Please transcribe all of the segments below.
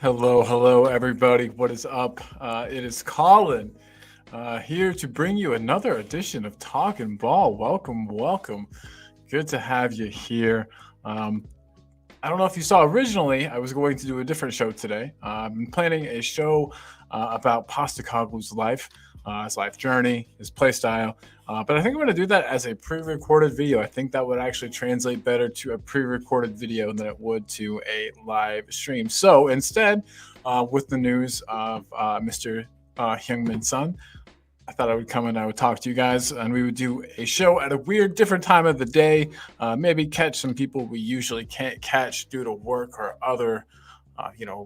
Hello, everybody. What is up? It is Colin here to bring you another edition of Talking Ball. Welcome. Good to have you here. Um, I don't know if you saw originally, I was going to do a different show today. I'm planning a show about Postacoglu's life, his life journey, his play style. But I think I'm going to do that as a pre recorded video. I think that would actually translate better to a pre recorded video than it would to a live stream. So instead, with the news of Mr. Hyungmin Sun, I thought I would come and I would talk to you guys, and we would do a show at a weird, different time of the day. Maybe catch some people we usually can't catch due to work or other,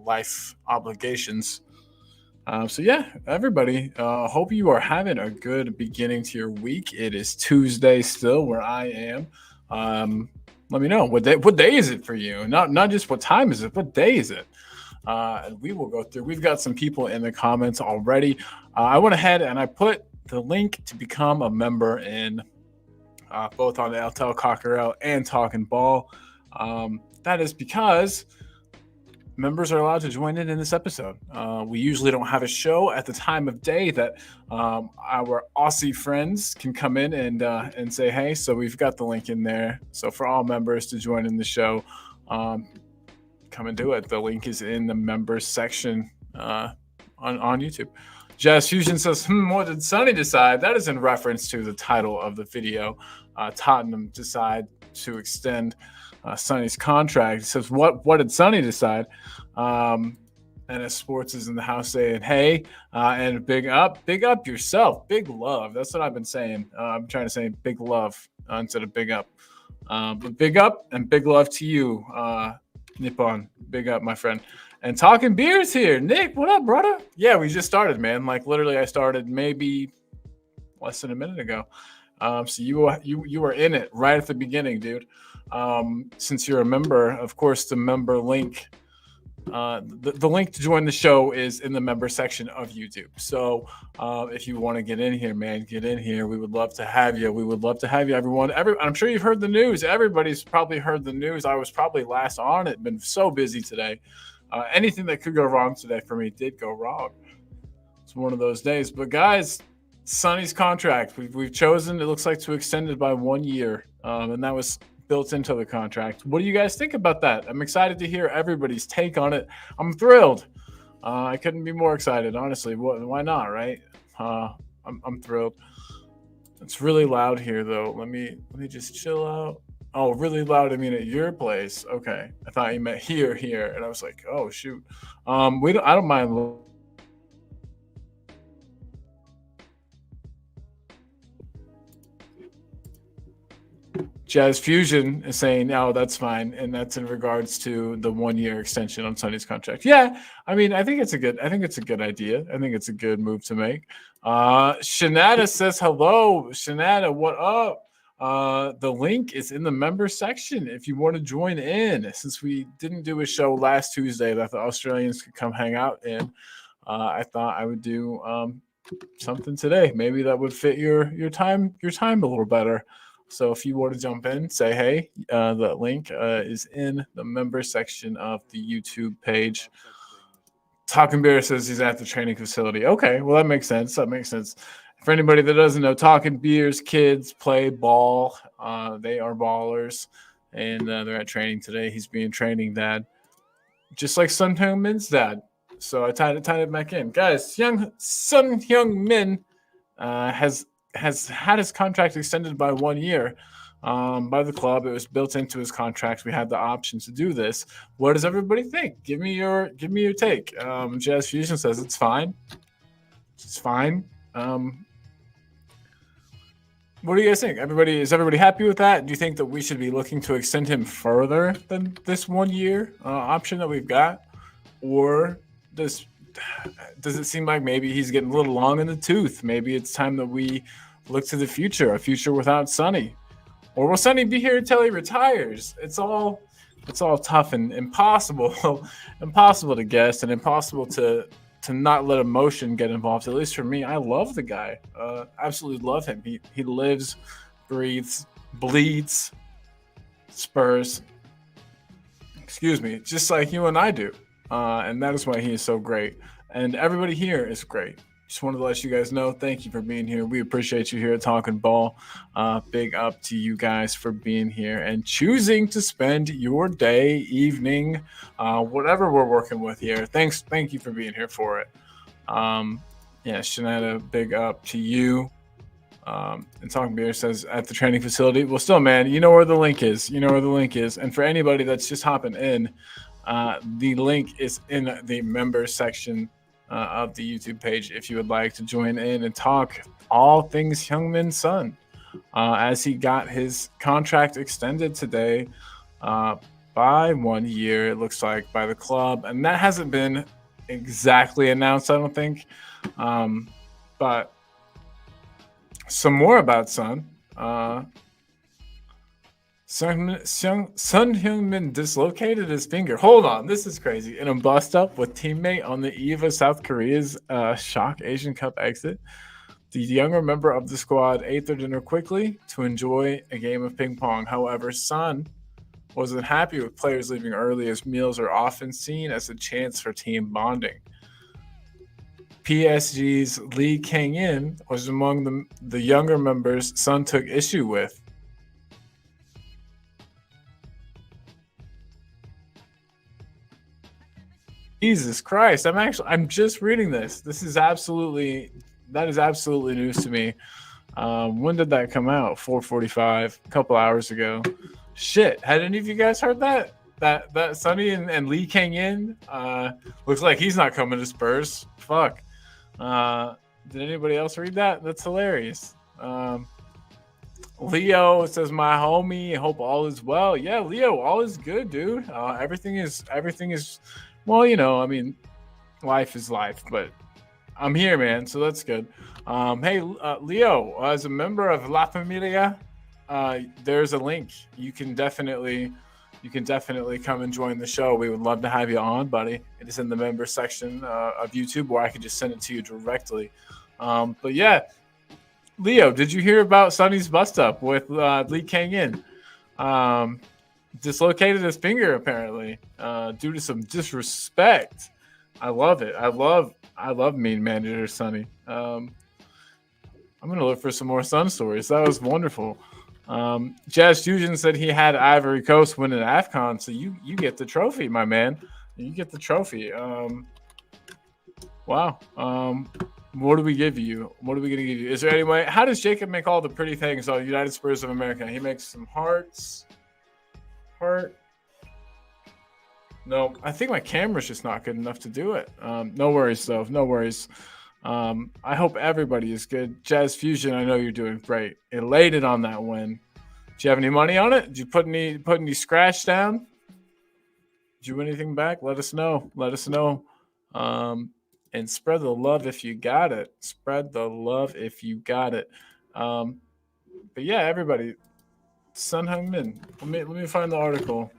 life obligations. So yeah, everybody, hope you are having a good beginning to your week. It is Tuesday still, where I am. Let me know what day is it for you? Not just what time is it, what day is it? And we will go through. We've got some people in the comments already. I went ahead and I put the link to become a member in both on the LTL Cockerel and Talking Ball. That is because members are allowed to join in this episode. We usually don't have a show at the time of day that our Aussie friends can come in and say hey. So we've got the link in there. So for all members to join in the show, come and do it. The link is in the members section on YouTube. Jazz Fusion says, what did Sonny decide? That is in reference to the title of the video. Tottenham decide to extend Sonny's contract. He says, what did Sonny decide? And as Sports is in the house saying, hey, and big up yourself. Big love. That's what I've been saying. I'm trying to say big love instead of big up. But big up and big love to you, Nippon. Big up, my friend. And Talking Beers here. Nick, what up, brother? Yeah, we just started, man. Like literally I started maybe less than a minute ago. So you were in it right at the beginning, dude. Since you're a member, of course, the member link, the link to join the show is in the member section of YouTube. So if you want to get in here, man, get in here. We would love to have you. We would love to have you, everyone. I'm sure you've heard the news. Everybody's probably heard the news. I was probably last on it. Been so busy today. Anything that could go wrong today for me did go wrong. It's one of those days. But guys, Sonny's contract, we've chosen, it looks like, to extend it by 1 year. And that was built into the contract. What do you guys think about that? I'm excited to hear everybody's take on it. I'm thrilled. I couldn't be more excited, honestly. Why not, right? I'm thrilled. It's really loud here, though. Let me just chill out. Oh, really loud. I mean, at your place. Okay, I thought you meant here, and I was like, oh shoot. I don't mind. Jazz Fusion is saying, "Oh, that's fine," and that's in regards to the 1 year extension on Sonny's contract. Yeah, I mean, I think it's a good idea. I think it's a good move to make. Shanada says, "Hello, Shanada, what up?" The link is in the member section if you want to join in. Since we didn't do a show last Tuesday that the Australians could come hang out in, I thought I would do something today. Maybe that would fit your time a little better. So if you want to jump in, say hey. The link is in the member section of the YouTube page. Talking Bear says he's at the training facility. Okay, well that makes sense. For anybody that doesn't know, Talking Beers kids play ball. They are ballers, and they're at training today. He's being training dad, just like Sun Heung-min's dad. So I tied it back in, guys. Sun Heung-min has had his contract extended by 1 year by the club. It was built into his contract. We had the option to do this. What does everybody think? Give me your take. Jazz Fusion says it's fine. It's fine. What do you guys think? Is everybody happy with that? Do you think that we should be looking to extend him further than this 1 year option that we've got? Or does it seem like maybe he's getting a little long in the tooth? Maybe it's time that we look to the future, a future without Sonny. Or will Sonny be here until he retires? It's all tough and impossible to guess, and impossible to not let emotion get involved. At least for me, I love the guy. Absolutely love him. He lives, breathes, bleeds Spurs. Excuse me, just like you and I do. and that is why he is so great. And everybody here is great. Just wanted to let you guys know. Thank you for being here. We appreciate you here at Talking Ball. Big up to you guys for being here and choosing to spend your day, evening, whatever we're working with here. Thank you for being here for it. Yeah, Shanetta, big up to you. And Talking Beer says at the training facility. Well, still, man, you know where the link is. You know where the link is. And for anybody that's just hopping in, the link is in the members section of the YouTube page if you would like to join in and talk all things Heung-min Son, as he got his contract extended today by 1 year, it looks like, by the club. And that hasn't been exactly announced, I don't think. But some more about Son. Son Heung-min dislocated his finger. Hold on, this is crazy. In a bust-up with teammate on the eve of South Korea's shock Asian Cup exit, the younger member of the squad ate their dinner quickly to enjoy a game of ping pong. However, Son wasn't happy with players leaving early, as meals are often seen as a chance for team bonding. PSG's Lee Kang-in was among the younger members Son took issue with. Jesus Christ! I'm just reading this. That is absolutely news to me. When did that come out? 4:45, a couple hours ago. Shit, had any of you guys heard that? That Sonny and Lee Kang-in looks like he's not coming to Spurs. Fuck. Did anybody else read that? That's hilarious. Leo says, my homie, hope all is well. Yeah, Leo, all is good, dude. Everything is well, you know, I mean, life is life, but I'm here, man, so that's good. Hey, Leo, as a member of La Familia, there's a link. You can definitely come and join the show. We would love to have you on, buddy. It is in the member section of YouTube, where I can just send it to you directly. But yeah, Leo, did you hear about Sonny's bust up with Lee Kang-in? Dislocated his finger apparently due to some disrespect. I love it. I love mean manager Sonny. I'm gonna look for some more Son stories. That was wonderful. Jazz Fusion said he had Ivory Coast win an AFCON, so you get the trophy, my man. You get the trophy. Wow. What do we give you? What are we gonna give you? Is there any way? How does Jacob make all the pretty things on United Spurs of America? He makes some hearts. Heart. No, I think my camera's just not good enough to do it. No worries, though. No worries. I hope everybody is good. Jazz Fusion, I know you're doing great. Elated on that win. Do you have any money on it? Did you put any scratch down? Did you win anything back? Let us know. Let us know. And spread the love if you got it. Spread the love if you got it. But yeah, everybody. Son Heung-min. Let me find the article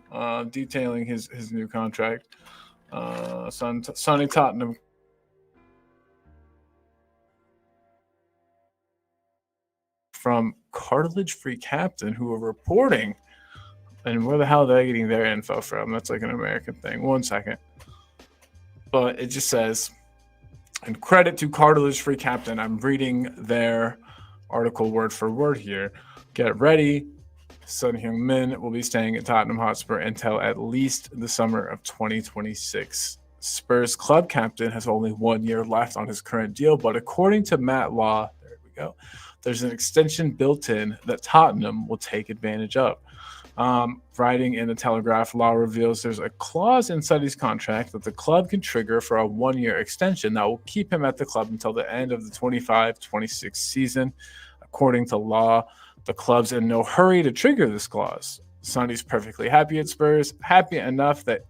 detailing his new contract. Sonny Tottenham. From Cartilage Free Captain, who are reporting. And where the hell are they getting their info from? That's like an American thing. 1 second. But it just says, and credit to Cartilage Free Captain. I'm reading their article word for word here. Get ready. Son Heung-min will be staying at Tottenham Hotspur until at least the summer of 2026. Spurs club captain has only 1 year left on his current deal, but according to Matt Law, there we go, there's an extension built in that Tottenham will take advantage of. Writing in the Telegraph, Law reveals there's a clause inside his contract that the club can trigger for a 1 year extension that will keep him at the club until the end of the 25-26 season. According to Law, the club's in no hurry to trigger this clause. Sonny's perfectly happy at Spurs, happy enough that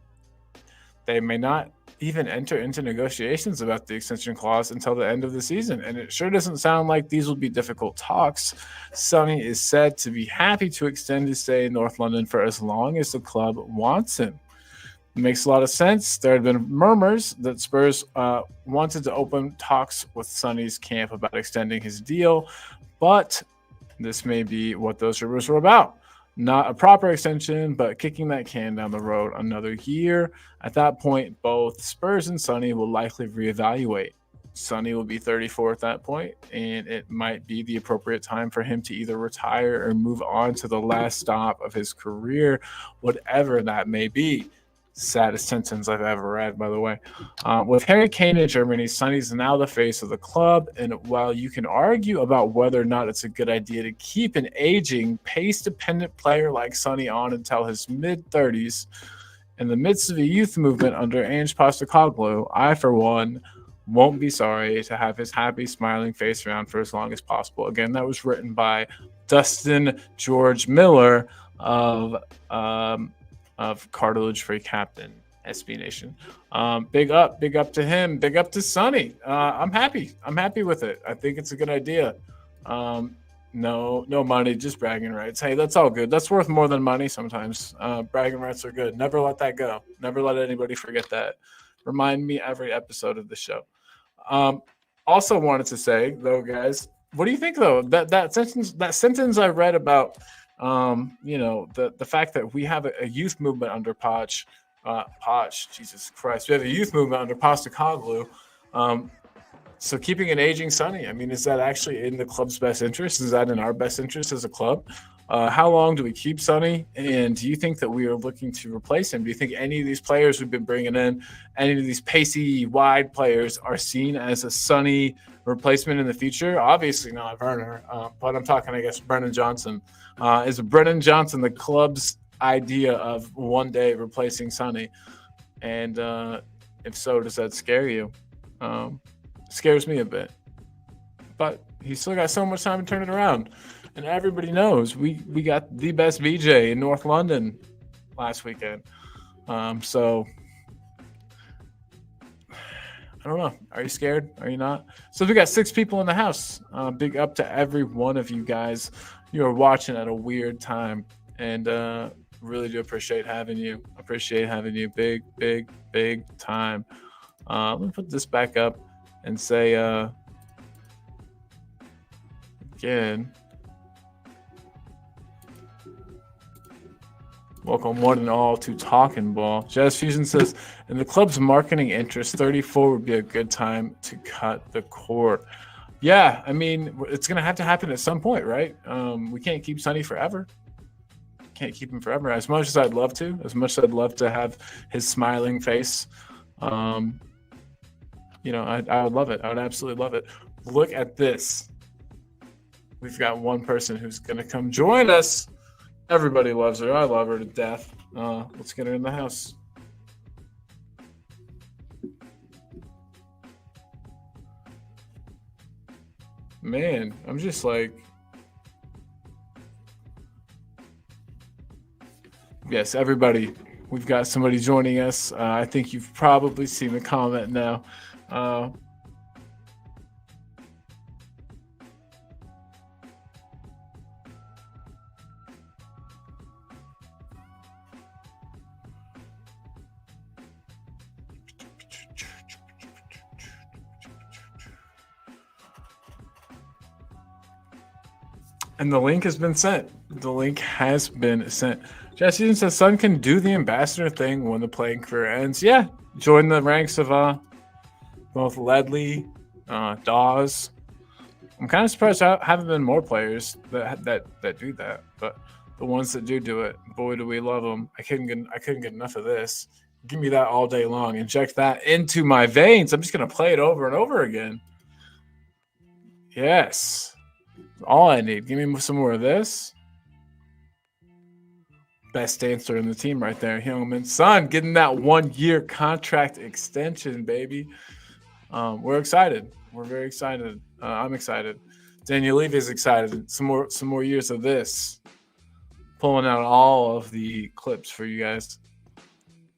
they may not even enter into negotiations about the extension clause until the end of the season. And it sure doesn't sound like these will be difficult talks. Sonny is said to be happy to extend his stay in North London for as long as the club wants him. It makes a lot of sense. There had been murmurs that Spurs wanted to open talks with Sonny's camp about extending his deal, but this may be what those rumors were about. not a proper extension, but kicking that can down the road another year. At that point, both Spurs and Sonny will likely reevaluate. Sonny will be 34 at that point, and it might be the appropriate time for him to either retire or move on to the last stop of his career, whatever that may be. Saddest sentence I've ever read, by the way. With Harry Kane in Germany, Sonny's now the face of the club, and while you can argue about whether or not it's a good idea to keep an aging, pace-dependent player like Sonny on until his mid-30s, in the midst of a youth movement under Ange Postecoglou, I, for one, won't be sorry to have his happy, smiling face around for as long as possible. Again, that was written by Dustin George Miller of Cartilage Free Captain, SB Nation. Big up to him. Big up to Sonny. I'm happy. I'm happy with it. I think it's a good idea. No money, just bragging rights. Hey, that's all good. That's worth more than money sometimes. Bragging rights are good. Never let that go. Never let anybody forget that. Remind me every episode of the show. Also wanted to say though, guys, what do you think though? That sentence I read about the fact that we have a youth movement under Poch, Jesus Christ, we have a youth movement under Postecoglou. So keeping an aging Sonny, I mean, is that actually in the club's best interest? Is that in our best interest as a club? How long do we keep Sonny? And do you think that we are looking to replace him? Do you think any of these players we've been bringing in, any of these pacey, wide players are seen as a Sonny replacement in the future? Obviously not Werner, but I'm talking, I guess, Brennan Johnson. Is Brennan Johnson the club's idea of one day replacing Sonny? And if so, does that scare you? Scares me a bit. But he's still got so much time to turn it around. And everybody knows we got the best VJ in North London last weekend. So I don't know. Are you scared? Are you not? So we got 6 people in the house. Big up to every one of you guys. You are watching at a weird time, and really do appreciate having you. Appreciate having you. Big time. Let me put this back up and say again. Welcome one and all to Talking Ball. Jazz Fusion says, in the club's marketing interest, 34 would be a good time to cut the cord. Yeah, I mean, it's going to have to happen at some point, right? We can't keep Sonny forever. Can't keep him forever. As much as I'd love to, have his smiling face, I would love it. I would absolutely love it. Look at this. We've got one person who's going to come join us. Everybody loves her. I love her to death. Let's get her in the house. Man, I'm just like, yes, everybody. We've got somebody joining us. I think you've probably seen the comment now. And the link has been sent. Jesse says Son can do the ambassador thing when the playing career ends. Yeah, join the ranks of both Ledley, Dawes. I'm kind of surprised there haven't been more players that do that, but the ones that do it, boy, do we love them. I couldn't get enough of this. Give me that all day long. Inject that into my veins. I'm just gonna play it over and over again. Yes. All I need. Give me some more of this. Best dancer in the team right there, Hyungmin Son, getting that 1-year contract extension, baby. We're excited. We're very excited. I'm excited. Daniel Levy is excited. Some more years of this. Pulling out all of the clips for you guys.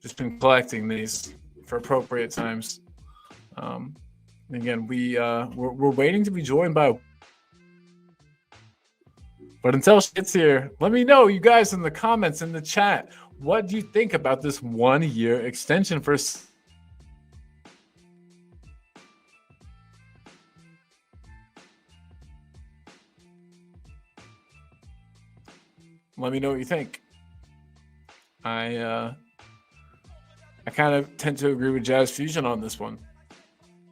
Just been collecting these for appropriate times. Again, we're waiting to be joined by. But until she gets here, let me know, you guys, in the comments, in the chat, what do you think about this 1-year extension for? Let me know what you think. I kind of tend to agree with Jazz Fusion on this one.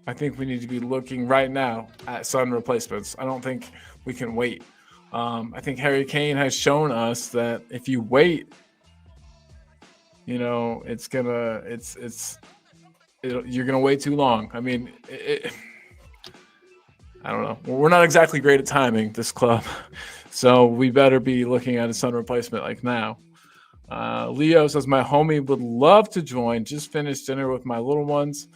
I think we need to be looking right now at Sun replacements. I don't think we can wait. I think Harry Kane has shown us that if you wait, you're gonna wait too long. I mean, I don't know. We're not exactly great at timing, this club, so we better be looking at a Sun replacement like now. Leo says my homie would love to join. Just finished dinner with my little ones.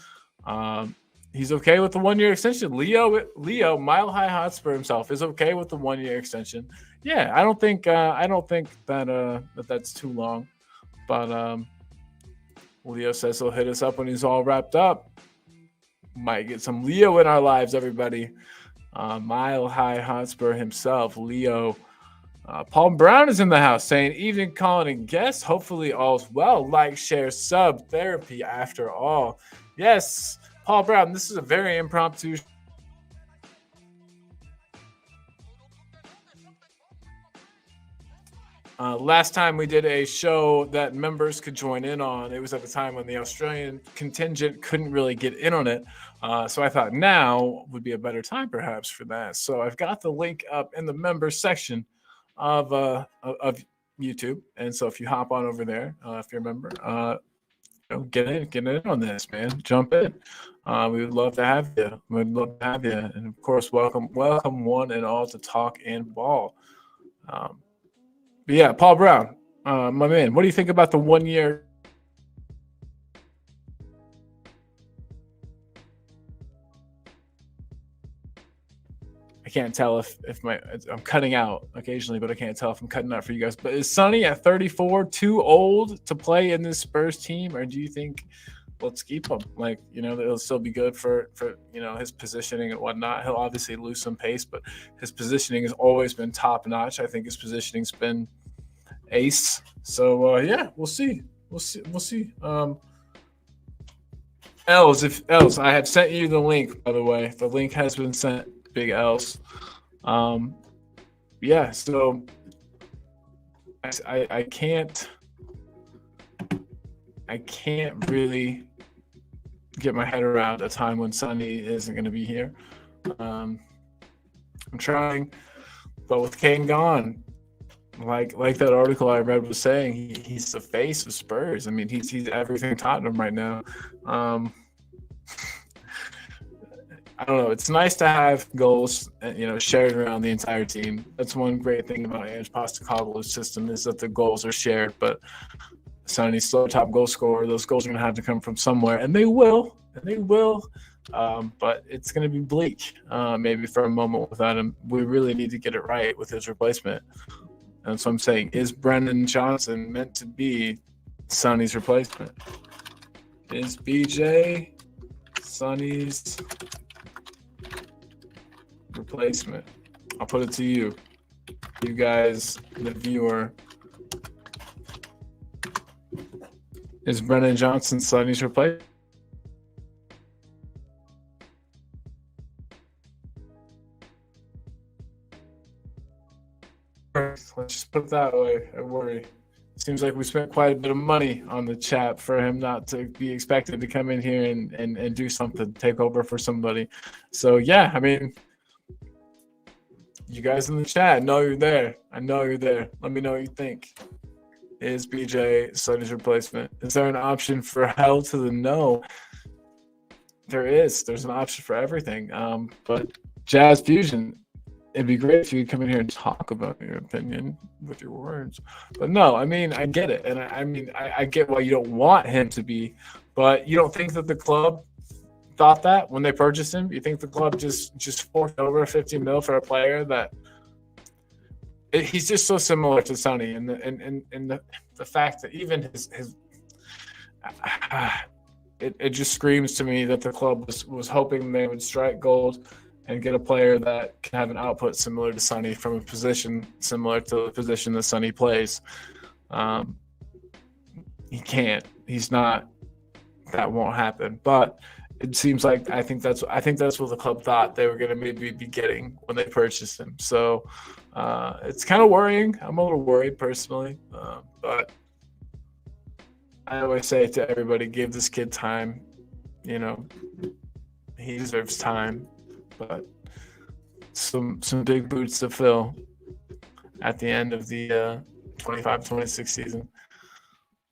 He's okay with the 1-year extension. Leo, Mile High Hotspur himself is okay with the 1-year extension. Yeah, I don't think that that's too long. But Leo says he'll hit us up when he's all wrapped up. Might get some Leo in our lives, everybody. Mile High Hotspur himself, Leo. Paul Brown is in the house saying, evening, Colin and guests. Hopefully all's well. Like, share, sub, therapy after all. Yes, Paul Brown, this is a very impromptu last time we did a show that members could join in on, it was at the time when the Australian contingent couldn't really get in on it. So I thought now would be a better time perhaps for that. So I've got the link up in the members section of YouTube. And so if you hop on over there, if you're a member, get in on this, man. Jump in. We would love to have you. We'd love to have you. And of course, welcome one and all to Talk and Ball. But yeah, Paul Brown, my man, what do you think about the 1-year? I can't tell if I'm cutting out occasionally, but I can't tell if I'm cutting out for you guys. But is Sonny at 34 too old to play in this Spurs team, or do you think let's keep him? Like, it'll still be good for his positioning and whatnot. He'll obviously lose some pace, but his positioning has always been top notch. I think his positioning's been ace. So yeah, we'll see. Els, I have sent you the link, by the way. The link has been sent. Big Els. Yeah, so I can't really get my head around a time when Sonny isn't going to be here. I'm trying, but with Kane gone, like that article I read was saying, he's the face of Spurs. I mean, he's everything Tottenham right now. I don't know. It's nice to have goals, shared around the entire team. That's one great thing about Ange Postecoglou's system is that the goals are shared. But Sonny's still top goal scorer. Those goals are going to have to come from somewhere, and they will. But it's going to be bleak, maybe for a moment without him. We really need to get it right with his replacement. And so I'm saying, is Brennan Johnson meant to be Sonny's replacement? Is BJ Sonny's replacement? I'll put it to you guys, the viewer. Is Brennan Johnson Sonny's replacement? Let's just put it that way. I worry. Seems like we spent quite a bit of money on the chat for him not to be expected to come in here and do something, take over for somebody. So yeah, I mean, you guys in the chat, know you're there. I know you're there. Let me know what you think. Is BJ Sonny's replacement? Is there an option for hell to the no? There is. There's an option for everything. But Jazz Fusion, it'd be great if you could come in here and talk about your opinion with your words. But no, I mean, I get it. And I get why you don't want him to be. But you don't think that the club thought that when they purchased him? You think the club just forked over $50 million for a player that he's just so similar to Sonny, and the fact that even his it just screams to me that the club was hoping they would strike gold and get a player that can have an output similar to Sonny from a position similar to the position that Sonny plays. He can't. He's not. That won't happen. But it seems like I think that's what the club thought they were going to maybe be getting when they purchased him. So it's kind of worrying. I'm a little worried personally, but I always say to everybody, give this kid time. You know, he deserves time, but some big boots to fill at the end of the 25-26 season.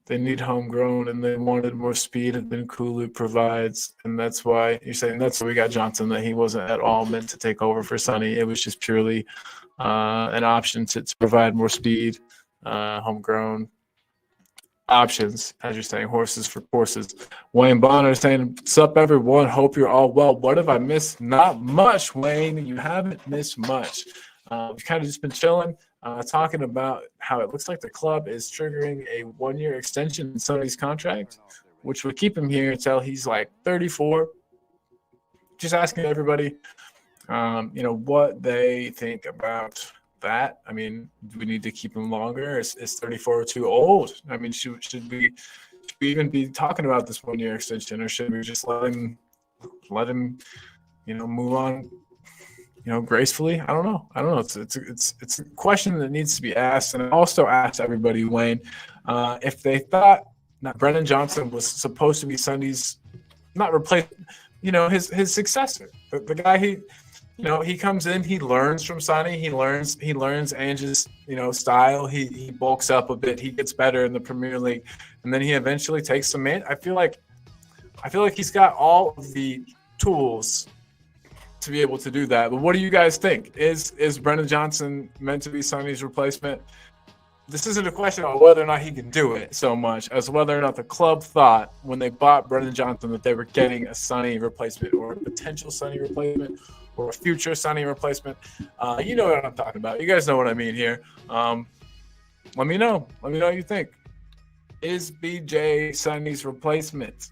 They need homegrown, and they wanted more speed than Kulu provides, and that's why you're saying that's why we got Johnson. That he wasn't at all meant to take over for Sonny. It was just purely an option to provide more speed, homegrown options, as you're saying, horses for courses. Wayne Bonner saying, "What's up, everyone? Hope you're all well. What have I missed? Not much, Wayne. You haven't missed much. We've kind of just been chilling." Talking about how it looks like the club is triggering a 1-year extension in Sonny's contract, which would keep him here until he's like 34. Just asking everybody, what they think about that. I mean, do we need to keep him longer? Is 34 too old? I mean, should we even be talking about this 1-year extension, or should we just let him, move on? Gracefully. I don't know. It's a question that needs to be asked. And I also asked everybody, Wayne, if they thought that Brennan Johnson was supposed to be Sonny's, not replace, his successor. The guy he comes in, he learns from Sonny, he learns Ange's, style. He bulks up a bit, he gets better in the Premier League, and then he eventually takes some man. I feel like he's got all of the tools to be able to do that. But what do you guys think? Is Brennan Johnson meant to be Sonny's replacement? This isn't a question about whether or not he can do it so much as whether or not the club thought when they bought Brennan Johnson that they were getting a Sonny replacement, or a potential Sonny replacement, or a future Sonny replacement. You know what I'm talking about. You guys know what I mean here. Let me know. Let me know what you think. Is BJ Sonny's replacement?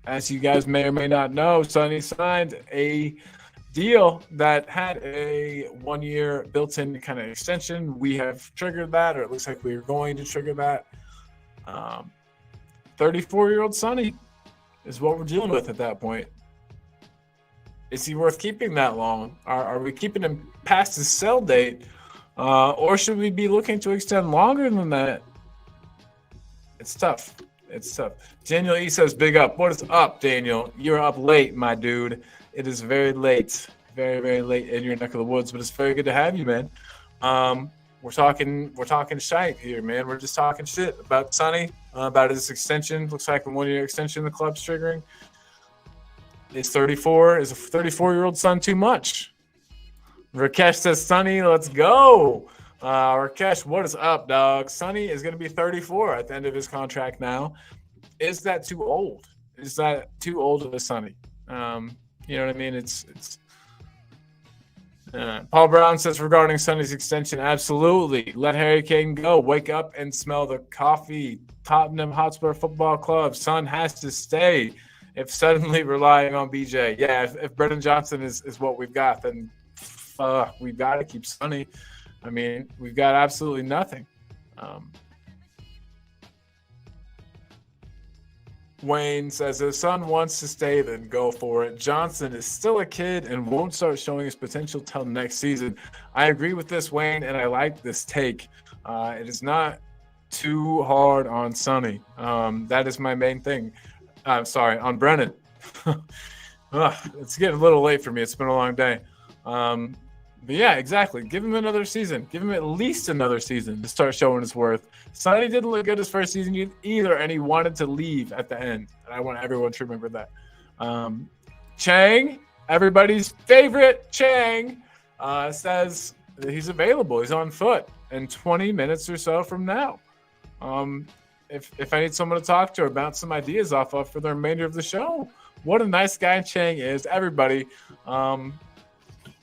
As you guys may or may not know, Sonny signed a deal that had a 1-year built-in kind of extension. We have triggered that, or it looks like we are going to trigger that. 34-year-old Sonny is what we're dealing with at that point. Is he worth keeping that long? Are we keeping him past his sell date? Or should we be looking to extend longer than that? It's tough. Daniel E says, big up. What is up, Daniel? You're up late, my dude. It is very late. Very, very late in your neck of the woods, but it's very good to have you, man. We're talking shite here, man. We're just talking shit about Sonny, about his extension. Looks like a 1-year extension the club's triggering. Is a 34-year-old son too much? Rakesh says, Sonny, let's go. Rakesh, what is up, dog? Sonny is going to be 34 at the end of his contract now. Is that too old? Is that too old of a Sonny? You know what I mean? It's Paul Brown says, regarding Sonny's extension, absolutely. Let Harry Kane go. Wake up and smell the coffee. Tottenham Hotspur Football Club. Son has to stay. If suddenly relying on BJ. Yeah, if Brennan Johnson is what we've got, then we've got to keep Sonny. I mean, we've got absolutely nothing. Wayne says, if Son wants to stay, then go for it. Johnson is still a kid and won't start showing his potential till next season. I agree with this, Wayne, and I like this take. It is not too hard on Sonny. That is my main thing. Sorry, on Brennan. It's getting a little late for me. It's been a long day. But yeah, exactly. Give him another season. Give him at least another season to start showing his worth. Sonny didn't look good his first season either, and he wanted to leave at the end. And I want everyone to remember that. Chang, everybody's favorite Chang, says that he's available. He's on foot in 20 minutes or so from now. If I need someone to talk to or bounce some ideas off of for the remainder of the show. What a nice guy Chang is. Everybody.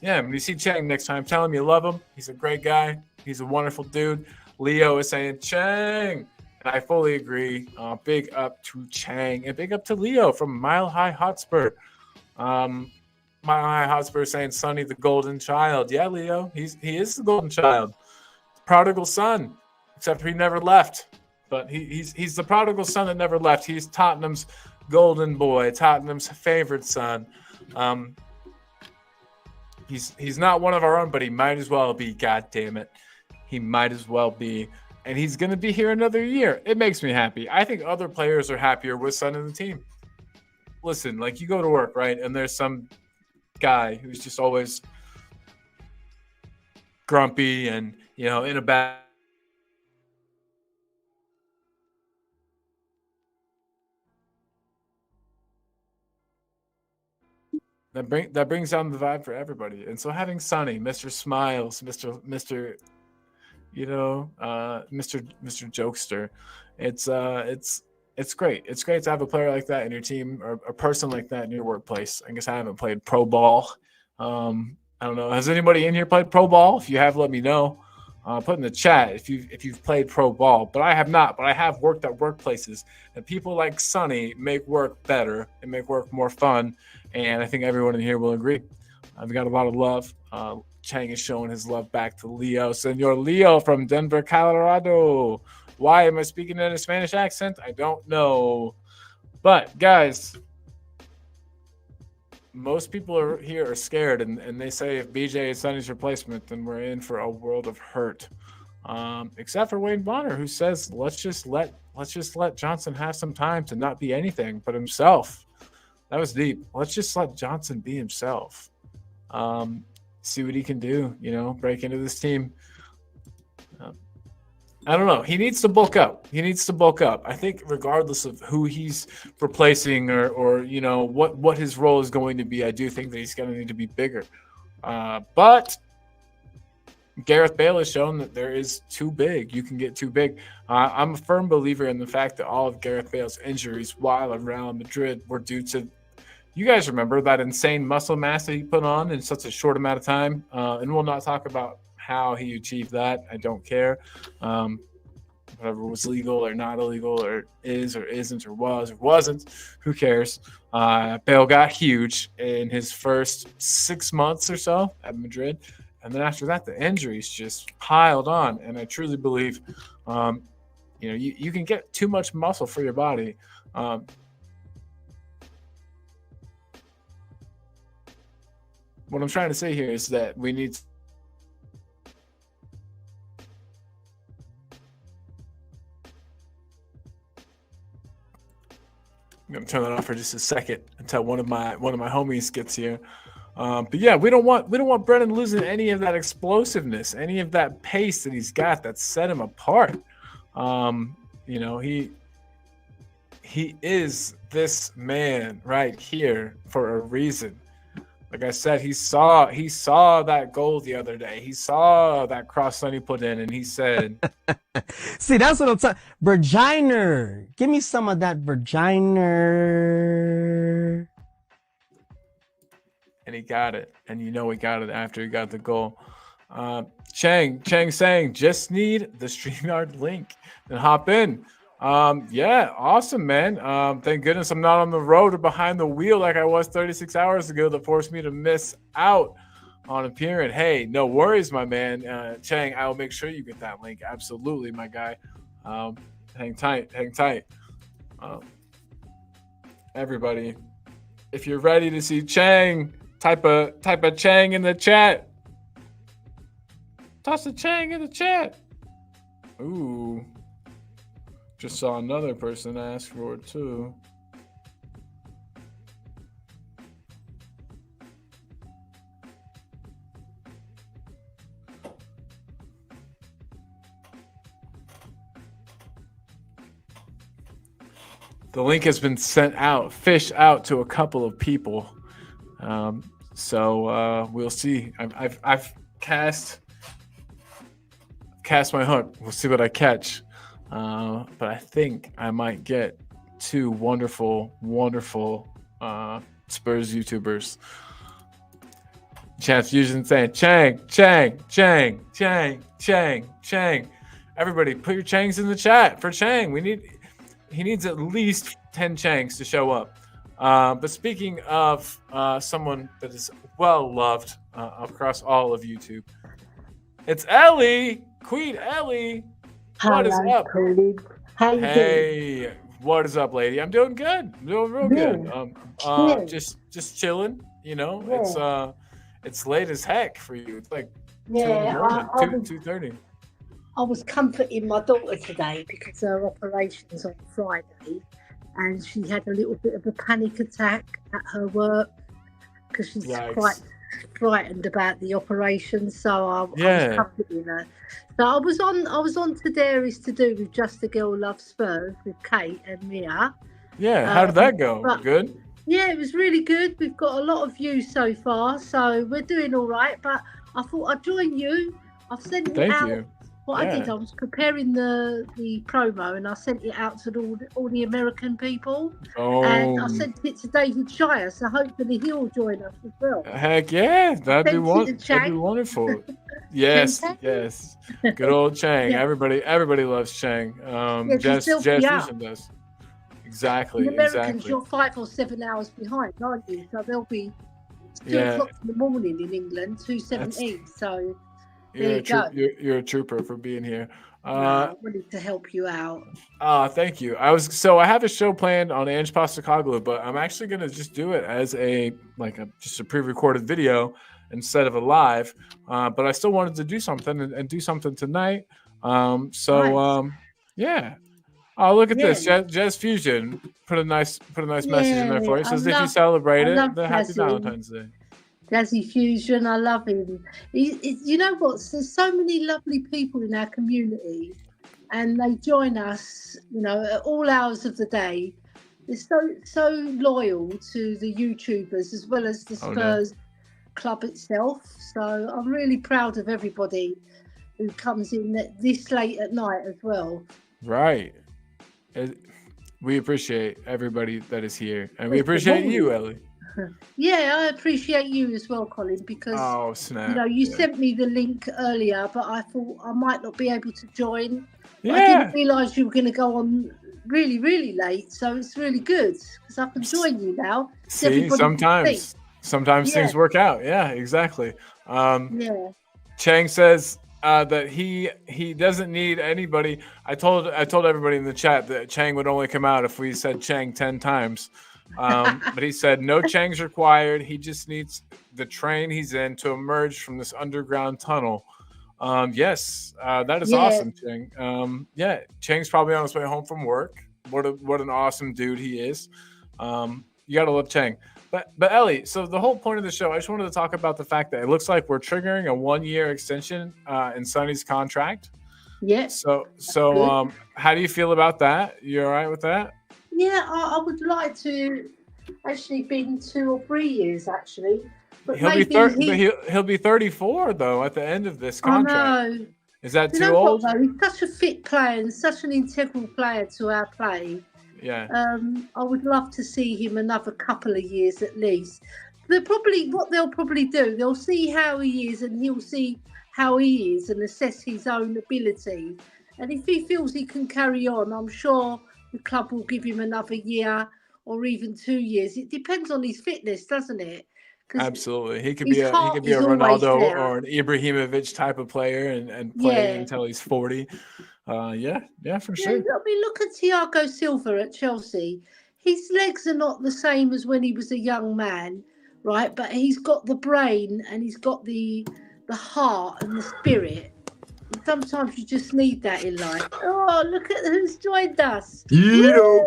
Yeah, when you see Chang next time, tell him you love him. He's a great guy. He's a wonderful dude. Leo is saying Chang, and I fully agree. Big up to Chang, and big up to Leo from Mile High Hotspur. Mile High Hotspur saying Sonny the golden child. Yeah, Leo, he is the golden child, prodigal son, except he never left. But he's the prodigal son that never left. He's Tottenham's golden boy, Tottenham's favorite son. Um, he's not one of our own, but he might as well be. God damn it, he might as well be. And he's going to be here another year. It makes me happy. I think other players are happier with Son in the team. Listen, like you go to work, right? And there's some guy who's just always grumpy and, in a bad that brings down the vibe for everybody. And so having Sonny, Mr. Smiles, Mr. Mr. Jokester, it's great. It's great to have a player like that in your team or a person like that in your workplace. I guess I haven't played pro ball. I don't know. Has anybody in here played pro ball? If you have, let me know. Put in the chat if you've played pro ball, but I have not. But I have worked at workplaces, and people like Sonny make work better and make work more fun. And I think everyone in here will agree. I've got a lot of love. Chang is showing his love back to Leo. Senor Leo from Denver, Colorado. Why am I speaking in a Spanish accent? I don't know. But guys, most people here are scared, and they say if BJ is Sonny's replacement, then we're in for a world of hurt. Except for Wayne Bonner, who says let's just let Johnson have some time to not be anything but himself. That was deep. Let's just let Johnson be himself. See what he can do. Break into this team. I don't know. He needs to bulk up. I think regardless of who he's replacing or what his role is going to be, I do think that he's going to need to be bigger. But Gareth Bale has shown that there is too big. You can get too big. I'm a firm believer in the fact that all of Gareth Bale's injuries while at Real Madrid were due to, you guys remember that insane muscle mass that he put on in such a short amount of time. And we'll not talk about how he achieved that. I don't care. Whatever was legal or not illegal or is or isn't or was or wasn't, who cares? Bale got huge in his first 6 months or so at Madrid. And then after that, the injuries just piled on. And I truly believe, you can get too much muscle for your body. What I'm trying to say here is that we need I'm gonna turn that off for just a second until one of my homies gets here. But yeah, we don't want Brennan losing any of that explosiveness, any of that pace that he's got that set him apart. He is this man right here for a reason. Like I said, he saw that goal the other day. He saw that cross Sonny put in, and he said, "See, that's what I'm talking. Virginer, give me some of that Virginer." And he got it, and he got it after he got the goal. Chang saying, "Just need the StreamYard link and hop in." Yeah, awesome, man. Thank goodness I'm not on the road or behind the wheel like I was 36 hours ago that forced me to miss out on appearing. Hey, no worries, my man. Chang, I will make sure you get that link. Absolutely, my guy. Hang tight. Everybody, if you're ready to see Chang, type a Chang in the chat. Toss a Chang in the chat. Ooh. Just saw another person ask for it too. The link has been sent out, fished out to a couple of people. So we'll see. I've cast my hook. We'll see what I catch. But I think I might get two wonderful Spurs YouTubers. Chance Fusion saying Chang. Everybody, put your Changs in the chat for Chang. He needs at least 10 Changs to show up. But speaking of someone that is well loved across all of YouTube, it's Ellie, Queen Ellie. What is up? How you Hey, What is up, lady? I'm doing good. I'm doing real good. Yeah, yeah, Just chilling. You know, yeah, it's late as heck for you. It's like 2 in the morning, I 2:30. was comforting my daughter today because her operation's on Friday, and she had a little bit of a panic attack at her work because she's quite Yikes. frightened about the operation. So I was Yeah, comforting her. So I was on Today's to do with Just a Girl Loves Spurs with Kate and Mia. yeah. How did that go? But Good. yeah, it was really good. We've got a lot of views so far, so we're doing all right. But I thought I'd join you. I've sent it Thank out. you. What I did, Yeah. I was preparing the promo, and I sent it out to all the American people, and I Oh, sent it to David Shire. So hopefully he'll join us as well. heck yeah. I sent it to That'd be Chang. wonderful. Chang Yes, Tang. yes. Good old Chang. Yeah, Everybody loves Chang. yeah, because they'll Jazz be up. Fusion does. The Exactly, Americans, exactly. you're 5 or 7 hours behind, aren't you? So they'll be it's two Yeah, o'clock in the morning in England, two that's 17. So there you go. you're a trooper for being here. No, Uh I wanted to help you out. thank you. I have a show planned on Ange Postacoglu, but I'm actually gonna just do it as just a pre-recorded video instead of a live. But I still wanted to do something and do something tonight. Nice. Yeah. Oh, look at Yeah, this. Jazz Fusion put a nice message in yeah. there for you. I Says if you love, celebrate I it, love then happy Jazzy, Valentine's Day. Jazzy Fusion. I love him. You know what? There's so many lovely people in our community, and they join us. At all hours of the day. They're so loyal to the YouTubers as well as the Oh no. Spurs club itself. So I'm really proud of everybody who comes in this late at night as well. Right. It- we appreciate everybody that is here, and we It's the appreciate you, morning. Ellie. Yeah, I appreciate you as well, Colin, because Oh snap! you Yeah, sent me the link earlier, but I thought I might not be able to join. But I didn't yeah. realise you were going to go on really, really late. So it's really good because I can join you now. So See, everybody can see. sometimes Yeah, things work out. Yeah, exactly. Um, yeah, Chang says that he doesn't need anybody. I told everybody in the chat that Chang would only come out if we said Chang 10 times. But he said no Changs required. He just needs the train he's in to emerge from this underground tunnel. Yes, that is yeah, awesome, Chang. Yeah, Chang's probably on his way home from work. What an awesome dude he is. You gotta love Chang. But Ellie, so the whole point of the show, I just wanted to talk about the fact that it looks like we're triggering a 1 year extension in Sonny's contract. yeah. So Good. how do you feel about that? You all right with that? Yeah, I would like to actually been 2 or 3 years actually, but He'll be maybe he'll be 34 though at the end of this I contract. know. Is that You too know what old? though? He's such a fit player and such an integral player to our play. Yeah. I would love to see him another couple of years at least. They'll probably do. They'll see how he is, and he'll see how he is, and assess his own ability. And if he feels he can carry on, I'm sure the club will give him another year or even 2 years. It depends on his fitness, doesn't it? Because Absolutely. his He heart could be a is always Ronaldo there. or an Ibrahimovic type of player and play Yeah. until he's 40. Yeah, for Yeah, sure. I mean, look at Thiago Silva at Chelsea. His legs are not the same as when he was a young man, right? But he's got the brain and he's got the heart and the spirit. And sometimes you just need that in life. Oh, look at who's joined us. Yeedo, Woo!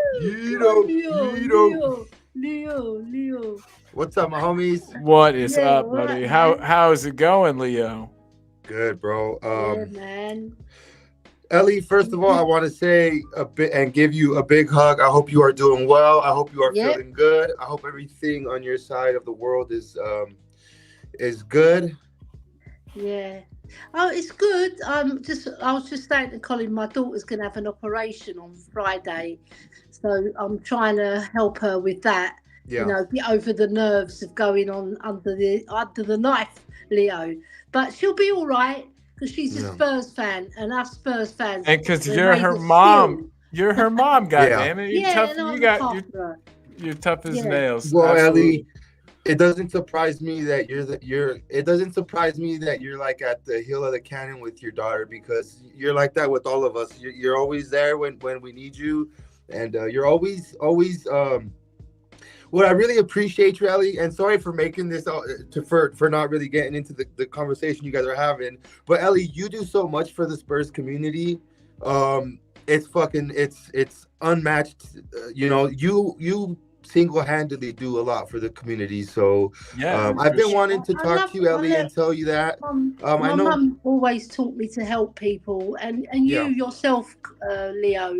Oh, Yeedo, Leo, Yeedo. Leo. What's up, my homies? What is Yeah, up, all right, buddy? man. How is it going, Leo? Good, bro. Yeah, man. Ellie, first of all, I want to say a bit and give you a big hug. I hope you are doing well. I hope you are Yep. feeling good. I hope everything on your side of the world is good. Yeah. Oh, it's good. I was just saying to Colin, my daughter's going to have an operation on Friday, so I'm trying to help her with that. Yeah. Get over the nerves of going on under the knife, Leo. But she'll be all right because she's a Yeah. Spurs fan, and us Spurs fans. And because we're you're made her of mom. steel. You're her mom, Yeah. goddammit. You're Yeah, tough. and I You look got after her. you're tough as Yeah. nails. Well, Absolutely. Ellie, it doesn't surprise me that it doesn't surprise me that you're like at the heel of the cannon with your daughter, because you're like that with all of us. You're always there when we need you. and you're always what I really appreciate you, Ellie, and sorry for making this for not really getting into the conversation you guys are having. But Ellie, you do so much for the Spurs community. It's unmatched. You single-handedly do a lot for the community. So Yeah, I've for been sure. wanting to talk to you, Ellie, and tell you that. I My know. mum always taught me to help people, and you Yeah. yourself, Leo,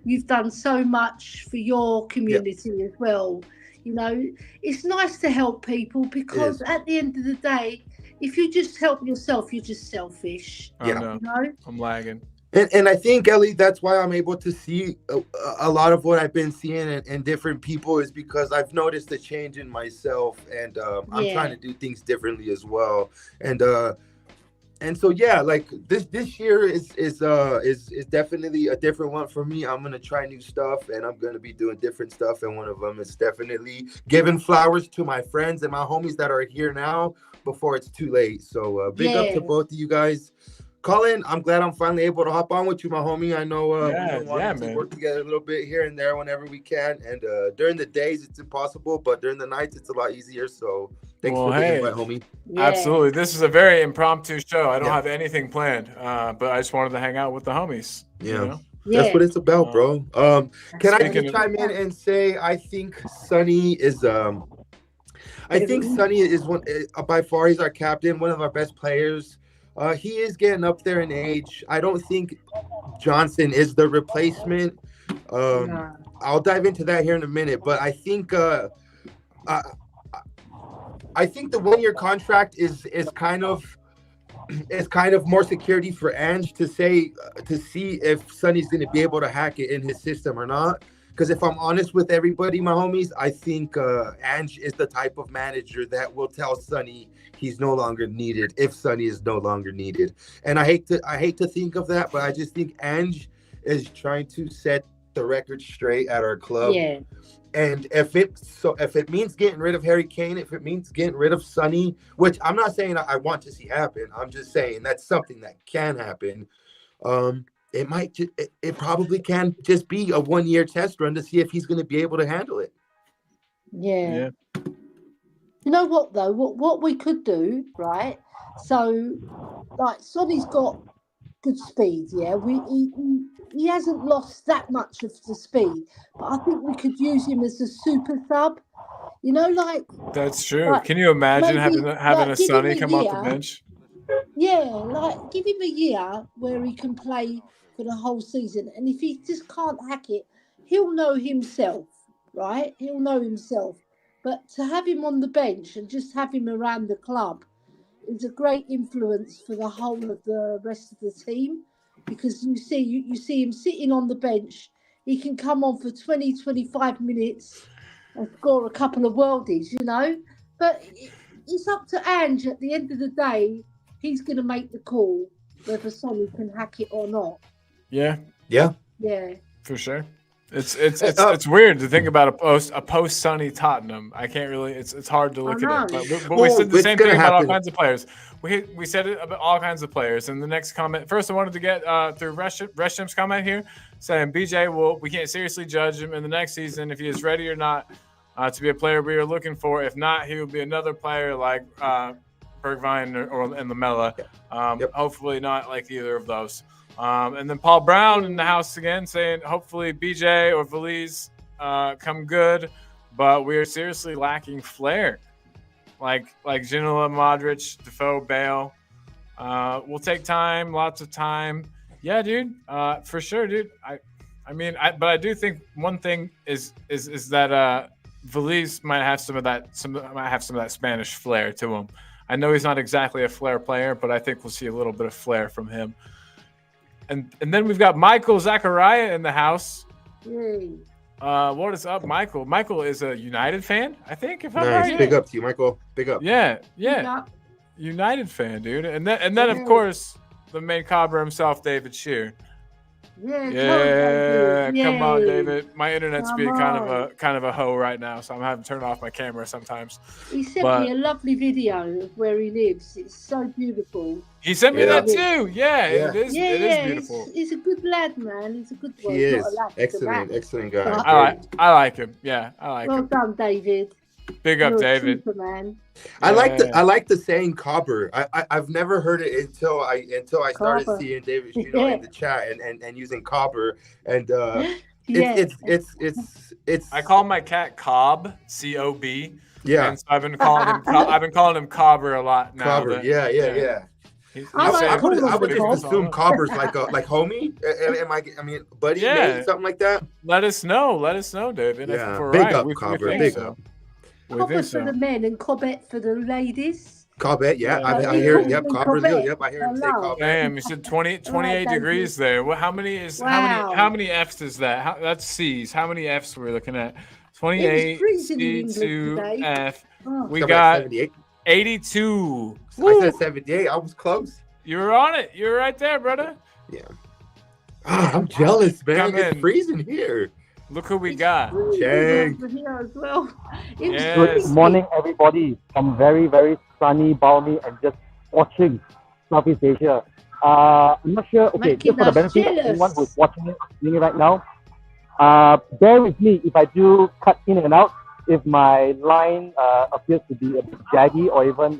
you've done so much for your Yeah. community as well. You know, it's nice to help people It is. because at the end of the day, if you just help yourself, you're just selfish. Oh Yeah. no, You know? I'm lagging. And I think, Ellie, that's why I'm able to see a lot of what I've been seeing in different people is because I've noticed a change in myself, and I'm trying Yeah. to do things differently as well. And so yeah, like this year is definitely a different one for me. I'm gonna try new stuff, and I'm gonna be doing different stuff. And one of them is definitely giving flowers to my friends and my homies that are here now before it's too late. So big up Yeah. to both of you guys. Colin, I'm glad I'm finally able to hop on with you, my homie. I know we've been wanting to man. work together a little bit here and there whenever we can. And during the days, it's impossible, but during the nights, it's a lot easier. So thanks Well, for the hey. invite, homie. Yeah. Absolutely. This is a very impromptu show. I don't Yeah. have anything planned, but I just wanted to hang out with the homies. Yeah. You know? That's what it's about, bro. Can I Speaking just of- chime in and say I think Sonny is one by far he's our captain, one of our best players. He is getting up there in age. I don't think Johnson is the replacement. No. I'll dive into that here in a minute, but I think the 1-year contract is kind of more security for Ange to see if Sonny's going to be able to hack it in his system or not. Because if I'm honest with everybody, my homies, I think Ange is the type of manager that will tell Sonny he's no longer needed if Sonny is no longer needed. And I hate to think of that, but I just think Ange is trying to set the record straight at our club. Yeah. And if it means getting rid of Harry Kane, if it means getting rid of Sonny, which I'm not saying I want to see happen, I'm just saying that's something that can happen. It probably can just be a 1-year test run to see if he's going to be able to handle it. Yeah. You know what though? What we could do, right? So, like, Sonny's got good speed. Yeah, he hasn't lost that much of the speed, but I think we could use him as a super sub. You know, like That's true. like, Can you imagine maybe, having a give him Sonny come off the year. bench? Yeah, like give him a year where he can play for the whole season, and if he just can't hack it, he'll know himself, right? He'll know himself. But to have him on the bench and just have him around the club is a great influence for the whole of the rest of the team, because you see him sitting on the bench. He can come on for 20, 25 minutes and score a couple of worldies, you know. But it's up to Ange at the end of the day. He's going to make the call whether Sonny can hack it or not. Yeah. Yeah. For sure. It's weird to think about a post Sonny Tottenham. I can't really. It's hard to look at it. But we said the same thing about all kinds of players. We said it about all kinds of players. And the next comment, first I wanted to get through Resham's comment here, saying BJ we can't seriously judge him in the next season if he is ready or not to be a player we are looking for. If not, he will be another player like Bergwijn and Lamella. Hopefully not like either of those. And then Paul Brown in the house again saying hopefully BJ or Valise come good, but we are seriously lacking flair. Like Ginola, Modric, Defoe, Bale. We'll take time, lots of time. Yeah, dude, for sure, dude. But I do think one thing is that Valise might have some of that Spanish flair to him. I know he's not exactly a flair player, but I think we'll see a little bit of flair from him. And then we've got Michael Zachariah in the house. What is up, Michael? Michael is a United fan, I think. If I'm right. Big up to you, Michael. Big up. Yeah. United fan, dude. And then of course the main cobra himself, David Shear. Yeah, Yeah, David. come on, Yay. David. My internet's Come being on. kind of a hoe right now, so I'm having to turn off my camera sometimes. He sent me But a lovely video of where he lives. It's so beautiful. he sent me Where he Yeah, that lives. too. Yeah, yeah, Yeah, it is yeah. beautiful. He's a good lad, man. He's a good one. he He's not a is lad, he's a man. excellent guy. But Great. I like him. Yeah, I like well him. done, David. Big up, You're a David. Superman. I Yeah. like the saying cobber. I've never heard it until I started Copper. seeing David, Yeah. in the chat and using cobber, and Yeah. it's I call my cat Cobb, C-O-B. yeah, And so I've been calling him Cobber a lot now. cobber. Yeah. He's I like I calling would him just Cobb. assume cobber's like homie. I mean, buddy, Yeah. mate, something like that. Let us know, David. Yeah, If we're big right. up, We Cobber, think big so. up. We think Cobber's for so. the men and Cobbett for the ladies. Cobbett, yeah, Yeah. I He hear. calls Yep, me Cobber. Cobbett. Yep, I hear him say Hello. Cobbett. Damn, you said 28 David. degrees there. How many Wow. how many F's is that? That's C's. How many F's we're looking at? 28 freezing in England C2 today. F. Oh. We Somebody got 78. 82. I said 78. I was close. You were on it. You were right there, brother. Yeah. I'm jealous, man. Come It's in. freezing here. Look who we got. Chang. Over here as well. It was Yes. Good freezing. morning, everybody. From very, very sunny, balmy, and just watching Southeast Asia. I'm not sure. Okay, Making just for the us benefit jealous. of anyone who's watching it, seeing it right now, bear with me if I do cut in and out. If my line appears to be a bit jaggy or even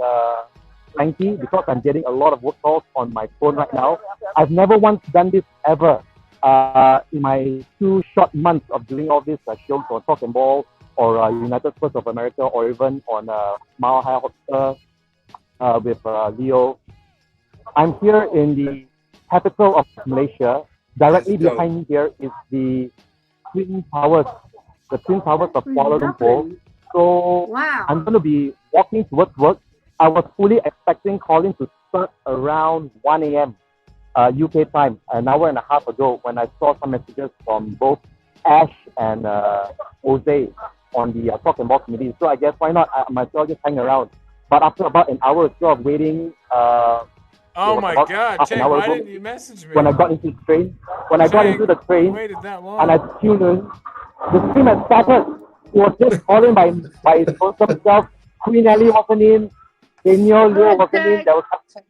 cranky, because I'm getting a lot of work calls on my phone right now. I've never once done this ever. In my 2 short months of doing all these shows on Talk and Ball or United First of America or even on Mile High Hot with Leo. I'm here in the capital of Malaysia. Directly That's dope. behind me here is the Twin Towers, of Kuala Lumpur. Lovely. So Wow. I'm going to be walking towards work. I was fully expecting calling to start around 1 a.m. UK time, an hour and a half ago, when I saw some messages from both Ash and Jose on the Talk and Ball committee. So I guess why not? I might as well just hang around. But after about an hour or so of waiting, Oh was my about God, half an Chang, hour why ago, didn't you message me? when I got into the train, You waited that long. and I tuned in, the stream had started. He was just calling by himself. Queen Ellie wasn't in. Daniel Leo wasn't in. There was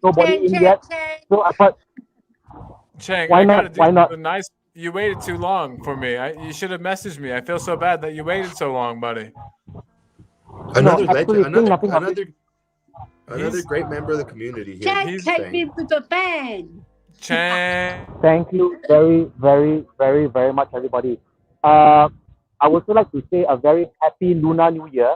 nobody in yet. So I thought, Chang, Why I not? gotta do Why not? something nice. You waited too long for me. You should have messaged me. I feel so bad that you waited so long, buddy. Another actually, legend. nothing of it. Another great member of the community here. Jack he's came saying. in with a bang. Chang. thank you very, very, very, very much, everybody. I would also like to say a very happy Lunar New Year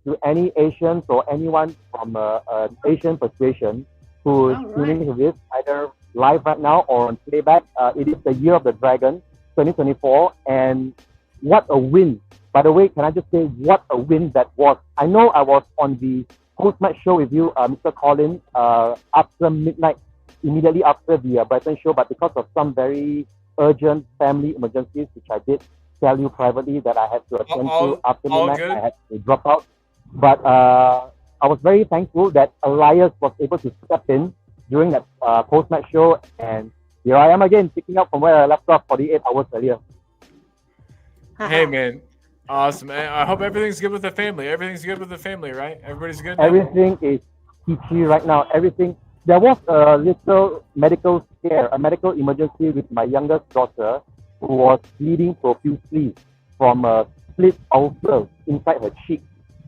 to any Asians or anyone from an Asian persuasion who is All right. tuning to this, either live right now or on playback. It is the Year of the Dragon, 2024, and what a win. By the way, can I just say what a win that was? I know I was on the post-match show with you, Mr. Colin, after midnight, immediately after the Brighton show, but because of some very urgent family emergencies, which I did tell you privately that I had to attend to after all midnight, good. I had to drop out. But I was very thankful that Elias was able to step in during that post-match show, and here I am again, picking up from where I left off 48 hours earlier. Hey, man. Awesome. I hope everything's good with the family. Everything's good with the family, right? Everybody's good now? Everything is peachy right now. Everything. There was a little medical scare, a medical emergency with my youngest daughter, who was bleeding profusely from a split ulcer inside her cheek.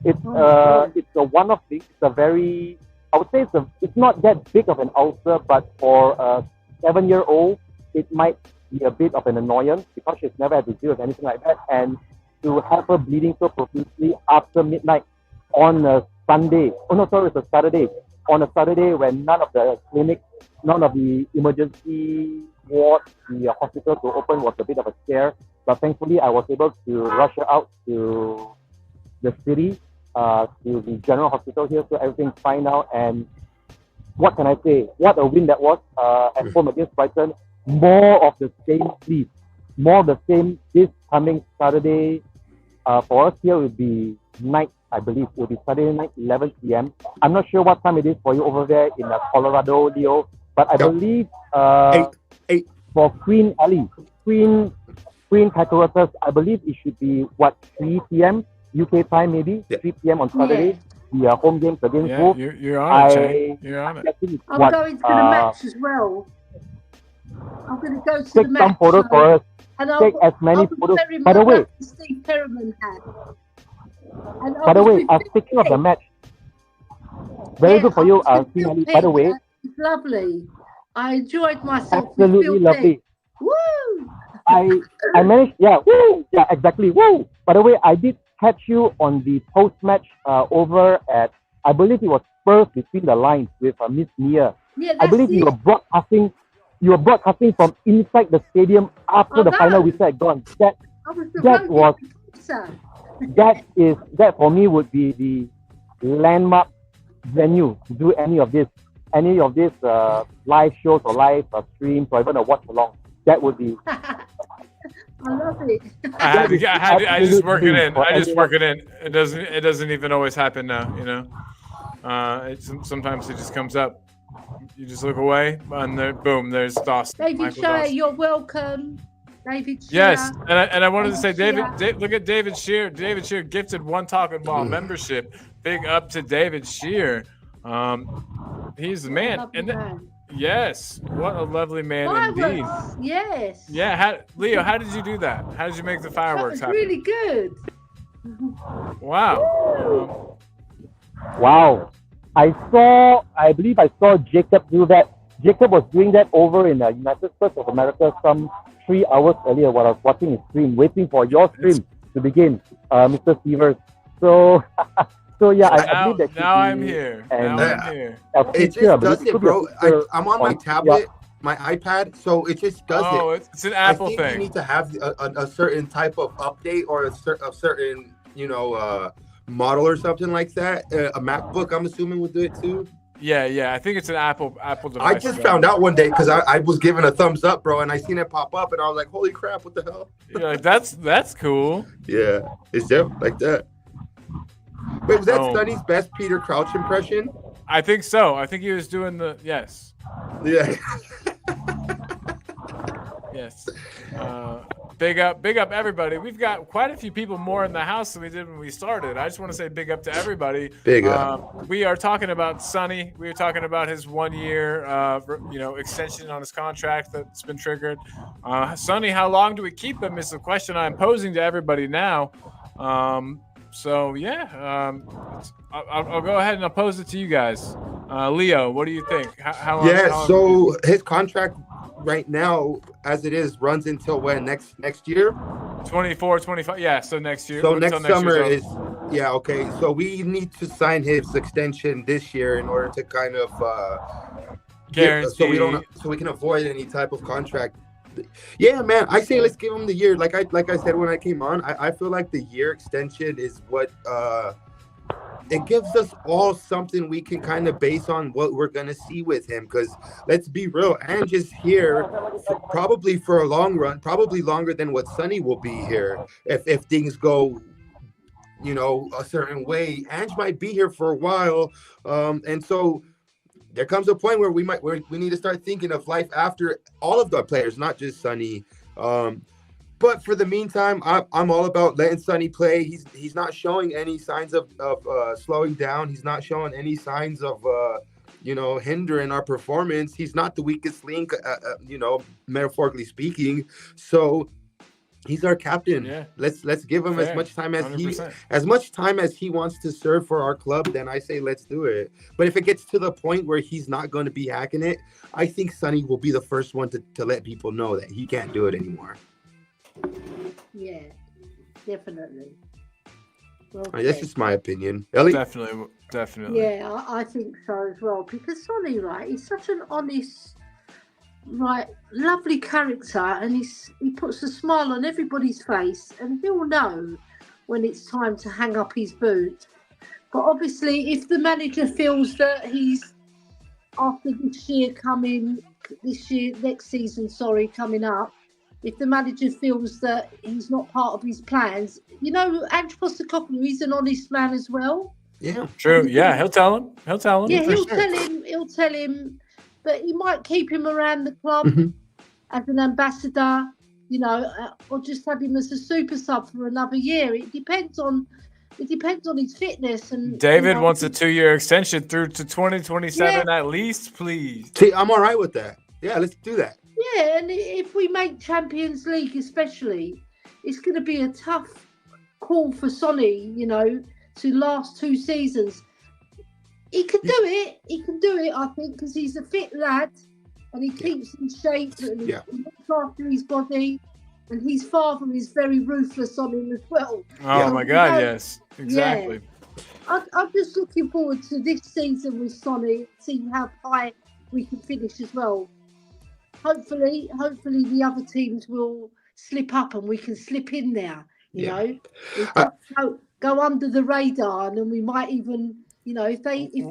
It's a one-off thing. It's a very, I would say it's not that big of an ulcer, but for a 7-year-old, it might be a bit of an annoyance because she's never had to deal with anything like that. And to have her bleeding so profusely after midnight on a Sunday, it's a Saturday. On a Saturday when none of the clinics, none of the emergency wards, the hospitals were open, was a bit of a scare. But thankfully, I was able to rush her out to the city, to the general hospital here, so everything's fine now. And what can I say? What a win that was at home against Brighton. More of the same, please. More of the same this coming Saturday. For us here will be night, I believe. It will be Saturday night, 11 p.m. I'm not sure what time it is for you over there in Colorado, Leo, but I believe 8. for Queen Kaitorosas, I believe it should be 3 p.m. UK time, maybe 3 p.m. on Saturday. The home games against Wolves. You're on it, Chang. You're on it. I'm going to the match as well. I'm going to go to the Take match. some photos for us. And Take as many photos. By the way, Steve Perriman had. By the way, speaking of the match, very good for you, Queen Ali. By the way, it's lovely. I enjoyed myself. Absolutely lovely. Woo! I managed, woo, exactly, woo. By the way, I did catch you on the post-match over at, I believe it was Spurs Between the Lines with Miss Mia. Yeah, I believe you were broadcasting from inside the stadium after the final whistle had gone. That for me would be the landmark venue to do any of this live shows or live streams or even a watch along. That would be. I love it. I just work it in. It doesn't even always happen now. You know, sometimes it just comes up. You just look away, and there, boom, there's Dawson. David Shea, you're welcome. David Shear. Yes, and I wanted to say, look at David Shear. David Shear gifted one Talking Ball membership. Big up to David Shear. He's the man. Yes, what a lovely man indeed. Yes. Yeah, Leo, how did you do that? How did you make the fireworks happen? Really good. Wow. Wow. I believe I saw Jacob do that. Jacob was doing that over in the United States of America some 3 hours earlier while I was watching his stream, waiting for your stream to begin, Mr. Stevers. So, yeah, I believe that. Now I'm here. It just does it, bro. I'm on my tablet, my iPad, so it just does it. Oh, it's an Apple thing. You need to have a certain type of update or a certain, model or something like that. A MacBook, I'm assuming, would do it too. Yeah. I think it's an Apple device. I just found out one day because I was given a thumbs up, bro, and I seen it pop up, and I was like, "Holy crap! What the hell?" You're like, that's cool. Yeah, it's there like that. Wait, was that Sonny's best Peter Crouch impression? I think so. I think he was doing the yes. Yeah. Yes. Big up everybody. We've got quite a few people more in the house than we did when we started. I just want to say big up to everybody. Big up. We are talking about Sonny. We are talking about his 1 year, extension on his contract that's been triggered. Sonny, how long do we keep him is the question I'm posing to everybody now. I'll go ahead and I'll pose it to you guys. Leo, what do you think? How long? So his contract right now, as it is, runs until when? Next year? 24, 25. Yeah, so next year. So next summer is, okay. So we need to sign his extension this year in order to kind of guarantee. So we can avoid any type of contract. Yeah, man, I say let's give him the year. Like I said when I came on, I feel like the year extension is what it gives us all something we can kind of base on what we're going to see with him. Because let's be real, Ange is here probably for a long run, probably longer than what Sonny will be here. If things go, a certain way, Ange might be here for a while. And so there comes a point where we need to start thinking of life after all of the players, not just Sonny. But for the meantime, I'm all about letting Sonny play. He's not showing any signs of slowing down. He's not showing any signs of hindering our performance. He's not the weakest link, metaphorically speaking. So he's our captain. Yeah. Let's give him as much time as he wants to serve for our club. Then I say let's do it. But if it gets to the point where he's not going to be hacking it, I think Sonny will be the first one to let people know that he can't do it anymore. Yeah, definitely. That's just my opinion. Ellie? Definitely. Yeah, I think so as well. Because Sonny, right, he's such an honest, right, lovely character, and he puts a smile on everybody's face, and he'll know when it's time to hang up his boot. But obviously, if the manager feels that he's after next season, coming up. If the manager feels that he's not part of his plans, Ange Postecoglou, he's an honest man as well. Yeah, true. Yeah, he'll tell him. Yeah, he'll tell him, but he might keep him around the club. as an ambassador, or just have him as a super sub for another year. It depends on his fitness. And David wants a 2-year extension through to 2027 at least, please. See, I'm all right with that. Yeah, let's do that. Yeah, and if we make Champions League, especially, it's going to be a tough call for Sonny, to last 2 seasons. He can do it. He can do it, I think, because he's a fit lad and he keeps in shape and he looks after his body. And his father is very ruthless on him as well. Oh, my God, yes. Exactly. Yeah. I'm just looking forward to this season with Sonny, seeing how high we can finish as well. Hopefully the other teams will slip up and we can slip in there, you know. Go under the radar, and then we might even, if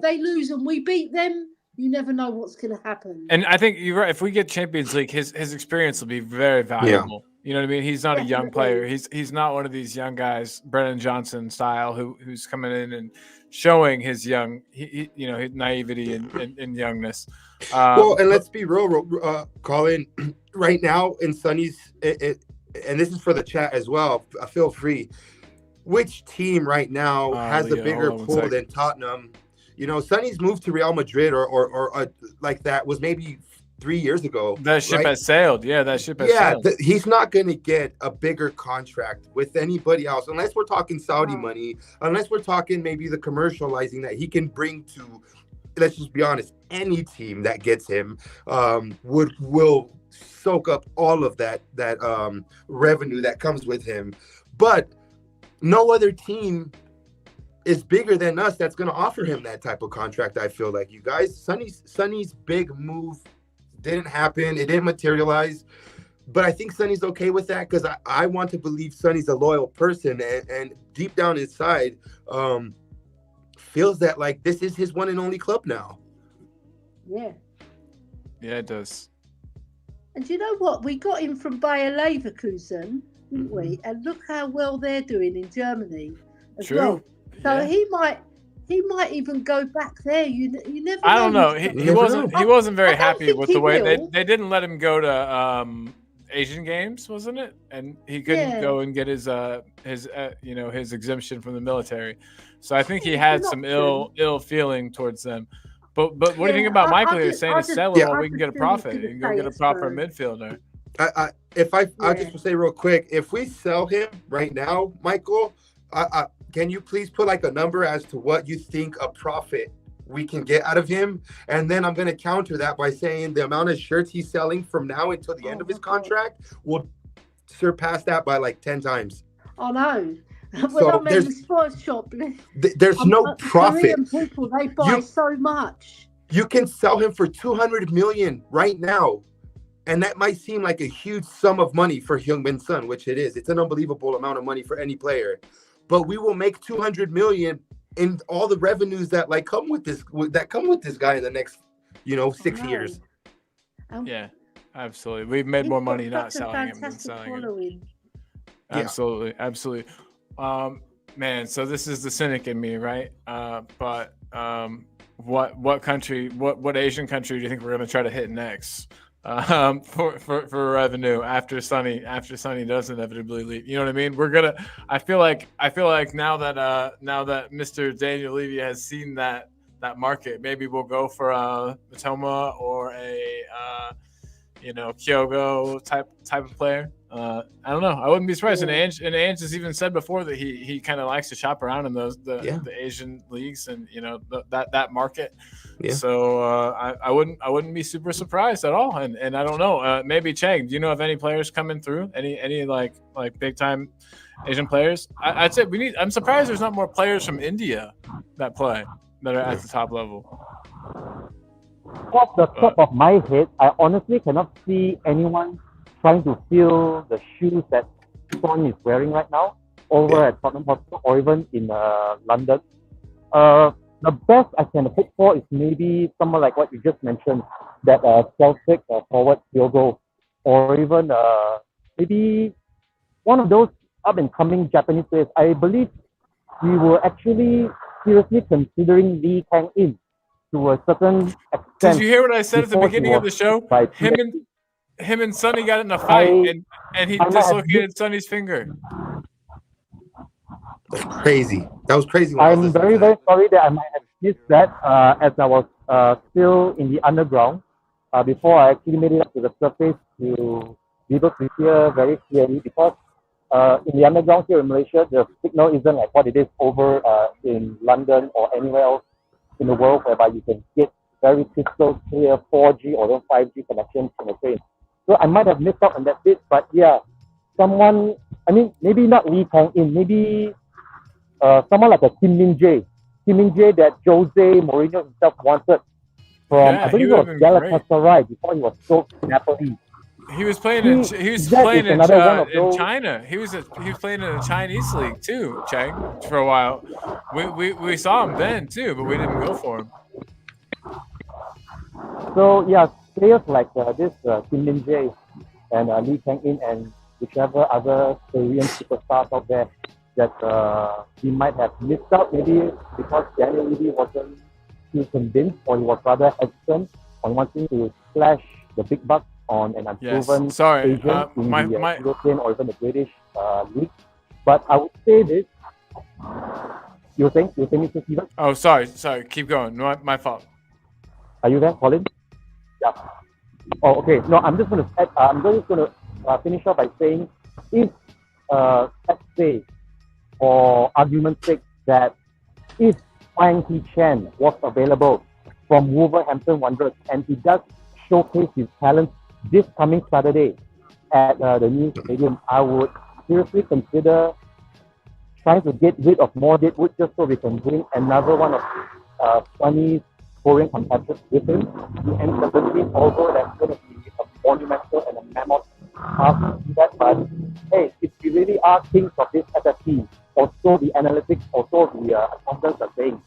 they lose and we beat them, you never know what's going to happen. And I think you're right. If we get Champions League, his experience will be very valuable. Yeah. You know what I mean? He's not a young player. He's not one of these young guys, Brennan Johnson style, who's coming in and showing his young, his naivety and youngness. And let's be real, Colin. Right now in Sonny's, and this is for the chat as well. Feel free. Which team right now has a bigger pool than Tottenham? Sonny's move to Real Madrid or like that was maybe 3 years ago. That ship has sailed. Yeah, that ship has sailed. He's not going to get a bigger contract with anybody else unless we're talking Saudi money, unless we're talking maybe the commercializing that he can bring to, let's just be honest, any team that gets him will soak up all of that revenue that comes with him. But no other team is bigger than us that's going to offer him that type of contract. I feel like, you guys, Sonny's big move didn't happen. It didn't materialize. But I think Sonny's okay with that because I want to believe Sonny's a loyal person and deep down inside feels that like this is his one and only club now. Yeah. Yeah, it does. And you know what? We got him from Bayer Leverkusen, didn't we? And look how well they're doing in Germany as well. So he might even go back there. You never know. I don't know. He wasn't very happy with the way they didn't let him go to Asian Games, wasn't it? And he couldn't go and get his exemption from the military. So I think he had some ill feeling towards them. But what do you think about Michael here saying to sell him while we can get a profit? You can go get a proper midfielder. I'll just say real quick, if we sell him right now, Michael, can you please put like a number as to what you think a profit we can get out of him? And then I'm going to counter that by saying the amount of shirts he's selling from now until the end of his contract will surpass that by like 10 times. Oh, no. We're not in the sports shop. There's no profit. Korean people, they buy so much. You can sell him for $200 million right now. And that might seem like a huge sum of money for Heung-min Son, which it is. It's an unbelievable amount of money for any player. But we will make $200 million in all the revenues that come with this guy in the next 6 years. Yeah, absolutely. We've made more money not selling him than selling him. Absolutely. Man, so this is the cynic in me, right? But what country, what Asian country do you think we're going to try to hit next? For revenue after Sonny does inevitably leave. You know what I mean? I feel like now that Mr. Daniel Levy has seen that market, maybe we'll go for a Matoma or a Kyogo type of player. I don't know. I wouldn't be surprised. And Ange has even said before that he kind of likes to shop around in the Asian leagues and that market. Yeah. So I wouldn't be super surprised at all. And I don't know. Maybe Cheng, do you know of any players coming through? Any like big time Asian players? I'd say I'm surprised there's not more players from India that are at the top level. Off the top of my head, I honestly cannot see anyone trying to fill the shoes that Son is wearing right now over at Tottenham Hotspur or even in London. The best I can hope for is maybe someone like what you just mentioned, that Celtic forward Kyogo, or even maybe one of those up-and-coming Japanese players. I believe we were actually seriously considering Lee Kang-in to a certain extent. Did you hear what I said at the beginning of the show? him and Sonny got in a fight, and he I might have dislocated Sonny's finger. That's crazy. That was crazy. When I was I'm listening very, to very that. sorry that I might have missed that as I was still in the underground before I actually made it up to the surface to be able to hear very clearly because in the underground here in Malaysia, the signal isn't like what it is over in London or anywhere else in the world whereby you can get very crystal clear 4G or even 5G connections in a train. So I might have missed out on that bit, but yeah, someone, I mean, maybe not Lee Kong In, maybe someone like a Kim Min Jae. Kim Min Jae that Jose Mourinho himself wanted from, I Yeah, he believe it would have was been great. Galatasaray before he was sold to Napoli. He was playing That is another one of in those. China. He was playing in the Chinese league too, Chang, for a while. We saw him then too, but we didn't go for him. So yeah, players like this Kim Min Jae and Lee Kang In and whichever other Korean superstars out there that we might have missed out maybe because Daniel Levy wasn't too convinced or he was rather hesitant on wanting to splash the big bucks on an unproven Yes. Sorry, agent in my the European or even the British league. But I would say this. You think, Mr. Steven? Oh, sorry. Keep going. My fault. Are you there, Colin? Yeah. Oh, okay. No, I'm just going to finish off by saying, if let's say, for argument's sake, that if Wang Hee-Chan was available from Wolverhampton Wanderers and he does showcase his talent this coming Saturday at the new stadium, I would seriously consider trying to get rid of more Deadwood just so we can bring another one of Sonny's Korean competitors with him. The N17, although that's going to be a monumental and a mammoth task to do that, but hey, if we really are kings of this SFP, or so the analytics, or so the accountants are saying,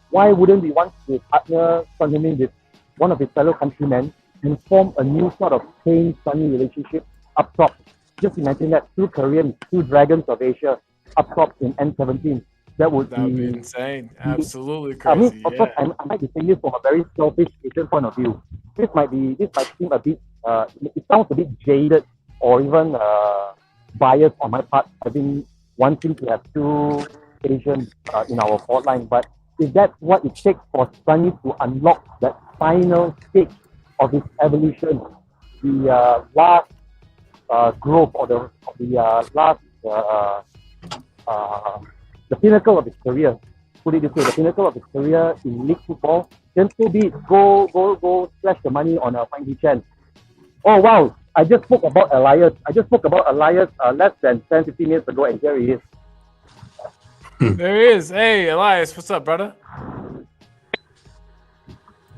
why wouldn't we want to partner Son Heung-min with one of his fellow countrymen and form a new sort of Kane-Sonny relationship up top? Just imagine that, two Koreans, two Dragons of Asia up top in N17. That would be insane. Absolutely crazy. I mean, of course, I might be saying this from a very selfish Asian point of view. This might seem a bit, it sounds a bit jaded or even biased on my part, wanting to have two Asians in our forward line. But is that what it takes for Sonny to unlock that final stage of his evolution, the last growth or the last the pinnacle of his career? Put it this way, the pinnacle of his career in league football. Then so be it. Go splash the money on Wang Hee-Chan. Oh wow! I just spoke about Elias. Less than 10-15 minutes ago, and here he is. There he is. Hey, Elias, what's up, brother?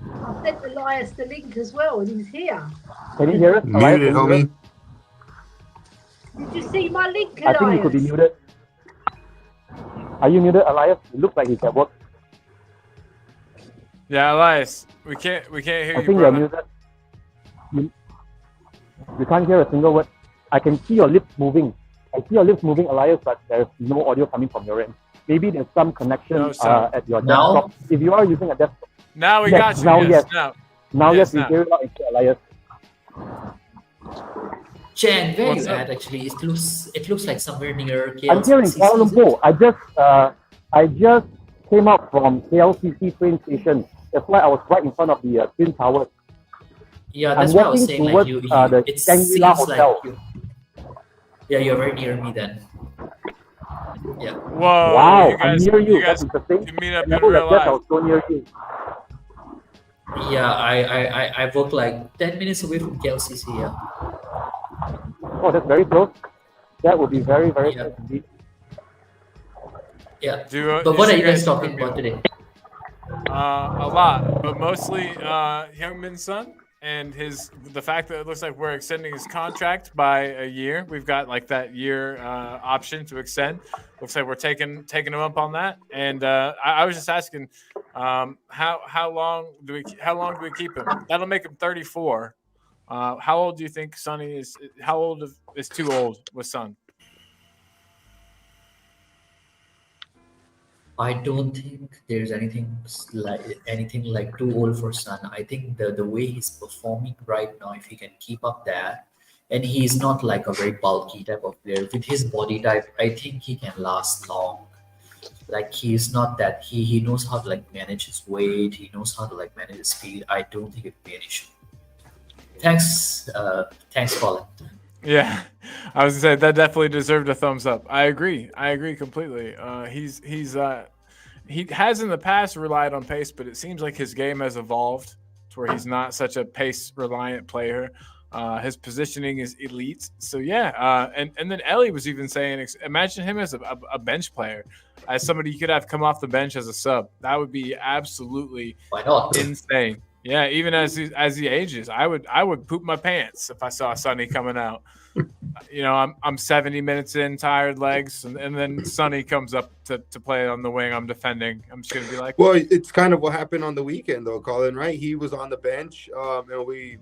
I sent Elias the link as well, and he's here. Can you hear us? Muted, homie. Did you see my link, Elias? I think he could be muted. Are you muted, Elias? It looks like he's at work. Yeah, Elias, we can't hear you, I think brother. you're muted. You can't hear a single word. I can see your lips moving. I see your lips moving, Elias, but there's no audio coming from your end. Maybe there's some connection at your desktop. If you are using a desktop. Now we got you. Now, yes. Now, yes, we hear it loud and clear, Elias. Chen, where you at actually? It looks like somewhere near KLCC. I'm here in Kuala Lumpur. I just came out from KLCC train station. That's why I was right in front of the Twin Towers. Yeah, that's what I was saying. Like you the it Shangri-La seems Hotel. like you're very near me then. Yeah. Whoa! Wow, you guys, I'm near you. You guys, That's interesting. you meet up I in never real guessed I life. was so near you. Yeah, I work like 10 minutes away from KLCC. Yeah. Oh, that's very close. That would be very, very Yeah. close indeed. Yeah. Do, But what are you guys guys talking about today? A lot, but mostly Heung-min's son and the fact that it looks like we're extending his contract by a year. We've got like that year option to extend. Looks like we're taking him up on that. And I was just asking, how long do we keep him? That'll make him 34. How old do you think Sonny is? How old is too old with Son? I don't think there's anything like too old for Sun. I think the way he's performing right now, if he can keep up that, and he's not like a very bulky type of player. With his body type, I think he can last long. Like he's not that he knows how to like manage his weight. He knows how to like manage his speed. I don't think it'd be an issue. Thanks, Colin. Yeah, I was gonna say that definitely deserved a thumbs up. I agree. I agree completely. He has in the past relied on pace, but it seems like his game has evolved to where he's not such a pace reliant player. His positioning is elite. So yeah, and then Ellie was even saying, imagine him as a bench player, as somebody you could have come off the bench as a sub. That would be absolutely Why not? insane. Yeah, even as he ages, I would poop my pants if I saw Sonny coming out. You know, I'm 70 minutes in, tired legs, and then Sonny comes up to play on the wing. I'm defending. I'm just gonna be like, well, it's kind of what happened on the weekend, though, Colin. Right? He was on the bench, and we,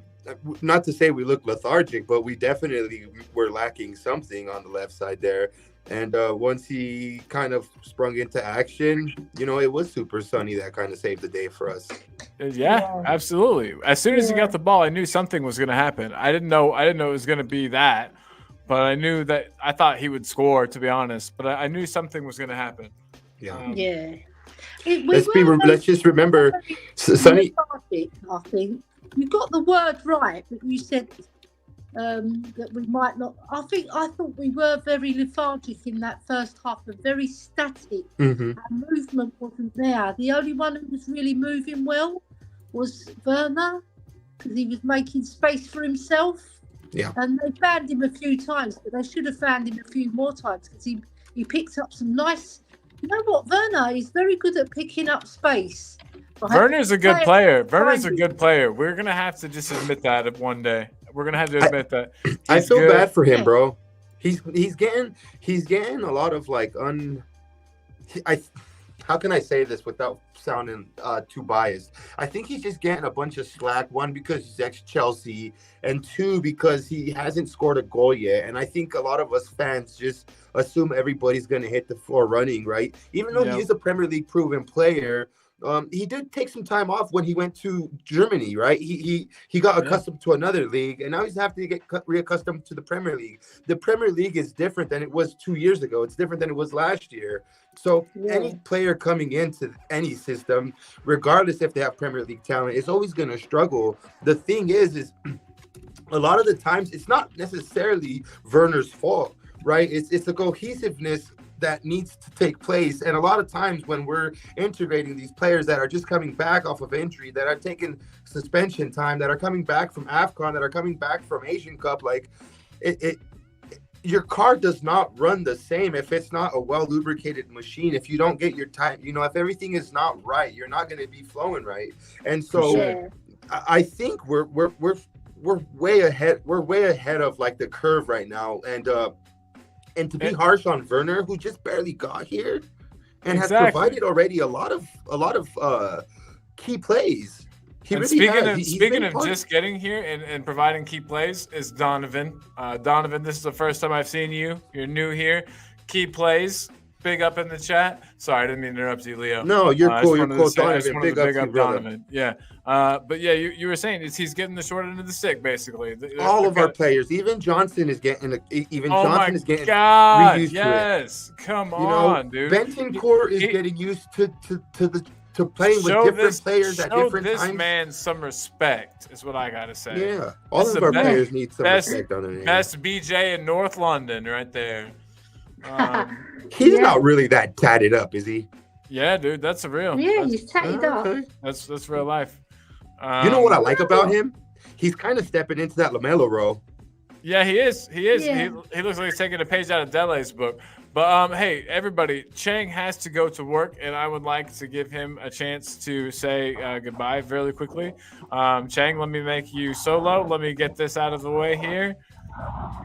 not to say we look lethargic, but we definitely were lacking something on the left side there. And once he kind of sprung into action, you know, it was Super Sonny that kind of saved the day for us. yeah, absolutely. As soon as he got the ball, I knew something was going to happen. I didn't know it was going to be that, but I thought he would score, to be honest. But I knew something was going to happen. Yeah. Let's just remember, Sonny. I think you got the word right, but you said that we might not. I thought we were very lethargic in that first half, and very static. Mm-hmm. Our movement wasn't there. The only one who was really moving well was Werner, because he was making space for himself. Yeah. And they found him a few times, but they should have found him a few more times, because he picked up some nice. You know what, Werner is very good at picking up space. Werner's a good player. Werner's a good player. We're gonna have to just admit that one day. We're gonna have to admit that. I feel bad for him, bro. He's getting a lot of like how can I say this without sounding too biased? I think he's just getting a bunch of slack. One, because he's ex-Chelsea, and two, because he hasn't scored a goal yet. And I think a lot of us fans just assume everybody's going to hit the floor running, right? Even though he is a Premier League proven player, he did take some time off when he went to Germany, right? He got accustomed to another league, and now he's having to get reaccustomed to the Premier League. The Premier League is different than it was 2 years ago. It's different than it was last year. So any player coming into any system, regardless if they have Premier League talent, is always going to struggle. The thing is a lot of the times it's not necessarily Werner's fault, right? It's the cohesiveness that needs to take place. And a lot of times when we're integrating these players that are just coming back off of injury, that are taking suspension time, that are coming back from AFCON, that are coming back from Asian Cup, like your car does not run the same if it's not a well lubricated machine. If you don't get your time, you know, if everything is not right, you're not going to be flowing right. And so I think we're way ahead. We're way ahead of like the curve right now. And to be harsh on Werner, who just barely got here and has provided already a lot of key plays. Speaking of just getting here and providing key plays is Donovan. Donovan, this is the first time I've seen you. You're new here. Key plays. Big up in the chat. Sorry, I didn't mean to interrupt you, Leo. No, you're cool. You're cool. Donovan, big up Donovan. Yeah. But yeah, you were saying he's getting the short end of the stick, basically. All of our players, even Johnson is getting reused yes. to it. Come on, dude. Bentancur is getting used to playing with different players at different times. Show this man some respect, is what I gotta say. Yeah, all of our players need some respect on it. Best BJ in North London, right there. He's not really that tatted up, is he? Yeah, dude, that's a real. Yeah, he's tatted up. That's real life. You know what I like about him? He's kind of stepping into that LaMelo role. Yeah, he is. Yeah. He looks like he's taking a page out of Dele's book. But hey, everybody, Chang has to go to work, and I would like to give him a chance to say goodbye really quickly. Chang, let me make you solo. Let me get this out of the way here.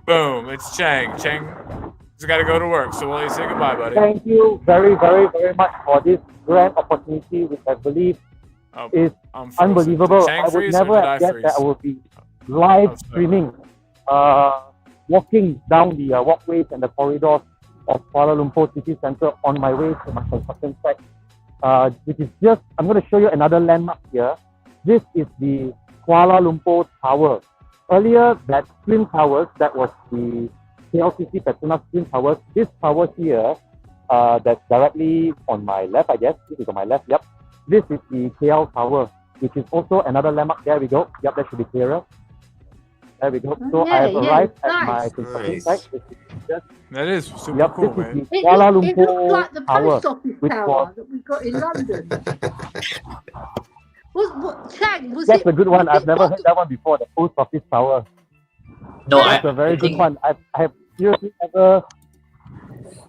Boom, it's Chang. Chang has got to go to work, so we'll let you say goodbye, buddy. Thank you very, very, very much for this grand opportunity, which I believe is unbelievable. I would never have guessed that I would be live streaming, walking down the walkways and the corridors of Kuala Lumpur City Centre on my way to my construction site, which is just, I'm going to show you another landmark here. This is the Kuala Lumpur Tower. Earlier, that Twin Towers, that was the KLCC Petronas Twin Towers. This tower here, that's directly on my left, I guess. This is on my left, yep. This is the KL Tower, which is also another landmark. There we go. Yep, that should be clearer. There we go. So I have arrived at my construction site. That is super yep, cool, this man. is the Kuala It looks Lumpur like the Tower, post office which tower was, that we got in London. Chang, was that's it? a good one. was I've it never model- heard that one before, the post office tower. No, That's a very good one. I have seriously never...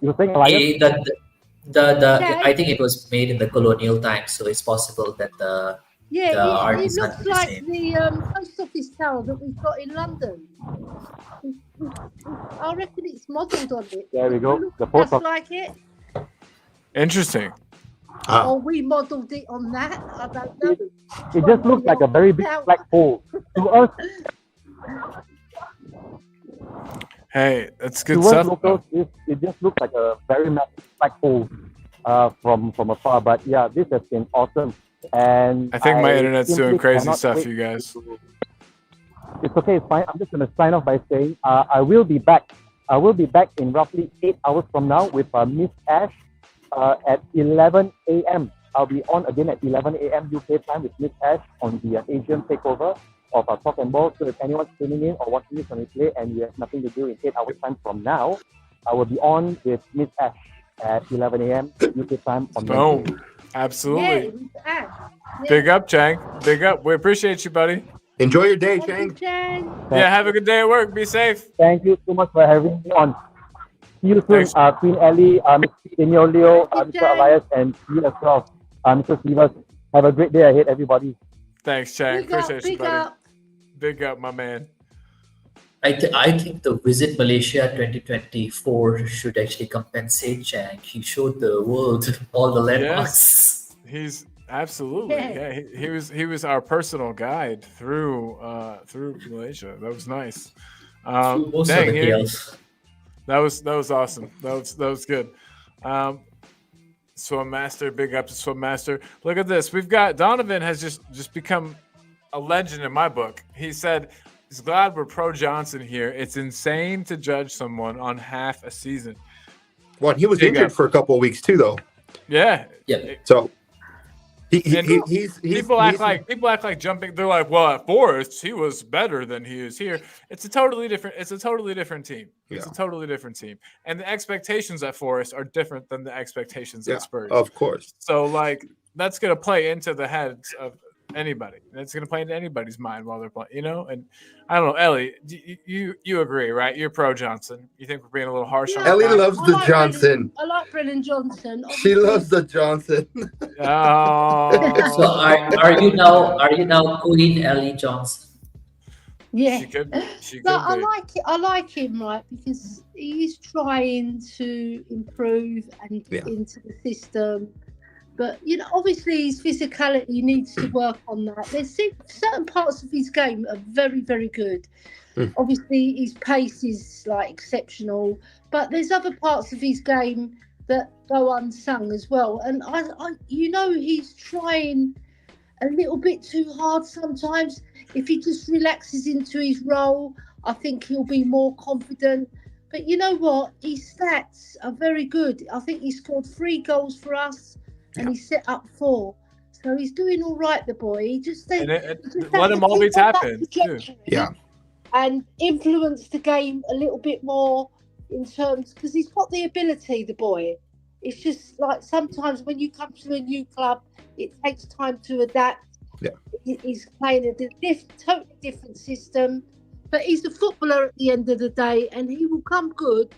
You were saying, Elias? Yeah. I think it was made in the colonial times, so it's possible that the Yeah, art it is not looks the like same. the post office tower that we've got in London. I reckon it's modelled on it. There we go. It looks The post just office. like it. Interesting. Or we modelled it on that. I don't know. It just looks like a very big black hole. To us, Hey, that's good to us stuff. locals, it just looks like a very massive black hole from afar. But yeah, this has been awesome. And I think my internet's simply doing crazy cannot stuff, wait you guys. It's okay, it's fine. I'm just going to sign off by saying I will be back. I will be back in roughly 8 hours from now with Miss Ash at 11 a.m. I'll be on again at 11 a.m. UK time with Miss Ash on the Asian takeover of Talk and Ball. So if anyone's tuning in or watching this on replay and you have nothing to do in 8 hours time from now, I will be on with Miss Ash at 11 a.m. UK time on Wednesday. Boom. Absolutely. Yeah. Big up, Chang. Big up. We appreciate you, buddy. Enjoy your day, Thank you, Chang. Chang. Yeah, have a good day at work. Be safe. Thank you so much for having me on. See you soon, Thanks. Queen Ellie, Mr. Daniel Leo, Thank you, Mr. Jay. Elias, and you as well, Mr. Sivas. Have a great day ahead, everybody. Thanks, Chang. Big up, Appreciate you, big buddy. up. Big up, my man. I think the Visit Malaysia 2024 should actually compensate Chang. He showed the world all the landmarks. He's absolutely Yeah. he was our personal guide through Malaysia. That was nice. Most Dang, of the here- KLs. that was awesome. That was good. Swim Master, big up to Swim Master. Look at this. We've got Donovan has just become a legend in my book. He said he's glad we're pro Johnson here. It's insane to judge someone on half a season. Well, he was Big injured up. for a couple of weeks too, though. Yeah. Yep. So he's People act like jumping. They're like, well, at Forest, he was better than he is here. It's a totally different team. It's Yeah. a totally different team. And the expectations at Forest are different than the expectations yeah, at Spurs. of course. So like that's gonna play into the heads of anybody. That's gonna play into anybody's mind while they're playing, you know? And I don't know, Ellie, you agree, right? You're pro Johnson. You think we're being a little harsh on Ellie the guy? loves the Johnson. I like Brennan Johnson. She loves the Johnson. Oh, So are you now Queen Ellie Johnson? Yeah. She could be. She could No, I be. like it. I like him, right, because he's trying to improve and get Yeah. into the system. But you know, obviously his physicality needs to work on that. There's certain parts of his game are very, very good. Obviously, his pace is like exceptional, but there's other parts of his game that go unsung as well. And I you know, he's trying a little bit too hard sometimes. If he just relaxes into his role, I think he'll be more confident. But you know what? His stats are very good. I think he scored 3 goals for us, and he set up 4. So he's doing all right, the boy. He just, And just let has him to all be keep on that tapping, too. trajectory Yeah. And influence the game a little bit more in terms, because he's got the ability, the boy. It's just like sometimes when you come to a new club, it takes time to adapt. Yeah. He's playing a totally different system, but he's a footballer at the end of the day, and he will come good.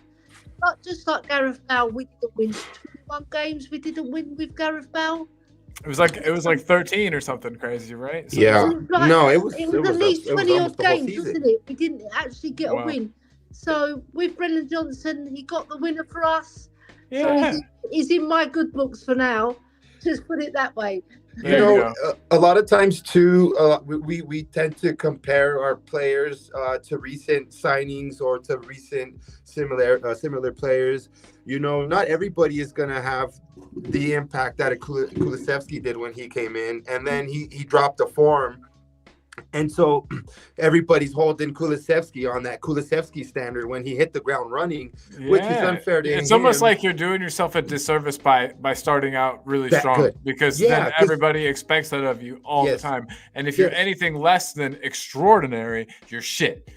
Not just like Gareth Bale, we didn't win 21 games. We didn't win with Gareth Bale. It was like 13 or something crazy, right? So- Yeah. Like, No, it was at least 20 odd almost the whole games, season. wasn't it? We didn't actually get Wow. a win. So with Brendan Johnson, he got the winner for us. Yeah. So he's in my good books for now. just put it that way. There you go. A lot of times too, we tend to compare our players to recent signings or to recent similar players. You know, not everybody is gonna have the impact that Kulusevski did when he came in, and then he dropped the form. And so everybody's holding Kulusevski on that Kulusevski standard when he hit the ground running, which is unfair to him. It's almost like you're doing yourself a disservice by starting out really strong, because then everybody expects that of you all the time. And if you're anything less than extraordinary, you're shit.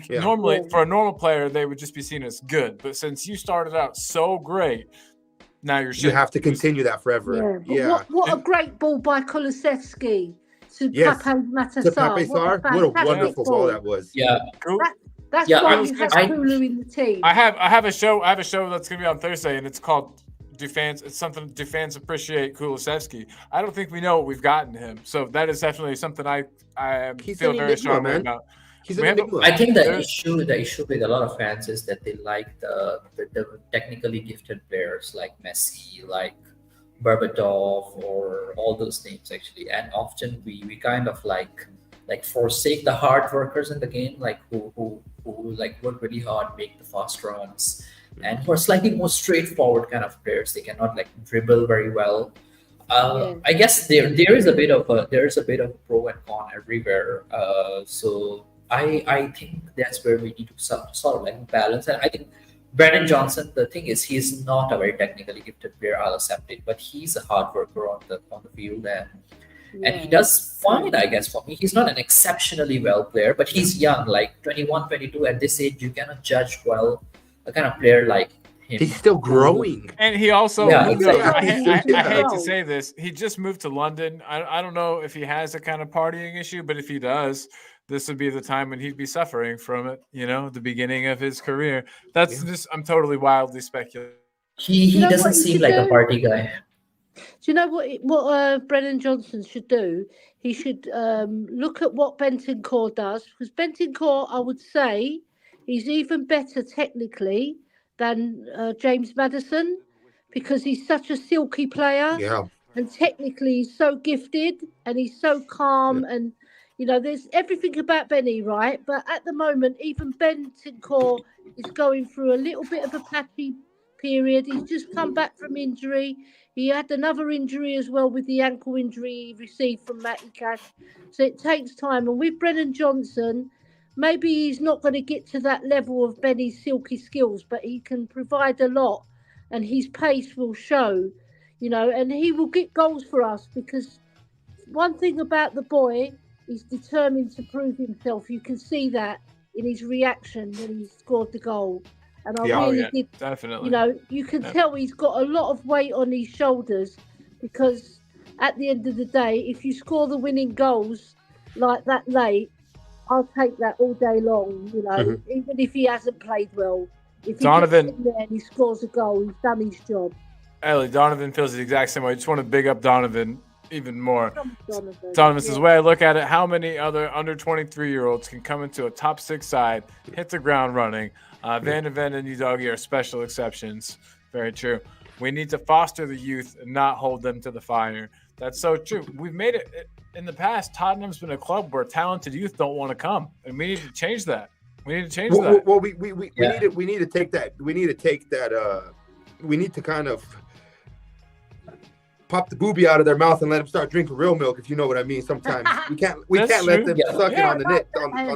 Normally, for a normal player, they would just be seen as good. But since you started out so great, now you're shit. You have to continue that forever. Yeah. What a great ball by Kulusevski. To Pape Matar. What a wonderful ball that was. Yeah. That's why you have Kulu in the team. I have a show that's gonna be on Thursday, and it's called Do Fans Appreciate Kulusevski. I don't think we know what we've gotten him. So that is definitely something I feel very strongly about. I think the issue with a lot of fans is that they like the technically gifted players like Messi, like Berbatov, or all those names actually, and often we kind of like forsake the hard workers in the game, like who like work really hard, make the fast runs, and who are slightly more straightforward kind of players. They cannot like dribble very well. I guess there is a bit of pro and con everywhere. So I think that's where we need to sort of like balance, and I think Brennan Johnson, the thing is, he's not a very technically gifted player, I'll accept it, but he's a hard worker on the field, and he does fine, I guess, for me. He's not an exceptionally well player, but he's young, like 21, 22. At this age, you cannot judge well a kind of player like him. He's still growing. And he also, I hate to say this, he just moved to London. I don't know if he has a kind of partying issue, but if he does, this would be the time when he'd be suffering from it, the beginning of his career. That's just, I'm totally wildly speculating. He doesn't seem like a party guy. Do you know what Brennan Johnson should do? He should look at what Bentancur does, because Bentancur, I would say, he's even better technically than James Maddison, because he's such a silky player. Yeah. And technically he's so gifted and he's so calm and there's everything about Benny, right? But at the moment, even Bentancur is going through a little bit of a patchy period. He's just come back from injury. He had another injury as well with the ankle injury he received from Matty Cash. So it takes time. And with Brennan Johnson, maybe he's not going to get to that level of Benny's silky skills, but he can provide a lot. And his pace will show, and he will get goals for us, because one thing about the boy, he's determined to prove himself. You can see that in his reaction when he scored the goal. And I did, definitely. You can tell he's got a lot of weight on his shoulders, because at the end of the day, if you score the winning goals like that late, I'll take that all day long, even if he hasn't played well. If he gets in there and he scores a goal, he's done his job. Ellie, Donovan feels the exact same way. I just want to big up Donovan even more. Donovan says, the way I look at it, how many other under 23-year-olds can come into a top 6 side, hit the ground running? Van de Ven and Udogie are special exceptions. Very true. We need to foster the youth and not hold them to the fire. That's so true. We've made it in the past. Tottenham's been a club where talented youth don't want to come, and we need to change that. We need to change that. Well, we need to take that. We need to take that. We need to kind of pop the booby out of their mouth and let them start drinking real milk, if you know what I mean. Sometimes we can't let them suck it on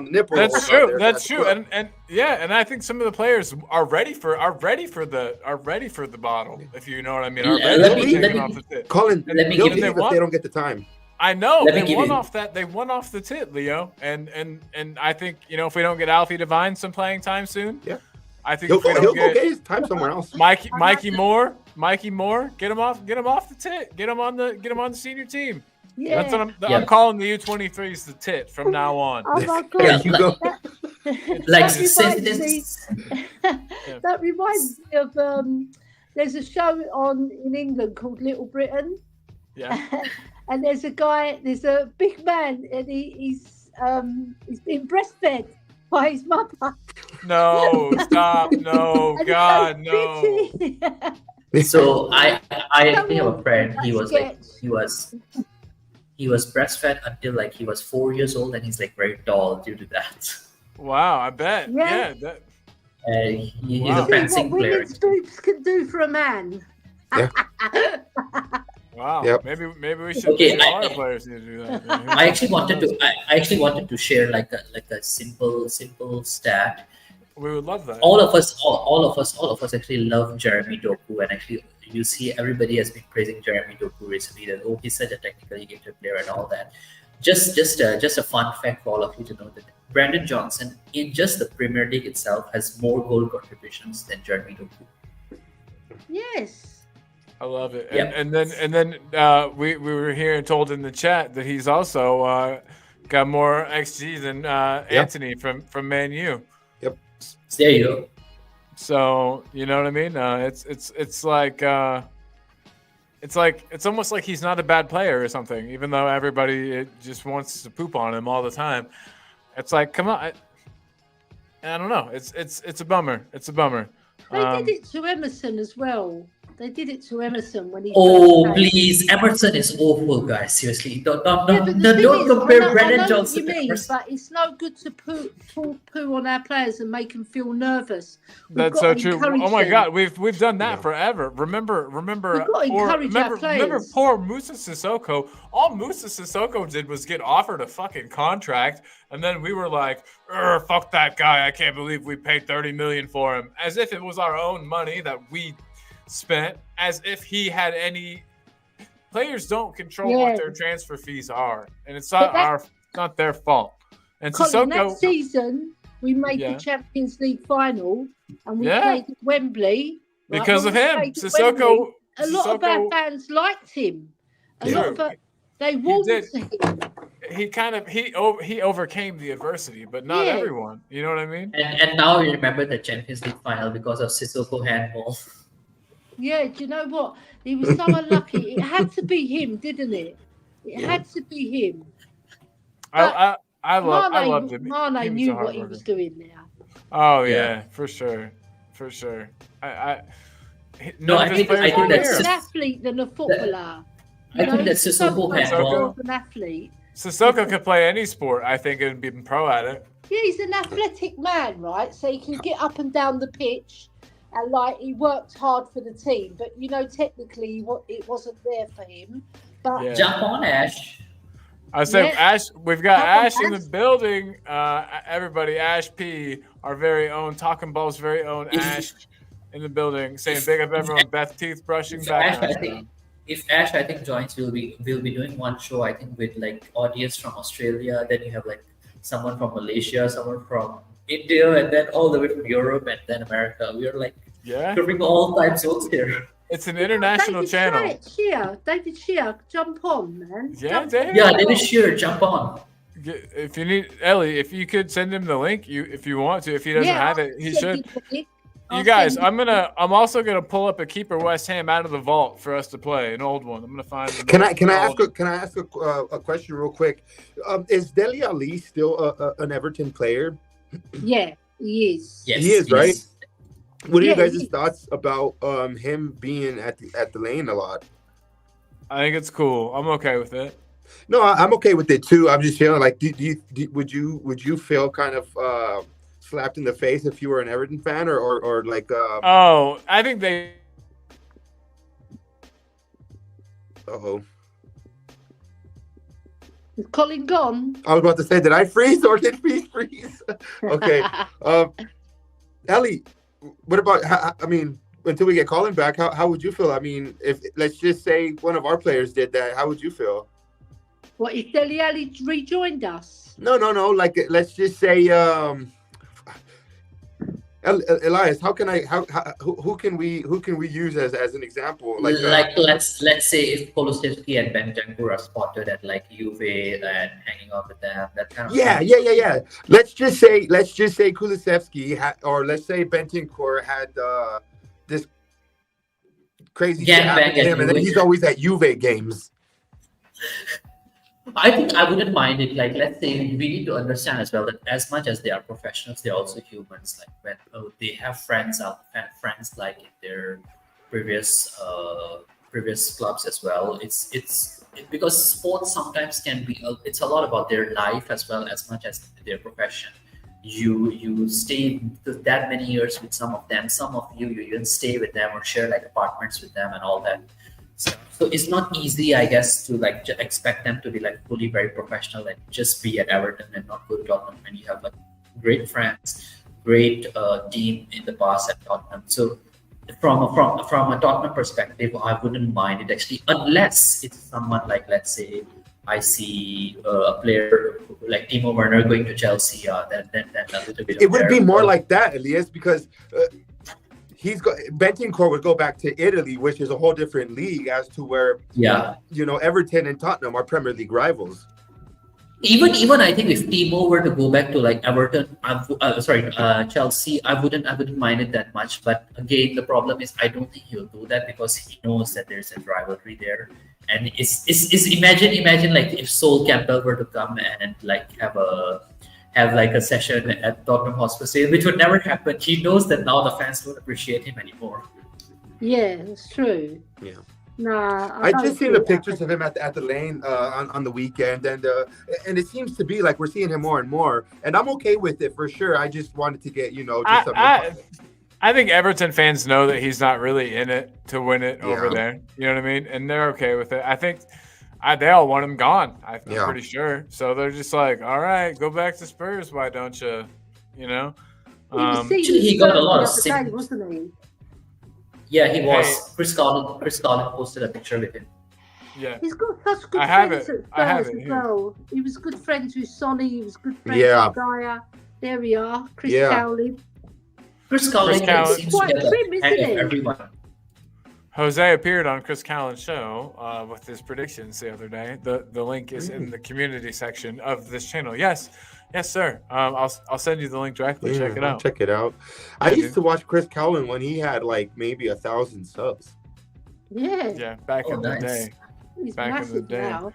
the nipple. That's true. That's true. And I think some of the players are ready for the bottle, if you know what I mean. Let me off the tit. Colin, they'll leave if they don't get the time. I know they won off the tit, Leo, and I think if we don't get Alfie Devine some playing time soon, I think he'll get his time somewhere else. Mikey Moore, get him off the tit, get him on the senior team. Yeah, that's what I'm calling the U23s the tit from now on. Oh my God! Yeah, you go. That reminds me of there's a show in England called Little Britain. Yeah. And there's a big man, and he's been breastfed by his mother. No, stop! No, God, no! So I actually have a friend. He That's was like sketch. he was breastfed until like he was 4 years old, and he's like very tall due to that. Wow, I bet. Yeah. Yeah. That, He's a Wow. See fencing what player. women's boobs can do for a man. Yeah. wow. Yep. Maybe we should. Okay, Maybe all our players need to do that. Yeah, I actually wanted to. I actually wanted to share like a simple stat. We would love that. All of us actually love Jeremy Doku, and actually you see everybody has been praising Jeremy Doku recently that he's such a technically gifted player and all that. Just a fun fact for all of you to know that Brandon Johnson in just the Premier League itself has more goal contributions than Jeremy Doku. Yes. I love it. Yep. And then we were here and told in the chat that he's also got more XG than Anthony from Man U. So there you go. So you know what I mean? It's almost like he's not a bad player or something, even though everybody just wants to poop on him all the time. It's like, come on, I don't know. It's a bummer. It's a bummer. They did it to Emerson as well. They did it to Emerson when he. Oh, first came. please. Emerson is awful, guys. Seriously. Don't Yeah, but the thing is, compare I Brennan know Johnson what to you mean, Emerson. but it's no good to poo on our players and make them feel nervous. We've That's got so to true. encourage Oh my them. God, we've done that forever. Remember, We've got to encourage our remember players. poor Musa Sissoko. All Musa Sissoko did was get offered a fucking contract, and then we were like, "Fuck that guy! I can't believe we paid $30 million for him," as if it was our own money that we spent, as if he had any. Players don't control what their transfer fees are, and it's not their fault. And Colin, that Sissoko, season we made the Champions League final and we played at Wembley. Right? because When of we him, played at Sissoko. Wembley, a lot of our Sissoko- fans liked him. A Yeah. lot of they warmed did. to him. He overcame the adversity, but not Yeah. everyone. You know what I mean? And now we remember the Champions League final because of Sissoko handball. Yeah, do you know what? He was so unlucky. It had to be him, didn't it? It had to be him. I loved him. Mane He was knew a what hard he worker. was doing there. Oh Yeah. yeah, for sure. No, I think More that's of an just- athlete than a footballer. I think that Sissoko Sissoko's handball. more of an athlete. Sissoko could play any sport, I think, and be pro at it. Yeah, he's an athletic man, right? So he can get up and down the pitch, and like he worked hard for the team. But you know, technically, it wasn't there for him. But Yeah. Jump on, Ash. I say Yeah. Ash. We've got Come on, Ash in the Ash. building. Everybody, Ash P, our very own Talking Ball's very own Ash in the building, saying big up everyone. Beth teeth brushing If back. Ash, I think joins, we'll be doing one show. I think with like audience from Australia. Then you have like someone from Malaysia, someone from India, and then all the way from Europe, and then America. We are like Yeah, covering all time zones here. it's an international channel. David Shear, jump on, man. Yeah, Jump David. Yeah, David Shearer, jump on. If you need Ellie, if you could send him the link, if you want to. If he doesn't have it, he should. You guys, I'm also gonna pull up a keeper West Ham out of the vault for us to play, an old one. I'm gonna find. Can I ask a question real quick? Is Dele Ali still an Everton player? Yeah, he is. Yes, He is, right? What are Yeah, you guys' he is. thoughts about him being at the lane a lot? I think it's cool. I'm okay with it. No, I'm okay with it too. I'm just feeling like, would you feel kind of slapped in the face if you were an Everton fan, or like? Oh, I think they. Uh-oh. Is Colin gone? I was about to say, did I freeze or did we freeze? Okay. Ellie, what about? I mean, until we get Colin back, how would you feel? I mean, if let's just say one of our players did that, how would you feel? What, if Dele Alli rejoined us? No. Like, let's just say, Elias, who can we use as an example? Like let's say if Kulusevski and Bentancur are spotted at like Juve and hanging out with them, that kind of yeah. Let's just say Kulusevski or let's say Bentancur had this crazy shit happen to him, and then he's always at Juve games. I think I wouldn't mind it. Like, let's say we need to understand as well that as much as they are professionals, they're also humans. Like when they have friends like in their previous clubs as well. Because sports sometimes can be it's a lot about their life as well as much as their profession. You stay that many years with some of them. Some of you even stay with them or share like apartments with them and all that. So it's not easy, I guess, to like expect them to be like fully very professional and just be at Everton and not go to Tottenham. And you have like great friends, great team in the past at Tottenham. So from a Tottenham perspective, I wouldn't mind it actually, unless it's someone like, let's say, I see a player like Timo Werner going to Chelsea. Then a little bit. It would be more like that, Elias, because Bentancur would go back to Italy, which is a whole different league as to where Everton and Tottenham are Premier League rivals. Even I think if Timo were to go back to like Everton, Chelsea, I wouldn't mind it that much. But again, the problem is I don't think he'll do that because he knows that there's a rivalry there. And it's imagine like if Sol Campbell were to come and like have like a session at Tottenham Hotspur, which would never happen. He knows that now the fans don't appreciate him anymore. Yeah, it's true. Yeah. Nah, I just seen the pictures of him at the lane on the weekend, and it seems to be like we're seeing him more and more, and I'm okay with it for sure. I just wanted to get just I think Everton fans know that he's not really in it to win it over there. You know what I mean? And they're okay with it. I think they all want him gone. I'm pretty sure. So they're just like, all right, go back to Spurs. Why don't you? You know. He got a lot of day, wasn't he? Yeah, he was. Hey, Chris Collins posted a picture with him. Yeah. He's got such good friends at Spurs as well. He was good friends with Sonny. He was good friends with Dyer. There we are. Chris Cowley. Chris Cowley seems quite to prim, isn't he? Everyone. Jose appeared on Chris Callen's show with his predictions the other day. The link is in the community section of this channel. Yes, sir. I'll send you the link directly. Check it out. Check it out. I used to watch Chris Callen when he had like maybe 1,000 subs. Yeah. Back in the day. He's back in the day. Now.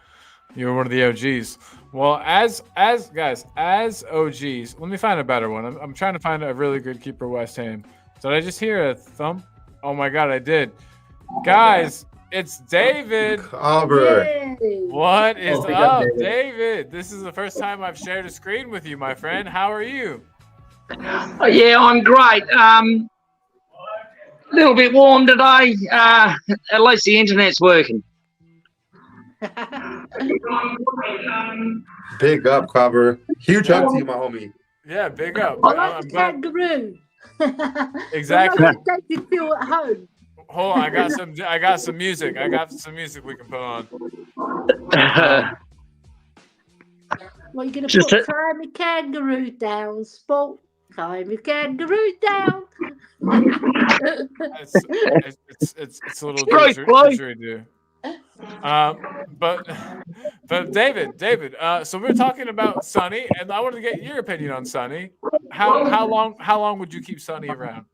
You were one of the OGs. Well, as OGs, let me find a better one. I'm trying to find a really good keeper West Ham. Did I just hear a thump? Oh my God, I did. Guys, it's David. Cobber. What is up, David? This is the first time I've shared a screen with you, my friend. How are you? Oh, yeah, I'm great. A little bit warm today. At least the internet's working. Big up, Cobber. Huge up to you, my homie. Yeah, big up. I like the kangaroo. Exactly. Make you feel at home. Hold on, I got some music. I got some music we can put on. Well, you're gonna put time the kangaroo down, sport. Time the kangaroo down. It's a little didgeridoo. But David. So we're talking about Sonny, and I wanted to get your opinion on Sonny. How long would you keep Sonny around?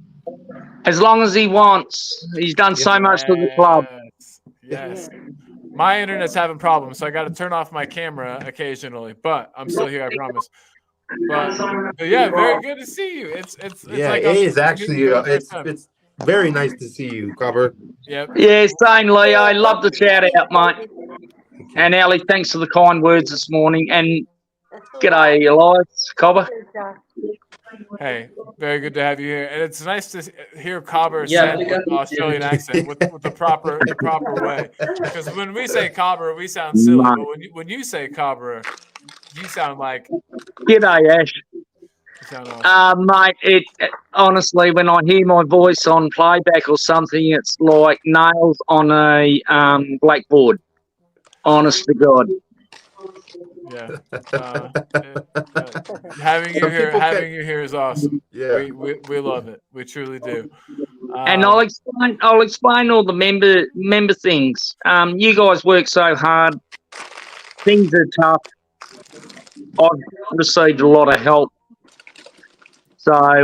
As long as he wants. He's done so much for the club. Yes. My internet's having problems, so I got to turn off my camera occasionally. But I'm still here, I promise. But yeah, very good to see you. It's like it is actually it's very nice to see you, Cobber. Yep. Yeah, same, Leo. I love the shout out, mate. And Ali, thanks for the kind words this morning. And g'day, Elias, Cobber. Hey, very good to have you here, and it's nice to hear Cobber said with Australian accent with the proper way. Because when we say Cobber, we sound silly, but when you say Cobber, you sound like. G'day, Ash. You sound awesome. Mate, honestly, when I hear my voice on playback or something, it's like nails on a blackboard. Honest to God. Yeah. Having you here is awesome. Yeah, we love it. We truly do. And I'll explain all the member things. You guys work so hard. Things are tough. I've received a lot of help, so I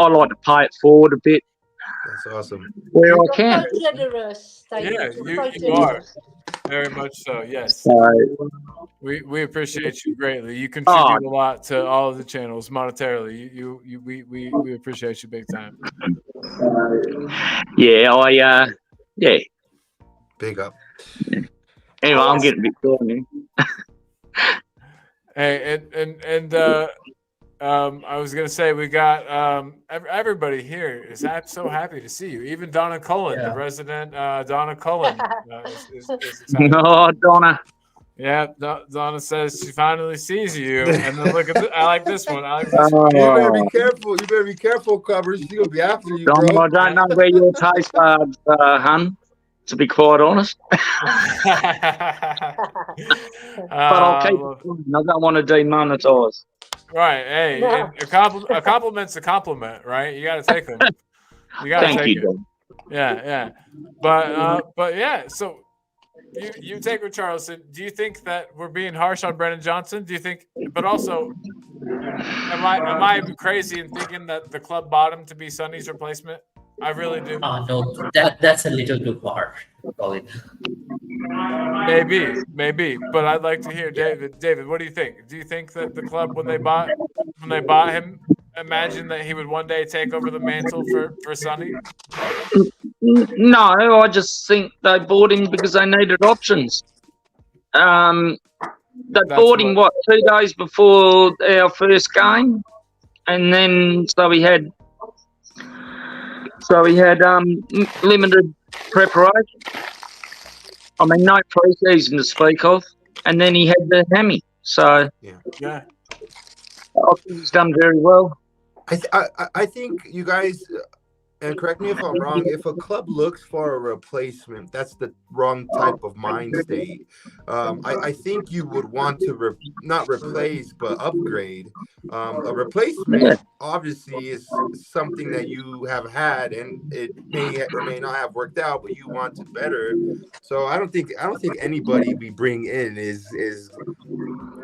like to pay it forward a bit. That's awesome. Where I can. So generous. You are. Very much so, yes. We appreciate you greatly. You contribute a lot to all of the channels monetarily. We appreciate you big time. Yeah, Yeah. Big up. Anyway, I'm getting a bit bored now. Hey, I was gonna say we got everybody here is so happy to see you. Even Donna Cullen, the Yeah. resident Donna Cullen, is excited. Oh, Donna. Yeah, Donna says she finally sees you, and then look at I like this one. I like this one. You better Oh, be careful. You better be careful, Covers. She's gonna be after you, Donna, bro. I don't know where your taste buds, hun, to be quite honest. But I'll keep it going. I don't want to demonetize. Right. Hey, No. a compliment's a compliment, right? You got to take them. You got to Thank take you, it. Don. Yeah. But yeah. So you take Richarlison. Do you think that we're being harsh on Brennan Johnson? Do you think? But also, am I crazy in thinking that the club bought him to be Sonny's replacement? I really do. No, that's a little too far, Colin. Maybe. But I'd like to hear David. David, what do you think? Do you think that the club, when they bought him, imagined that he would one day take over the mantle for Sonny? No, I just think they bought him because they needed options. They bought him 2 days before our first game, and then so he had limited preparation. I mean, no pre-season to speak of, and then he had the hammy. So Yeah. I think he's done very well. I think you guys, and correct me if I'm wrong, if a club looks for a replacement, that's the wrong type of mind state. I think you would want to not replace, but upgrade. A replacement obviously is something that you have had, and it may or may not have worked out, but you want to better. So I don't think anybody we bring in is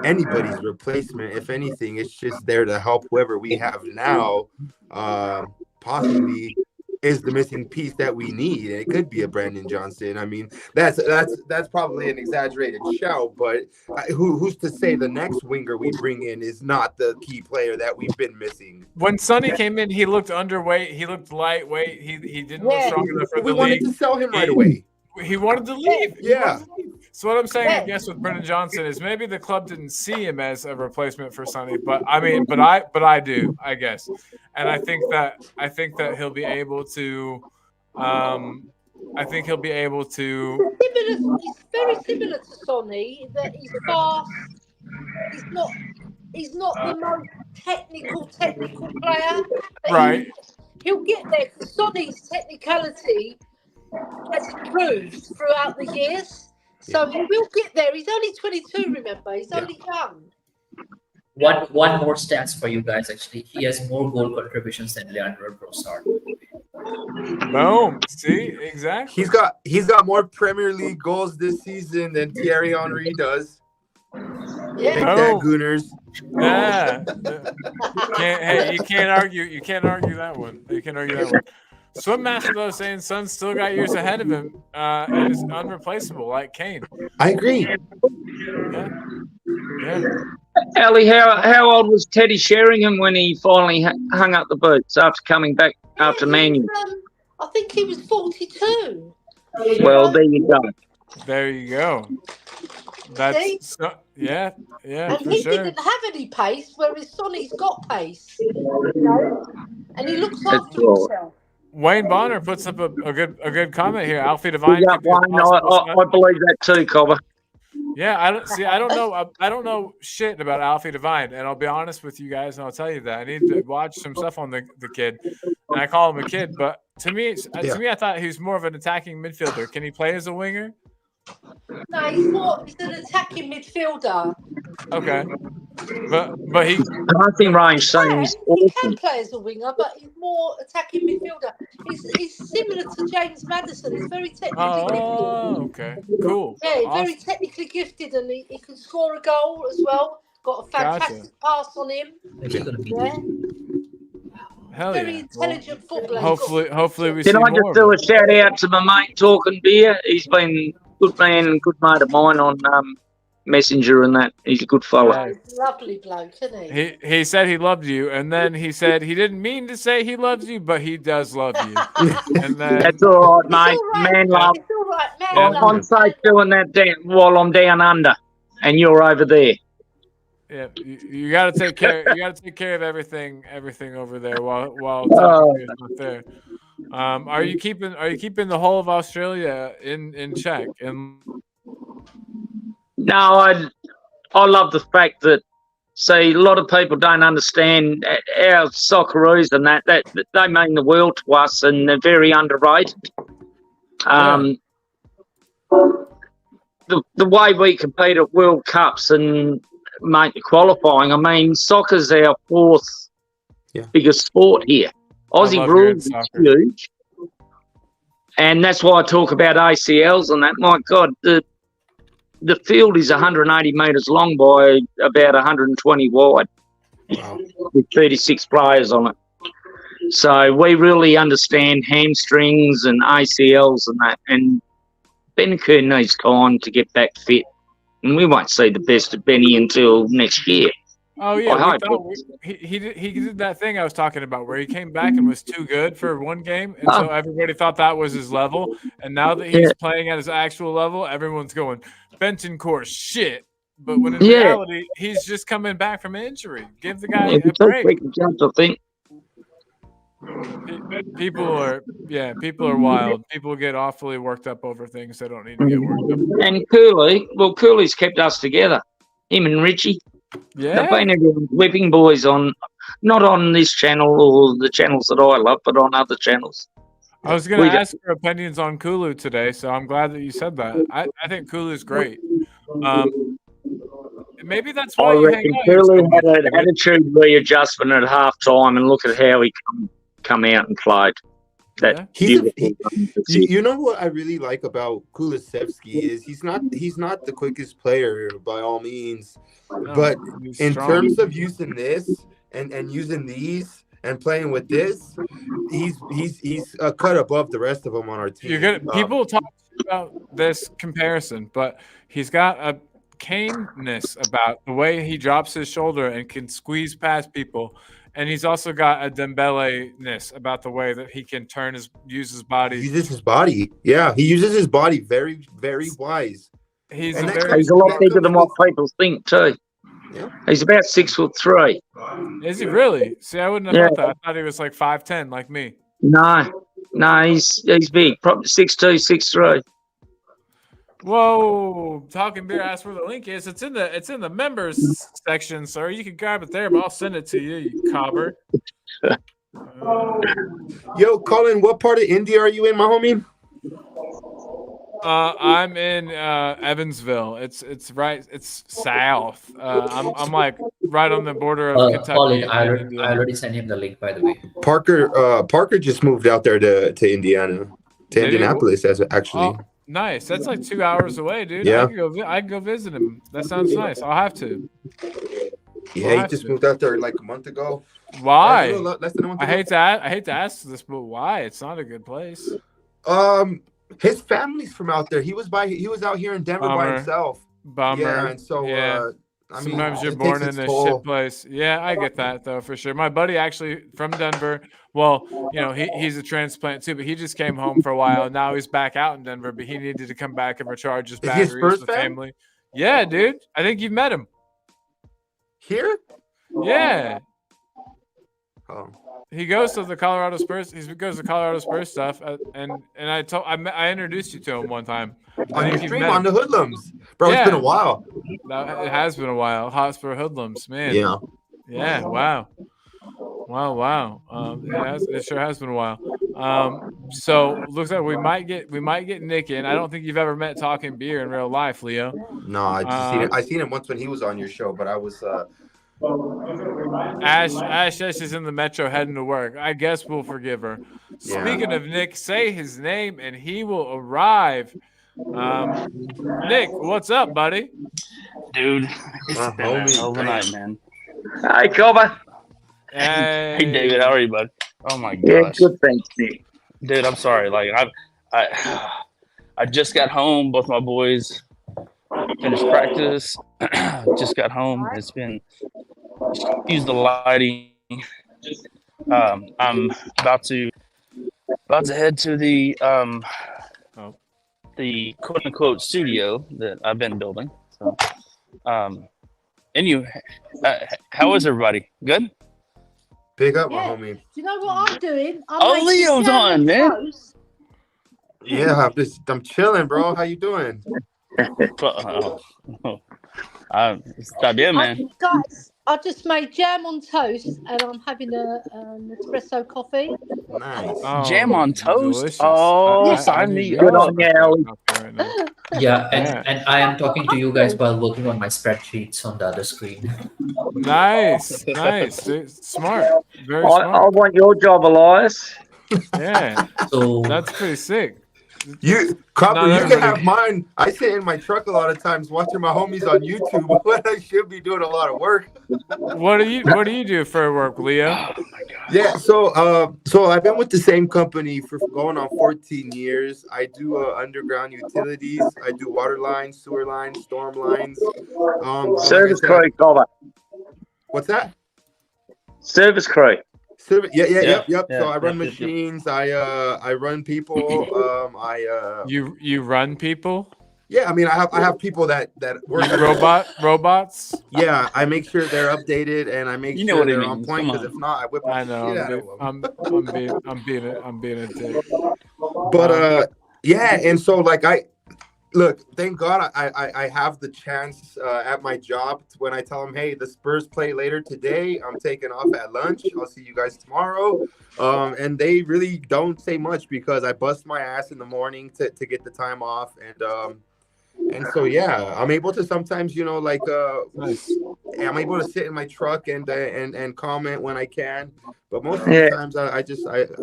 anybody's replacement. If anything, it's just there to help whoever we have now. Possibly is the missing piece that we need, and it could be a Brandon Johnson. I mean, that's probably an exaggerated shout, but who's to say the next winger we bring in is not the key player that we've been missing? When Sonny came in, he looked underweight. He looked lightweight. He didn't look strong enough for We the wanted league. to sell him right away. He wanted to leave. Yeah. So what I'm saying, I guess, with Brennan Johnson is maybe the club didn't see him as a replacement for Sonny, but I do, I guess, and I think that he'll be able to. I think he'll be able to. He's very similar to Sonny. That he's fast. He's not the most technical player. Right. He'll get there. Sonny's technicality has improved throughout the years. So he will get there. He's only 22, remember. He's only young. One more stats for you guys, actually. He has more goal contributions than Leandro Trossard. Boom. See? Exactly. He's got more Premier League goals this season than Thierry Henry does. Yeah. Big Dad Gooners. Yeah. You can't argue that one. You can't argue that one. Swim Master, though, saying Son's still got years ahead of him and is unreplaceable, like Kane. I agree. Yeah. Ellie, how old was Teddy Sheringham when he finally hung up the boots after coming back after Man U? I think he was 42. Well, there you go. There you go. That's yeah, and for he sure. didn't have any pace, whereas Sonny's got pace. You know? And he looks after himself. Wayne Bonner puts up a good comment here. Alfie Devine. I believe that too, Cobber. Yeah, I don't know shit about Alfie Devine, and I'll be honest with you guys, and I'll tell you that I need to watch some stuff on the kid. And I call him a kid, but to me, I thought he was more of an attacking midfielder. Can he play as a winger? No, he's an attacking midfielder. Okay, but he passing range seems he can play as a winger, but he's more attacking midfielder. He's similar to James Maddison. He's very technically gifted. Oh, okay, cool. Yeah, Awesome. very technically gifted, and he can score a goal as well. Got a fantastic pass on him. Yeah. Hell very yeah. intelligent footballer. Hopefully we see Can I more. just do a shout out to my mate Talking Beer? He's been a good man and good mate of mine on Messenger and that. He's a good fella. Oh, he's a lovely bloke, isn't he? He said he loved you, and then he said he didn't mean to say he loves you, but he does love you. And then That's all right, It's mate. all right. Man love. It's all right, man. Yeah. I'm love. safe doing that while I'm down under, and you're over there. yeah, you got to take care. You got to take care of everything over there while Oh. Tom is not there. Are you keeping the whole of Australia in check? And No, I love the fact that, see, a lot of people don't understand our Socceroos and that they mean the world to us, and they're very underrated. The way we compete at World Cups and make the qualifying, I mean, soccer's our fourth biggest sport here. Aussie love rules is soccer. huge, and that's why I talk about ACLs and that. My God, the field is 180 metres long by about 120 wide, with 36 players on it. So we really understand hamstrings and ACLs and that. And Ben Kerr needs time to get back fit, and we won't see the best of Benny until next year. Oh yeah, I we thought he did that thing I was talking about where he came back and was too good for one game, and so everybody thought that was his level. And now that he's playing at his actual level, everyone's going Bentoncourt shit. But when in reality, he's just coming back from injury. Give the guy a break. I think. People are wild. People get awfully worked up over things they don't need to get worked up. And Cooley's kept us together. Him and Richie. Yeah. They've been everyone's whipping boys on, not on this channel or the channels that I love, but on other channels. I was going to ask for opinions on Kulu today, so I'm glad that you said that. I think Kulu's great. Maybe that's why I you reckon hang out. Kulu had an attitude readjustment at half time, and look at how he come out and played. That you know what I really like about Kulusevski is he's not the quickest player by all means, but in terms of using this and using these and playing with this, he's a cut above the rest of them on our team. People talk about this comparison, but he's got a Kane-ness about the way he drops his shoulder and can squeeze past people. And he's also got a Dembele-ness about the way that he can use his body. He uses his body. Yeah, he uses his body very, very wise. He's a lot bigger than what people think too. Yeah. He's about 6'3". Is he really? See, I wouldn't have thought that. I thought he was like 5'10", like me. No, he's big, probably 6'2", 6'3". Whoa, Talking Beer asked where the link is. It's in the members section, sir. You can grab it there, but I'll send it to you, you cobber. Yo, Colin, what part of India are you in, my homie? I'm in Evansville. It's south. I'm like right on the border of Kentucky. Colin, I already sent him the link, by the way. Parker just moved out there to Indiana, to Indianapolis, actually. Oh, nice. That's like 2 hours away, dude. Yeah. I can go visit him. That sounds nice. I'll have to. Yeah, he just moved out there like a month ago. Why? Less than a month ago. I hate to ask this, but why? It's not a good place. His family's from out there. He was out here in Denver by himself. Bummer. Yeah, and so sometimes you're born in a shit place. Yeah, I get that though for sure. My buddy actually from Denver. Well, he's a transplant too, but he just came home for a while and now he's back out in Denver. But he needed to come back and recharge his batteries with the family. Yeah, dude. I think you've met him. Here? Yeah. Oh. He goes to the Colorado Spurs. He goes to Colorado Spurs stuff, and I introduced you to him one time. On your stream on the Hoodlums, bro. Yeah. It's been a while. It has been a while. Hotspur Hoodlums, man. Yeah. Yeah. Wow. It sure has been a while. So looks like we might get Nick in. I don't think you've ever met Talking Beer in real life, Leo. No, I seen him once when he was on your show, but I was. Ash is in the metro heading to work. I guess we'll forgive her. Yeah. Speaking of Nick, say his name and he will arrive. Nick, what's up, buddy? Dude, it's been overnight, man. Hi, Coba. Hey, David, how are you, bud? Oh my gosh. Yeah, good, thanks, Nick. Dude, I'm sorry. Like I just got home. Both my boys finished practice. Just got home. It's been excuse the lighting. I'm about to head to the quote unquote studio that I've been building. So, and you, how is everybody? Good. Big up, my Yeah. homie. Do you know what I'm doing? I'm Oh, making Leo's jam on, and man. toast. Yeah, I'm chilling, bro. How you doing? Está bien, man. Guys, I just made jam on toast and I'm having an espresso coffee. Nice. Jam on toast. Delicious. Oh, Yeah. sign need me more Good on up. you, espresso Ellie. coffee right now. Yeah, Yeah. and I am talking to you guys while working on my spreadsheets on the other screen. Nice. Smart. Very I smart. want your job, Elias. Yeah. So That's pretty sick. You, Copper, Not you can everybody- have mine. I sit in my truck a lot of times watching my homies on YouTube when I should be doing a lot of work. What do you do for work, Leo? Oh my god. Yeah, so I've been with the same company for going on 14 years. I do underground utilities. I do water lines, sewer lines, storm lines. Like I Service said, crew, Cobber. what's that? Service crew. Yep. Yeah, So I run yep. machines. I run people. You run people? Yeah, I mean, I have people that work. Robots? Yeah, I make sure they're updated and I make You know sure what he they're on means. point. Come Because on. if not, I whip I the know. shit out of them. I'm being a dick. But yeah, and so like look, thank God I have the chance at my job when I tell them, hey, the Spurs play later today. I'm taking off at lunch. I'll see you guys tomorrow. And they really don't say much because I bust my ass in the morning to get the time off. And so yeah, I'm able to sometimes, Nice. I'm able to sit in my truck and comment when I can. But most of the times I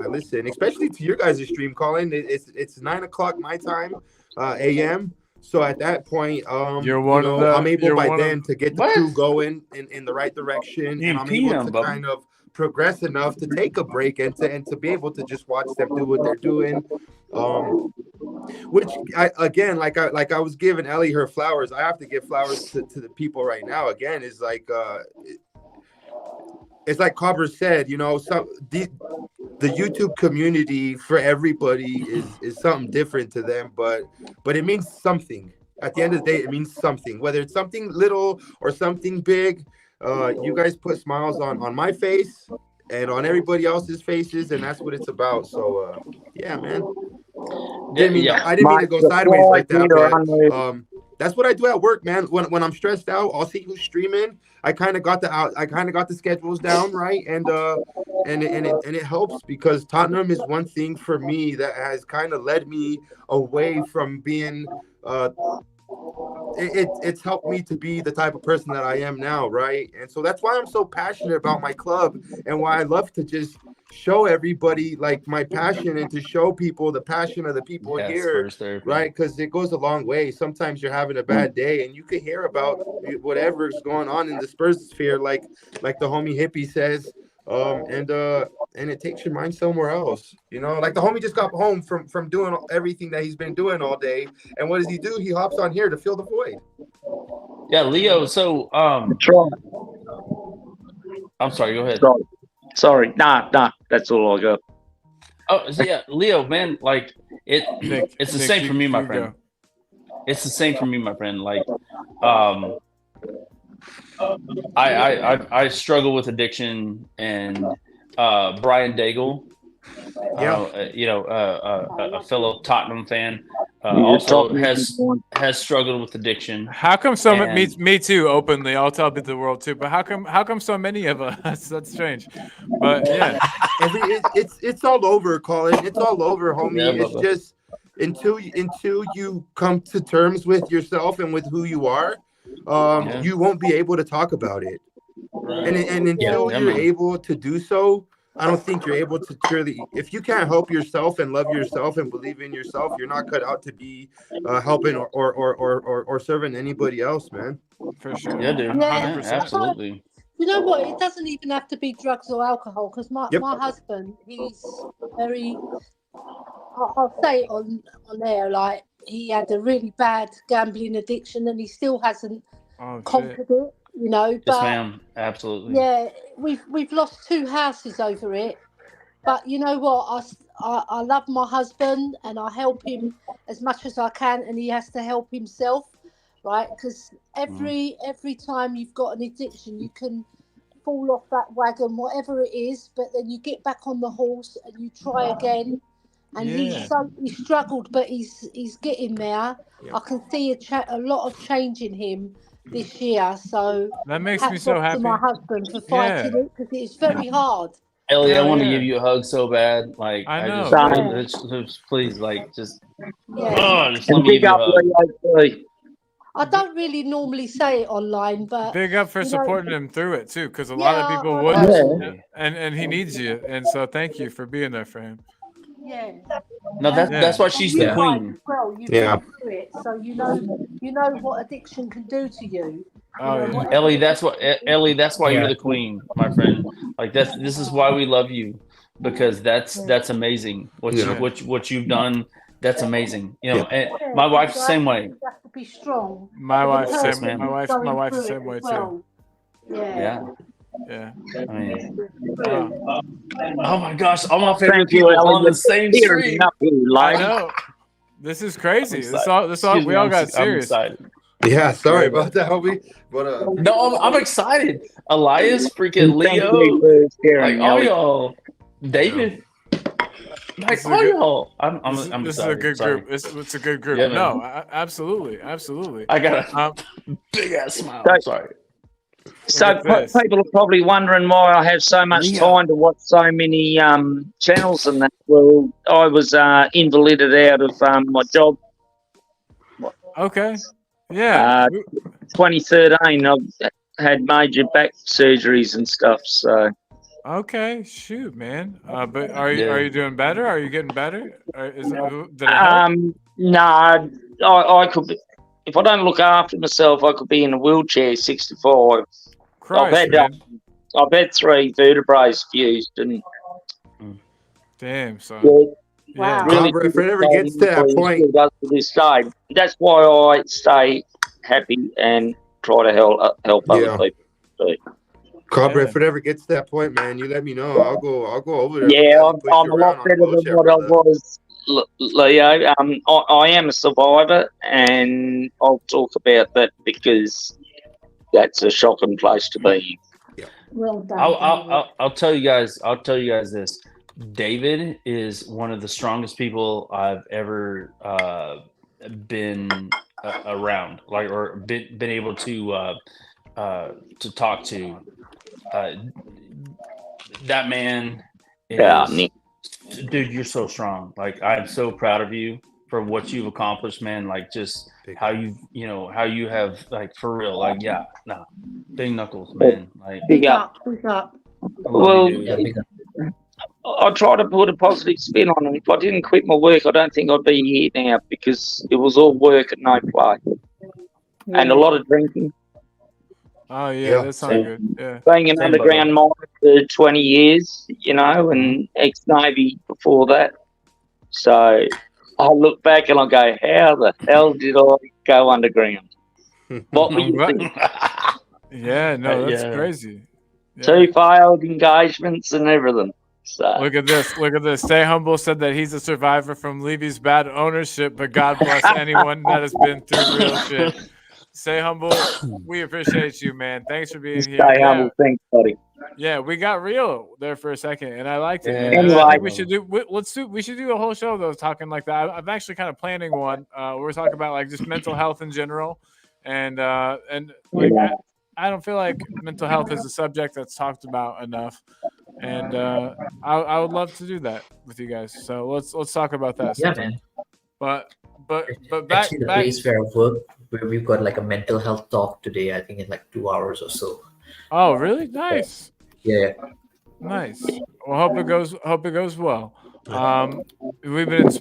listen, especially to your guys' stream, Colin. It's 9 o'clock my time. AM. So at that point, You're one of the- I'm able you're by one of- then to get the What? crew going in the right direction, You and I'm able PM, to Bubba. kind of progress enough to take a break and to be able to just watch them do what they're doing. Which like I was giving Ellie her flowers. I have to give flowers to the people right now. Again, is like it's like Cobber said, the YouTube community for everybody is something different to them, but it means something. At the end of the day, it means something. Whether it's something little or something big, you guys put smiles on my face and on everybody else's faces, and that's what it's about. So yeah, man. I didn't mean to go sideways like that, but that's what I do at work, man. When I'm stressed out, I'll see who's streaming. I kind of got the schedules down right, and it helps because Tottenham is one thing for me that has kind of led me away from being. It's helped me to be the type of person that I am now, right? And so that's why I'm so passionate about my club and why I love to just show everybody like my passion and to show people the passion of the people here, right? Because it goes a long way. Sometimes you're having a bad day and you can hear about whatever's going on in the Spurs sphere, like the homie Hippie says, and it takes your mind somewhere else. Like the homie just got home from doing everything that he's been doing all day, and what does he do? He hops on here to fill the void. Yeah, Leo. So Try. I'm sorry. Go ahead. Sorry. Nah. That's all I got. Oh, so yeah, Leo, man. Like it's the Nick, same for me, my you friend. go. It's the same for me, my friend. Like, I struggle with addiction, and Brian Daigle, a fellow Tottenham fan, also has struggled with addiction. How come so many? Me too. Openly, I'll tell the world too. But how come so many of us? That's strange. But yeah, it's all over, Colin. It's all over, homie. Yeah, it's just until you come to terms with yourself and with who you are, you won't be able to talk about it. Right. And until you're able to do so, I don't think you're able to truly. If you can't help yourself and love yourself and believe in yourself, you're not cut out to be helping or serving anybody else, man. For sure. Yeah, dude. 100%. Absolutely. You know what? It doesn't even have to be drugs or alcohol because my husband, he's very. I'll say it on there, like he had a really bad gambling addiction, and he still hasn't conquered it. You know, Yes, but ma'am. Absolutely. yeah, we've lost 2 houses over it. But you know what? I love my husband, and I help him as much as I can, and he has to help himself, right? Because every time you've got an addiction, you can fall off that wagon, whatever it is, but then you get back on the horse and you try again. And he struggled, but he's getting there. I can see a lot of change in him this year. So That makes me hats so off to happy. my husband for fighting it, because it's very hard. Ellie, I Hell want to yeah. give you a hug so bad. Like, I I know. just please, like, just, Yeah. just let me big give you up a hug. Leo. I don't really normally say it online, but Big up for you know, supporting him through it too, because a lot of yeah, people I wouldn't, know. Absolutely. and he needs you, and so thank you for being there for him. Yeah. No, that's why she's the You guys queen. as well, you've Yeah. been through it, so you know what addiction can do to you. Oh yeah. Whatever Ellie, it Ellie, that's why you're Yeah. the queen, my friend. Like this is why we love you, because that's amazing. What you've done, that's amazing. You know, and my wife's the same way. You have to be strong. My wife's the Yes, same. ma'am. My wife's the same way too. Yeah. Yeah. I mean, Wow. oh my gosh, all my favorite Thank you, people Ellie. on the same Tearing stream. up here, I lady. know. This is crazy. I'm This all. Excuse We me, all got I'm serious. excited. Yeah, sorry about that, homie. But No, I'm excited. Elias, freaking Thank Leo, you for sharing, like all Ellie. y'all, David, like This is a all good- y'all. I'm This excited. is a good Sorry. group. It's a good group. Yeah, man. No, absolutely. I got a big ass smile. So- I'm sorry. So at this. people are probably wondering why I have so much Leo. time to watch so many channels and that. Well, I was invalided out of my job. Okay. Yeah. 2013, I've had major back surgeries and stuff. So Okay. Shoot, man. But are Yeah. you doing better? Are you getting better? Did it help? no, I could be, if I don't look after myself, I could be in a wheelchair. 65. Christ, man. I've had 3 vertebrae fused, and Damn, son. Wow. really Cobra, if it ever gets to that point, still does to this day. That's why I stay happy and try to help other people. So, Cobra, Yeah. if it ever gets to that point, man, you let me know. I'll go over there. yeah, Let me push I'm you a around lot on better than wheelchair, what I brother. was, Leo. I am a survivor, and I'll talk about that because that's a shocking place to be. Well done. David. I'll tell you guys. I'll tell you guys this. David is one of the strongest people I've ever been around, like, or been able to talk to. That man is, Yeah, Nick. dude. You're so strong. Like, I'm so proud of you for what you've accomplished, man. Like, just how you have, like, for real. Like, big knuckles, man. Like, Big up. Big up. I love you, dude. Yeah, big up. I try to put a positive spin on it. If I didn't quit my work, I don't think I'd be here now because it was all work and no play, and a lot of drinking. Oh yeah, that sounds good. Yeah. Being an Same underground miner for 20 years, and ex-Navy before that. So I look back and I go, how the hell did I go underground? What were I'm you glad- thinking? Yeah, no, that's Yeah. crazy. Yeah. 2 failed engagements and everything. So Look at this. Look at this. Stay Humble said that he's a survivor from Levy's bad ownership, but God bless anyone that has been through real shit. Stay Humble. We appreciate you, man. Thanks for being here. stay humble. Thanks, buddy. Yeah, we got real there for a second, and I liked it. Yeah. And I Anyway. think we should do a whole show though, talking like that. I'm actually kind of planning one. We're talking about like just mental health in general, and like I don't feel like mental health is a subject that's talked about enough, and I would love to do that with you guys. So let's talk about that. Yeah, sometime. man. But back Actually, the back. place where I work, where we've got like a mental health talk today, I think in like 2 hours or so. Oh, really? Nice. Yeah. Nice. Well, hope it goes well. We've been in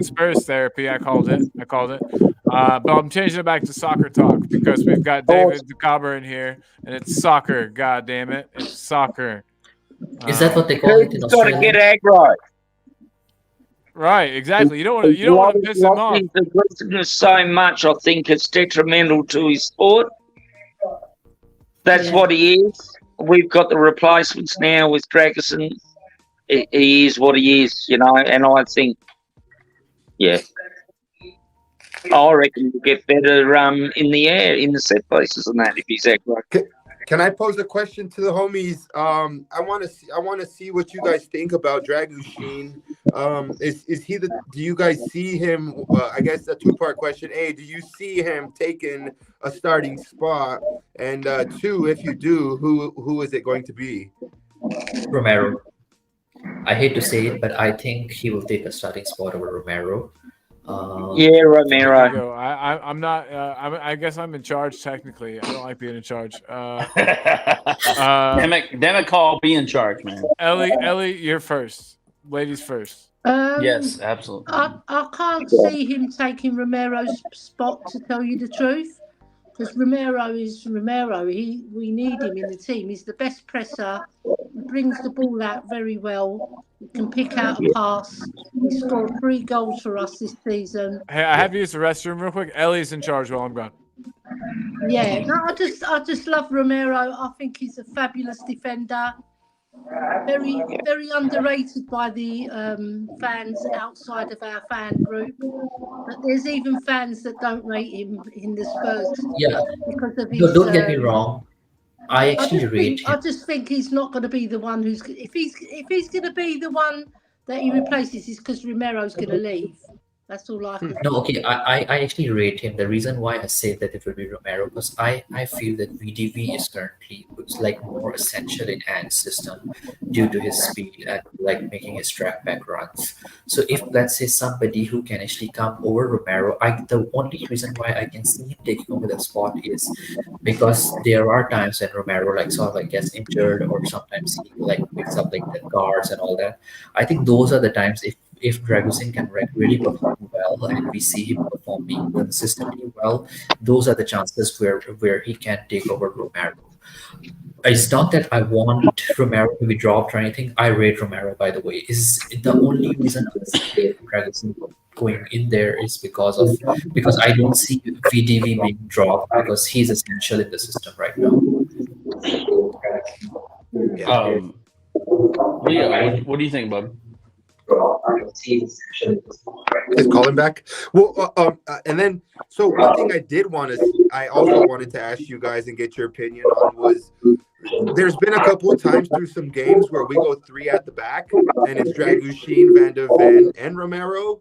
Spurs therapy. I called it. But I'm changing it back to soccer talk because we've got David DeCobber in here, and it's soccer. God damn it, it's soccer. Is that what they call it in Got to get Australia? aggro. Right, exactly. You don't want to piss him off. His aggressiveness so much, I think it's detrimental to his sport. That's what he is. We've got the replacements now with Dragerson. He is what he is, you know, and I think, yeah, I reckon we'll get better in the air, in the set pieces and that if he's aggro. Can I pose a question to the homies? I want to see what you guys think about Dragushin. Is he the? Do you guys see him? I guess a two-part question. A, do you see him taking a starting spot? And two, if you do, who is it going to be? Romero. I hate to say it, but I think he will take a starting spot over Romero. Yeah, Romero. Go. I'm not. I guess I'm in charge technically. I don't like being in charge. Damn it, Call, be in charge, man. Ellie, you're first. Ladies first. Yes, absolutely. I can't see him taking Romero's spot, to tell you the truth, because Romero is Romero. We need him in the team. He's the best presser. He brings the ball out very well. He can pick out a pass. He scored 3 goals for us this season. Hey, I have to use the restroom real quick. Ellie's in charge while I'm gone. Yeah, no, I just love Romero. I think he's a fabulous defender. Very, very underrated by the fans outside of our fan group. But there's even fans that don't rate him in the Spurs. Yeah, because of his. No, don't get me wrong. I actually rate him. I just think he's not going to be the one who's. If he's going to be the one that he replaces, is because Romero's going to leave. That's all I can. No, okay. I actually rate him. The reason why I say that it will be Romero, because I feel that VDV is currently like more essential in Ant's system due to his speed and like making his track back runs. So if let's say somebody who can actually come over Romero, the only reason why I can see him taking over that spot is because there are times when Romero like sort of like gets injured, or sometimes he like picks up like the guards and all that. I think those are the times if Dragusin can really perform well, and we see him performing consistently well, those are the chances where he can take over Romero. It's not that I want Romero to be dropped or anything. I rate Romero, by the way. Is the only reason I say Dragusin going in there is because I don't see VDV being dropped, because he's essential in the system right now. Leo, what do you think, bud? Is Colin back? Well, and then so one thing I also wanted to ask you guys and get your opinion on was, there's been a couple of times through some games where we go 3 at the back, and it's Dragushin, Van der Ven, and Romero.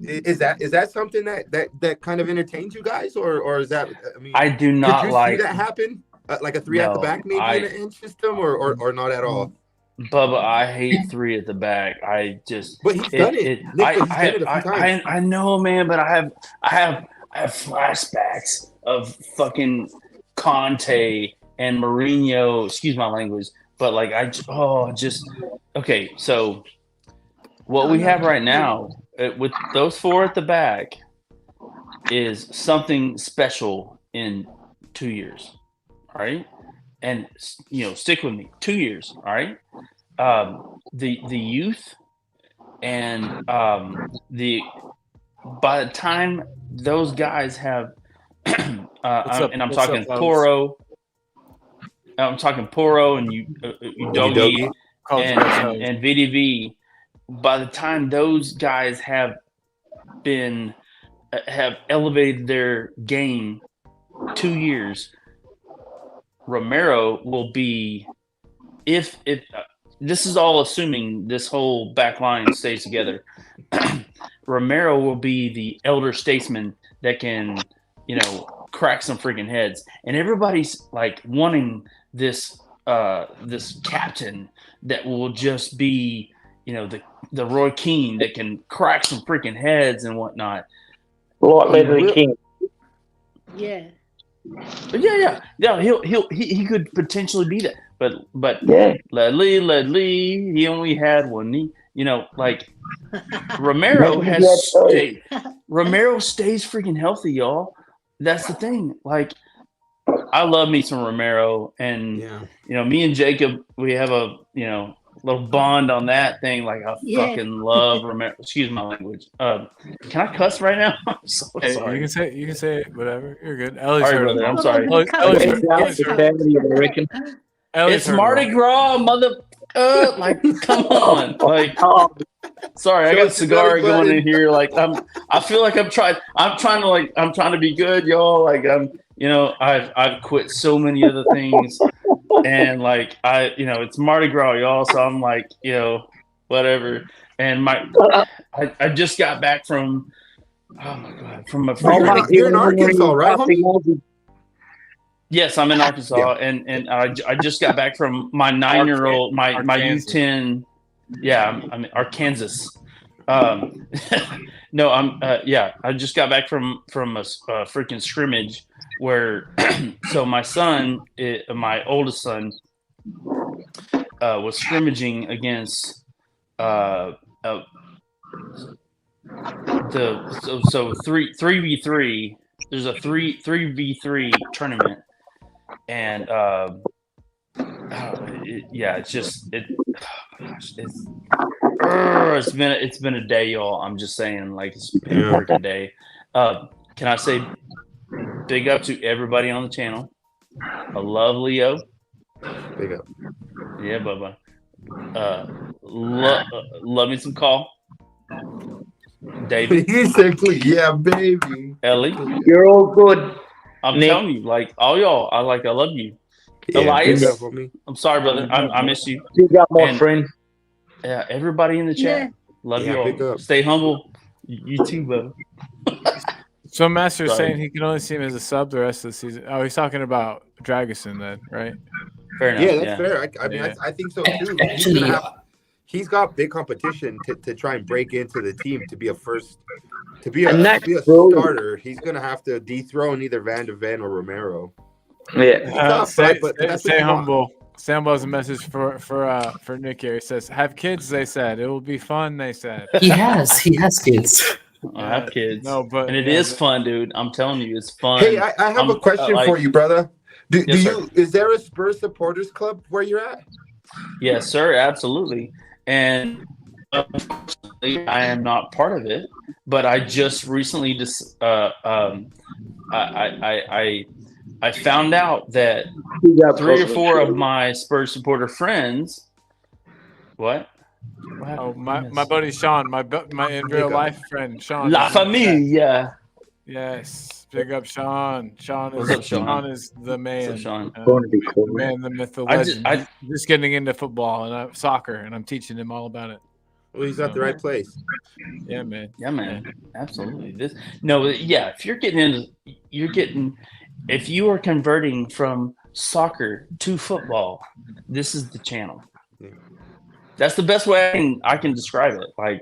Is that something that kind of entertains you guys, or is that? I mean, I do not could you see that happen, like a 3 at the back, maybe in an inch system, or not at all. Bubba, I hate 3 at the back. I just. But he's done it. I know, man, but I have flashbacks of fucking Conte and Mourinho. Excuse my language, but like okay. So what we have right now with those 4 at the back is something special in 2 years. All right. And stick with me. 2 years, all right. The youth and by the time those guys have, and I'm talking Poro, and Udogie and VDV. By the time those guys have elevated their game 2 years, Romero will be, if this is all assuming this whole back line stays together, Romero will be the elder statesman that can, crack some freaking heads. And everybody's like wanting this captain that will just be, the Roy Keane that can crack some freaking heads and whatnot. Like Leslie King. Yeah. But yeah, he could potentially be that. But Ledley, he only had one knee. Romero Romero stays freaking healthy, y'all. That's the thing. Like, I love me some Romero, and me and Jacob, we have little bond on that thing. Like I Yeah. fucking love Romero. Excuse my language. Can I cuss right now? I'm so Hey, sorry. you can say it, whatever. You're good. Ellie's All right, heard brother, them I'm all. sorry. Ellie's Ellie's heard- Ellie's heard- I reckon. Ellie's It's heard them Mardi all. Gras, mother. Like, come on. Like, Oh, sorry, I Show got a us your cigar belly going button. in here. Like, I feel like I'm trying to be good, y'all. Like, I've quit so many other things, and like, it's Mardi Gras, y'all. So I'm like, whatever. And I just got back from, oh my god, from a You're in Arkansas, right, homie? Yes, I'm in Arkansas, and I just got back from my 9-year-old, my U10. Yeah, I'm in Arkansas. No, I just got back from a freaking scrimmage where, so my son, my oldest son, was scrimmaging against so 3v3. There's a 3v3 tournament. And it's been a day, y'all. I'm just saying, like, it's been a freaking day. Can I say big up to everybody on the channel? I love Leo. Big up. Yeah, Bubba. Love me some call. David. Exactly. Yeah, baby. Ellie. you're all good. I'm Nick. telling you, like, all y'all, I love you. Yeah, Elias. big up, homie. I'm sorry, brother. I miss you. You got my And- friend. Yeah, everybody in the chat. Yeah. Love Yeah, you big all. up. Stay humble. You too, brother. So Master's Sorry. saying he can only see him as a sub the rest of the season. Oh, he's talking about Dragusin then, right? Fair enough. Yeah, that's fair. I mean, Yeah. I think so too. Actually, He's got big competition to try and break into the team to be a And that's be a brilliant. starter. He's gonna have to dethrone either Van de Ven or Romero. Yeah. tough, Stay, but that's what stay you want. humble. Sambo has a message for Nick here. He says, "Have kids." They said it will be fun. They said he has kids. I have kids. No, but and it is fun, dude. I'm telling you, it's fun. Hey, I have a question for you, brother. Yes, sir. Is there a Spurs supporters club where you're at? Yes, sir. Absolutely. And unfortunately, I am not part of it, but I just recently I found out that 3 or 4 of my Spurs supporter friends. What? Oh, my buddy Sean, my in real life friend Sean. La Famille. Yes, big up Sean. Sean is What's up, Sean? Sean is the man. What's up, Sean? The man, the myth, the I just- legend. Just getting into football and soccer, and I'm teaching him all about it. Well, he's at the right place. Yeah, man. Yeah, man. Absolutely. If you are converting from soccer to football, this is the channel. That's the best way I can describe it. Like,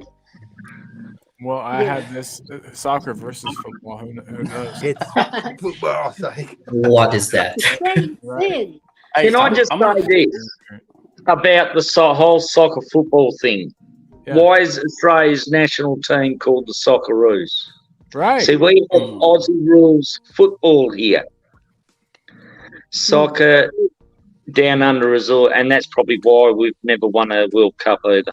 Well, I had this soccer versus football. Who knows? It's football. Like, What is that? Same thing. Can I just say this about the whole soccer football thing? Yeah. Why is Australia's national team called the Socceroos? Right. See, we have Aussie rules football here. Soccer down under is all, and that's probably why we've never won a World Cup either.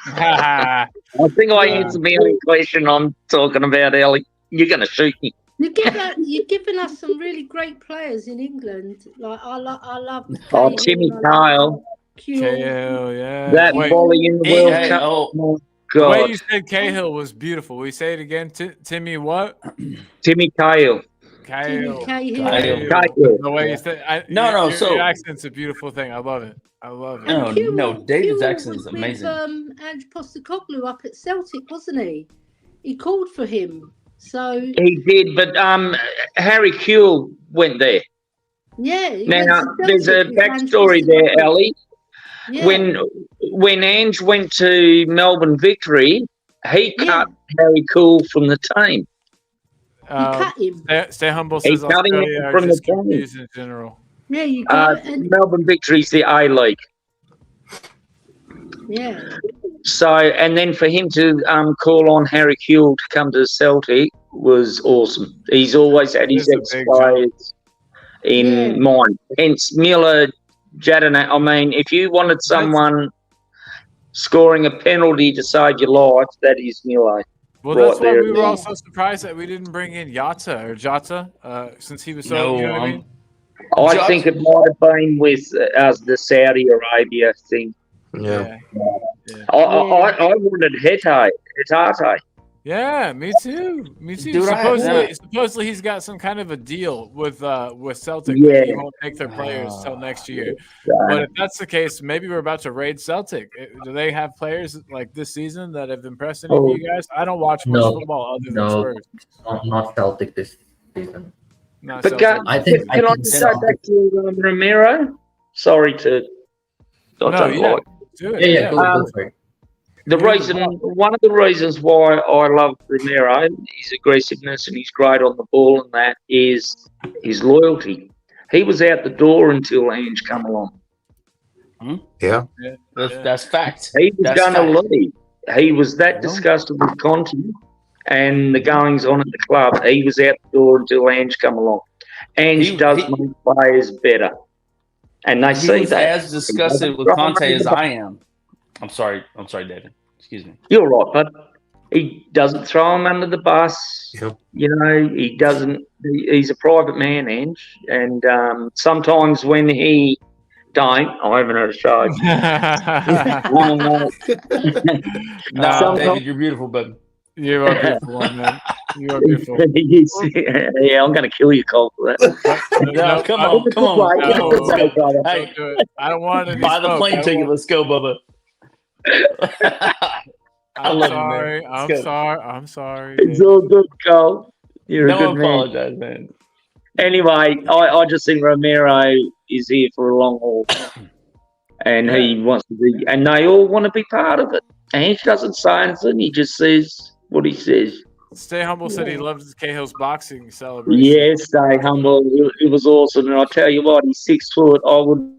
I think I answered my own question I'm talking about, Ellie. You're going to shoot me. You're giving us some really great players in England. Like I love. Oh, Timmy Kyle. Cahill, yeah. That Wait, volley in the World Cup. oh, Oh, the way God. you said Cahill was beautiful. We say it again. Timmy what? Timmy Kyle. Cahill. Cahill. The way you said your accent's a beautiful thing. I love it. I love it. No, David's Kewell accent is was amazing. With, Ange Postecoglou up at Celtic, wasn't he? He called for him. So He did, but Harry Kewell went there. yeah. he Now, went to there's a Celtic with Ange backstory there, Postecoglou. Ellie. Yeah. When Ange went to Melbourne Victory, he cut Harry Kewell from the team. he cut him. Stay humble. He Says cut him Australia are from the just team. confused in general. Yeah, you go. And, Melbourne Victory's the A-League. yeah. So, and then for him to call on Harry Kewell to come to Celtic was awesome. He's always had his It is a big ex-players in mind. Hence, Miller, Jadon. I mean, if you wanted someone scoring a penalty to save your life, that is Milo. Well, Right that's why there. we were all so surprised that we didn't bring in Jota, since he was so. You know what I mean? I Josh- think it might have been with the Saudi Arabia thing. Yeah. I wanted Hetate. Yeah, me too. Me too. Dude, Supposedly he's got some kind of a deal with Celtic Yeah. that he won't take their players till next year. But if that's the case, maybe we're about to raid Celtic. Do they have players like this season that have impressed any of you guys? I don't watch much football other than Spurs. not Celtic this season. Not But Celtic. can I just go back to Ramiro? Sorry to. Yeah. Do it. Yeah, go for it. One of the reasons why I love Romero, his aggressiveness and he's great on the ball, and that is his loyalty. He was out the door until Ange come along. Yeah. That's fact. He was That's going to fact. leave. He was that disgusted with Conte and the goings on at the club. He was out the door until Ange come along. Ange does make players better, and they He see was that. as disgusted with Conte as I am. I'm sorry, David. Excuse me. You're right, but he doesn't throw him under the bus. Yep. You know, he doesn't. He's a private man, Ange, and sometimes when he don't, I haven't heard a show. No, David, you're beautiful, bud. You are beautiful, man. You are beautiful. Yeah, I'm going to kill you, Cole, for that. No, come on. Let's go. Hey, Don't do it. I don't want any buy the smoke. plane ticket. Let's go, Bubba. I'm love you, sorry. man. Let's go. I'm sorry. It's all good, Cole. You're a Don't good man. apologize, man. Anyway, I just think Romero is here for a long haul, and he wants to be, and they all want to be part of it. Ange doesn't say anything; he just says what he says. Stay Humble said he loves Cahill's boxing celebration. Yes, stay humble. It was awesome, and I tell you what, he's 6 foot. I would.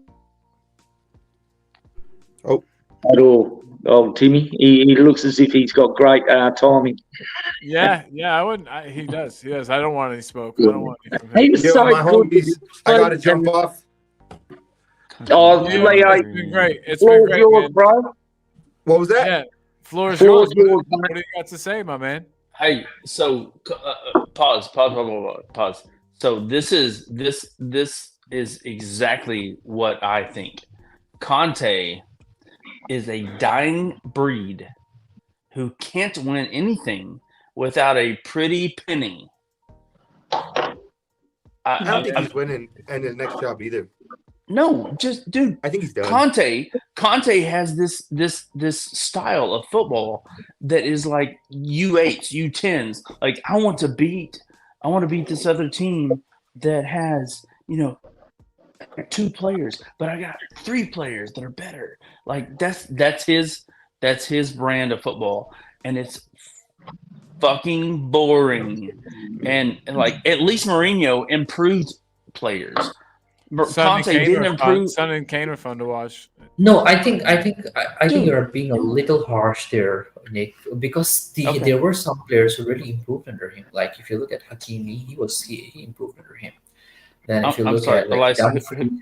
At all. Oh, Timmy, he looks as if he's got great timing. Yeah, I wouldn't. He does. I don't want any smoke. I don't want any from him. He was Yo, so my good. homies, I gotta jump off. Oh, Yeah, Leo, it's been great. It's been floor's great, yours, man. bro. What was that? Yeah, floor is Floor's yours. yours, What do you got to say, my man? Hey, so pause. So this is exactly what I think. Conte is a dying breed who can't win anything without a pretty penny. I don't think he's winning in his next job either. No, just dude. I think he's done. Conte has this style of football that is like U8s, U10s. Like I want to beat this other team that has, 2 players, but I got 3 players that are better. Like that's his brand of football, and it's fucking boring. And like at least Mourinho improved players. Conte didn't improve. Son and Kane are fun to watch. No, I think you're being a little harsh there, Nick, because there were some players who really improved under him. Like if you look at Hakimi, he improved under him. Then if you look at like, Hakimi.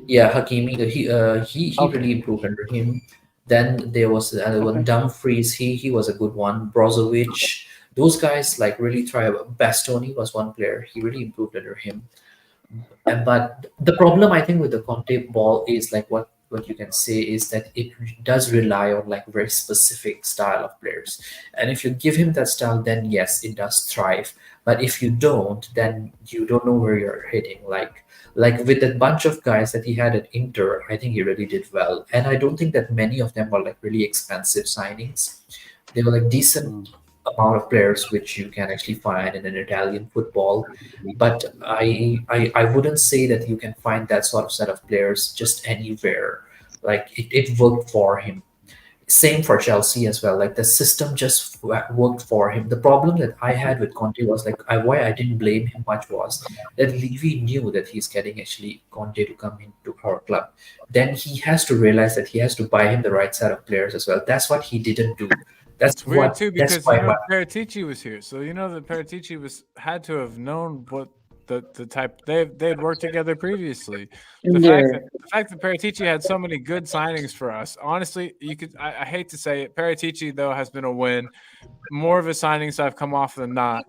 Yeah, Hakimi. He really improved under him. Then there was the other one, Dumfries. He was a good one. Brozovic. Those guys like really try. Bastoni was one player. He really improved under him. But the problem I think with the Conte ball is like what you can say is that it does rely on like very specific style of players. And if you give him that style, then yes, it does thrive. But if you don't, then you don't know where you're heading. Like with that bunch of guys that he had at Inter, I think he really did well. And I don't think that many of them were like really expensive signings. They were like decent amount of players which you can actually find in an Italian football. But I wouldn't say that you can find that sort of set of players just anywhere. Like it worked for him. Same for Chelsea as well. Like the system just worked for him. The problem that I had with Conte was like why I didn't blame him much was that Levy knew that he's getting actually Conte to come into our club. Then he has to realize that he has to buy him the right set of players as well. That's what he didn't do. That's weird what, too, because that's why Paratici was here, so that Paratici had to have known what the type they'd worked together previously. Yeah. The fact that Paratici had so many good signings for us, honestly, I hate to say it, Paratici though has been a win. More of his signings have come off than not.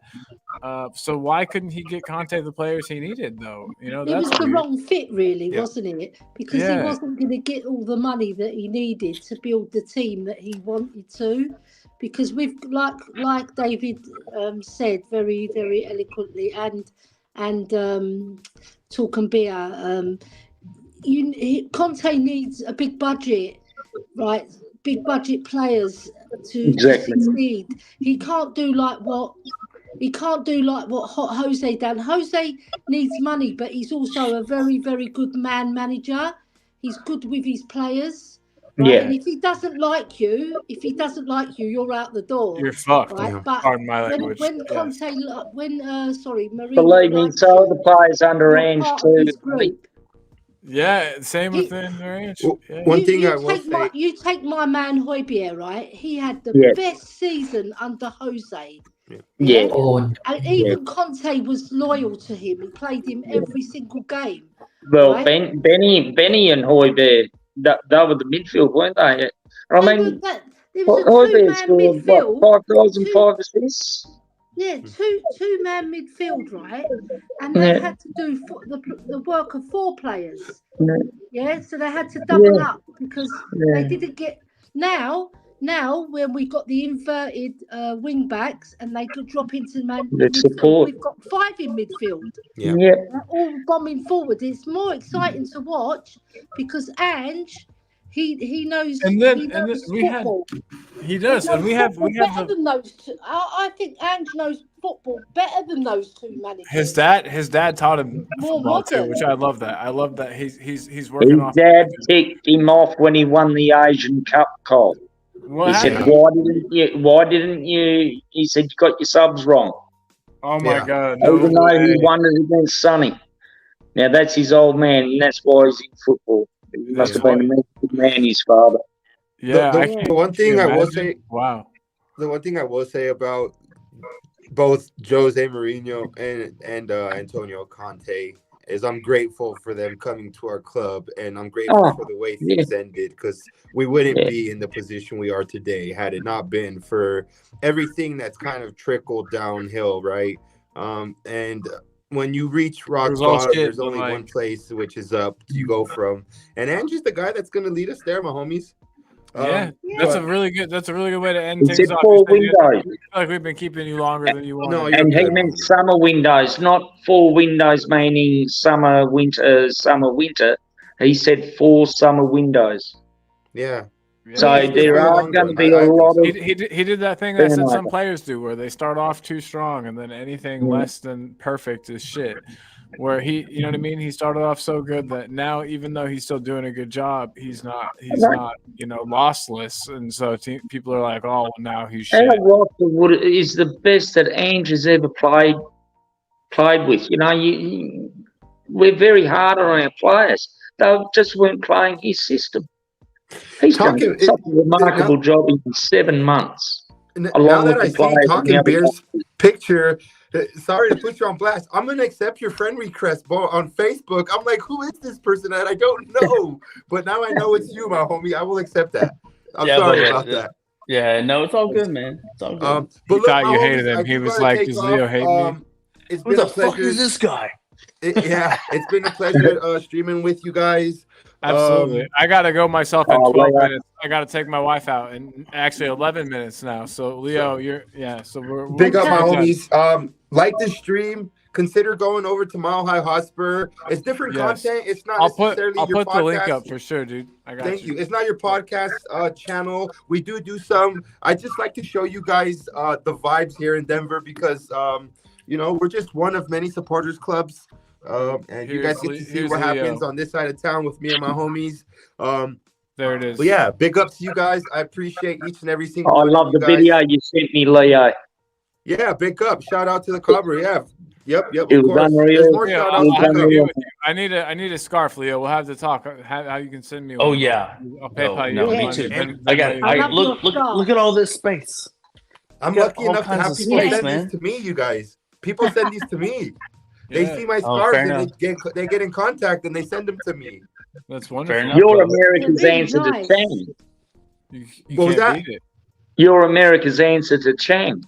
So why couldn't he get Conte the players he needed though? You know, It was that's the weird. wrong fit, really, Yeah. wasn't it? Because he wasn't going to get all the money that he needed to build the team that he wanted to. Because we've, like David said very, very eloquently, and talking beer, Conte needs a big budget, right? Big budget players to succeed. He can't do like what Jose done. Jose needs money, but he's also a very, very good manager. He's good with his players. Right? Yeah. And if he doesn't like you, you're out the door. You're fucked. Right? Yeah. But Pardon my language. when Yes. Conte, Mourinho, Believe me, likes so are you, the players under you're Ange part too. of his group. Yeah, same He- with the range. Yeah. One thing I will say, You take my man Højbjerg, right? He had the Yeah. best season under Jose. Yeah. Oh, And even Conte was loyal to him. He played him every single game. Well, Right. Benny and Højbjerg, they were the midfield, weren't they? I mean, There was a Højbjerg two-man scored midfield. what, 5 goals and Two- 5 assists. Yeah, two-man midfield, right? And they had to do the work of 4 players. Yeah. Yeah, so they had to double Yeah. up because Yeah. they didn't get now when we got the inverted wing backs and they could drop into The midfield, support. we've got 5 in midfield. Yeah. Yeah. They're all bombing forward. It's more exciting to watch because Ange, he knows And then we had football. he does, He and we knows have football better the than those two. I think Ange knows football better than those 2 managers. his dad taught him More football too, modern. which I love that. I love that he's working His off. dad ticked him off when he won the Asian Cup, Cole. What He said, happened? why didn't you? He said, you got your subs wrong. Oh my Yeah. God! No Even though way. he won it against Sonny. Now that's his old man, and that's why he's in football. He must have been a good man, his father. Yeah, I The can't one thing I will imagine. say, Wow. the one thing I will say about both Jose Mourinho and Antonio Conte is I'm grateful for them coming to our club, and I'm grateful Oh, for the way things ended, because we wouldn't be in the position we are today had it not been for everything that's kind of trickled downhill, right? And when you reach rock It was all bottom, shit, there's but only like- one place which is up you go from, and Angie's the guy that's going to lead us there, my homies. Yeah, that's a but- really good. That's a really good way to end He things said off. 4 You said you- windows. I feel like we've been keeping you longer than you wanted. No, you're And he good, meant homie. summer windows, not 4 windows, meaning summer, winter, summer, winter. He said 4 summer windows. Yeah. Yeah. So it's good there for the are long going to run. be I a think lot so. of. He did that thing that I Fair said enough. some players do, where they start off too strong and then anything Yeah. less than perfect is shit. Where you know what I mean? He started off so good that now, even though he's still doing a good job, he's not, lossless. And so people are like, oh, well, now he's shit. Our roster is the best that Ange has ever played with. You know, we're very hard on our players. They just weren't playing his system. He's done Talking- such a remarkable job in 7 months. Now Along that with I the see players and the Talking other Beer's picture, sorry to put you on blast. I'm gonna accept your friend request on Facebook. I'm like, who is this person that I don't know? But now I know it's you, my homie. I will accept that. I'm Yeah, sorry but about that. Yeah, no, it's all good, man. It's all good. But He look, thought my you homies, hated him. I He do was gotta like, take does Leo off. hate me? It's Who been the a pleasure. fuck is this guy? Yeah, it's been a pleasure streaming with you guys. Absolutely. I gotta go myself in Oh, 12 Leo. minutes. I gotta take my wife out in actually 11 minutes now. So Leo, so we're Big up, my we're done. homies. Like this stream. Consider going over to Mile High Hotspur. It's different Yes. content. It's not I'll put necessarily your podcast. the link up for sure, dude. I got Thank you. you. It's not your podcast channel. We do some. I just like to show you guys the vibes here in Denver because we're just one of many supporters clubs, and you guys get to see Here's what Leo. happens on this side of town with me and my homies. There it is. But yeah, big ups to you guys. I appreciate each and every single. I one of love you the guys. video you sent me, Leo. Yeah, big up. Shout out to the Cobra. Yeah. Yep. It Of was course. unreal. There's more Yeah, shout I'll outs to have to come. get with you. I need a scarf, Leo. We'll have to talk. How you can send me one. Oh yeah. I'll PayPal you. No, the me money, too. then I got. you- I I love look. your Look at all this space. I'm got lucky all enough to kinds have of people space, send man. these to me, you guys. People send these to me. They Yeah. see my Oh, scars fair and enough. they get in contact and they send them to me. That's Fair wonderful. enough. You're brother. America's Really answer nice. to Chang. You What was can't that? beat it. You're America's answer to Chang.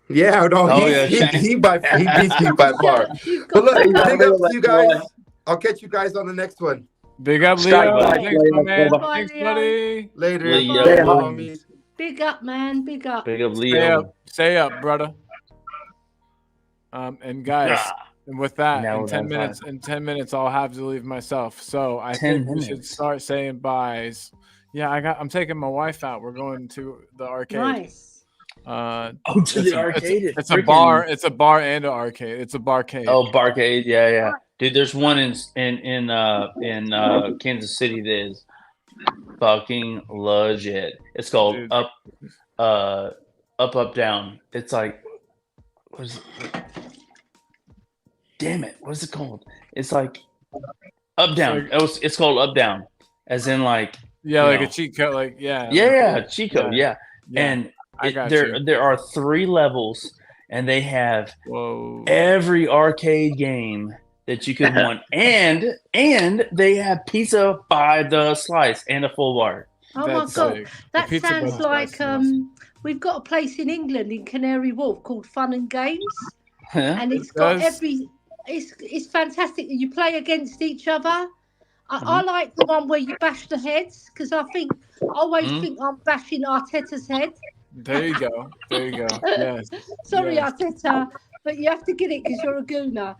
Yeah, no, Oh, yeah, he Shane. he beats me by far. You've But got look, He's big unreal, up to you that guys. guy. I'll catch you guys on the next one. Big up, Stay Leo. blessed, Thanks, my Leo, man. brother. Bye, Thanks, Leo. buddy. Later. Leo. Say Later, hi. homies. Big up, man. Big up. Big up Stay Leo. up. Stay up, brother. And guys, Ah, and with that, now in we're 10 on minutes, five. in 10 minutes, I'll have to leave myself. So I 10 think we should minutes. start saying byes. Yeah, I'm taking my wife out. We're going to the arcade. Nice. Oh, to the arcade. It's a bar. It's a bar and an arcade. It's a barcade. Oh, Barcade. Yeah. Dude, there's one in Kansas City that is fucking legit. It's called Dude. Up Down. It's like, what is it? Damn it, what's it called? It's like Up Down. It's called Up Down, as in like Yeah, you like know. a cheat code. Like yeah. Yeah, cheat code. Yeah, Yeah, and I got there you. there are 3 levels, and they have Whoa. every arcade game that you could want, and they have pizza by the slice and a full bar. Oh That's my god, sick. The that pizza sounds butter's like nice and awesome. we've got a place in England in Canary Wharf called Fun and Games, Huh? and it's It got does? every. It's fantastic. You play against each other. I like the one where you bash the heads because I always think I'm bashing Arteta's head. There you go. There you go. Yes. Sorry, yes. Arteta, but you have to get it because you're a gooner.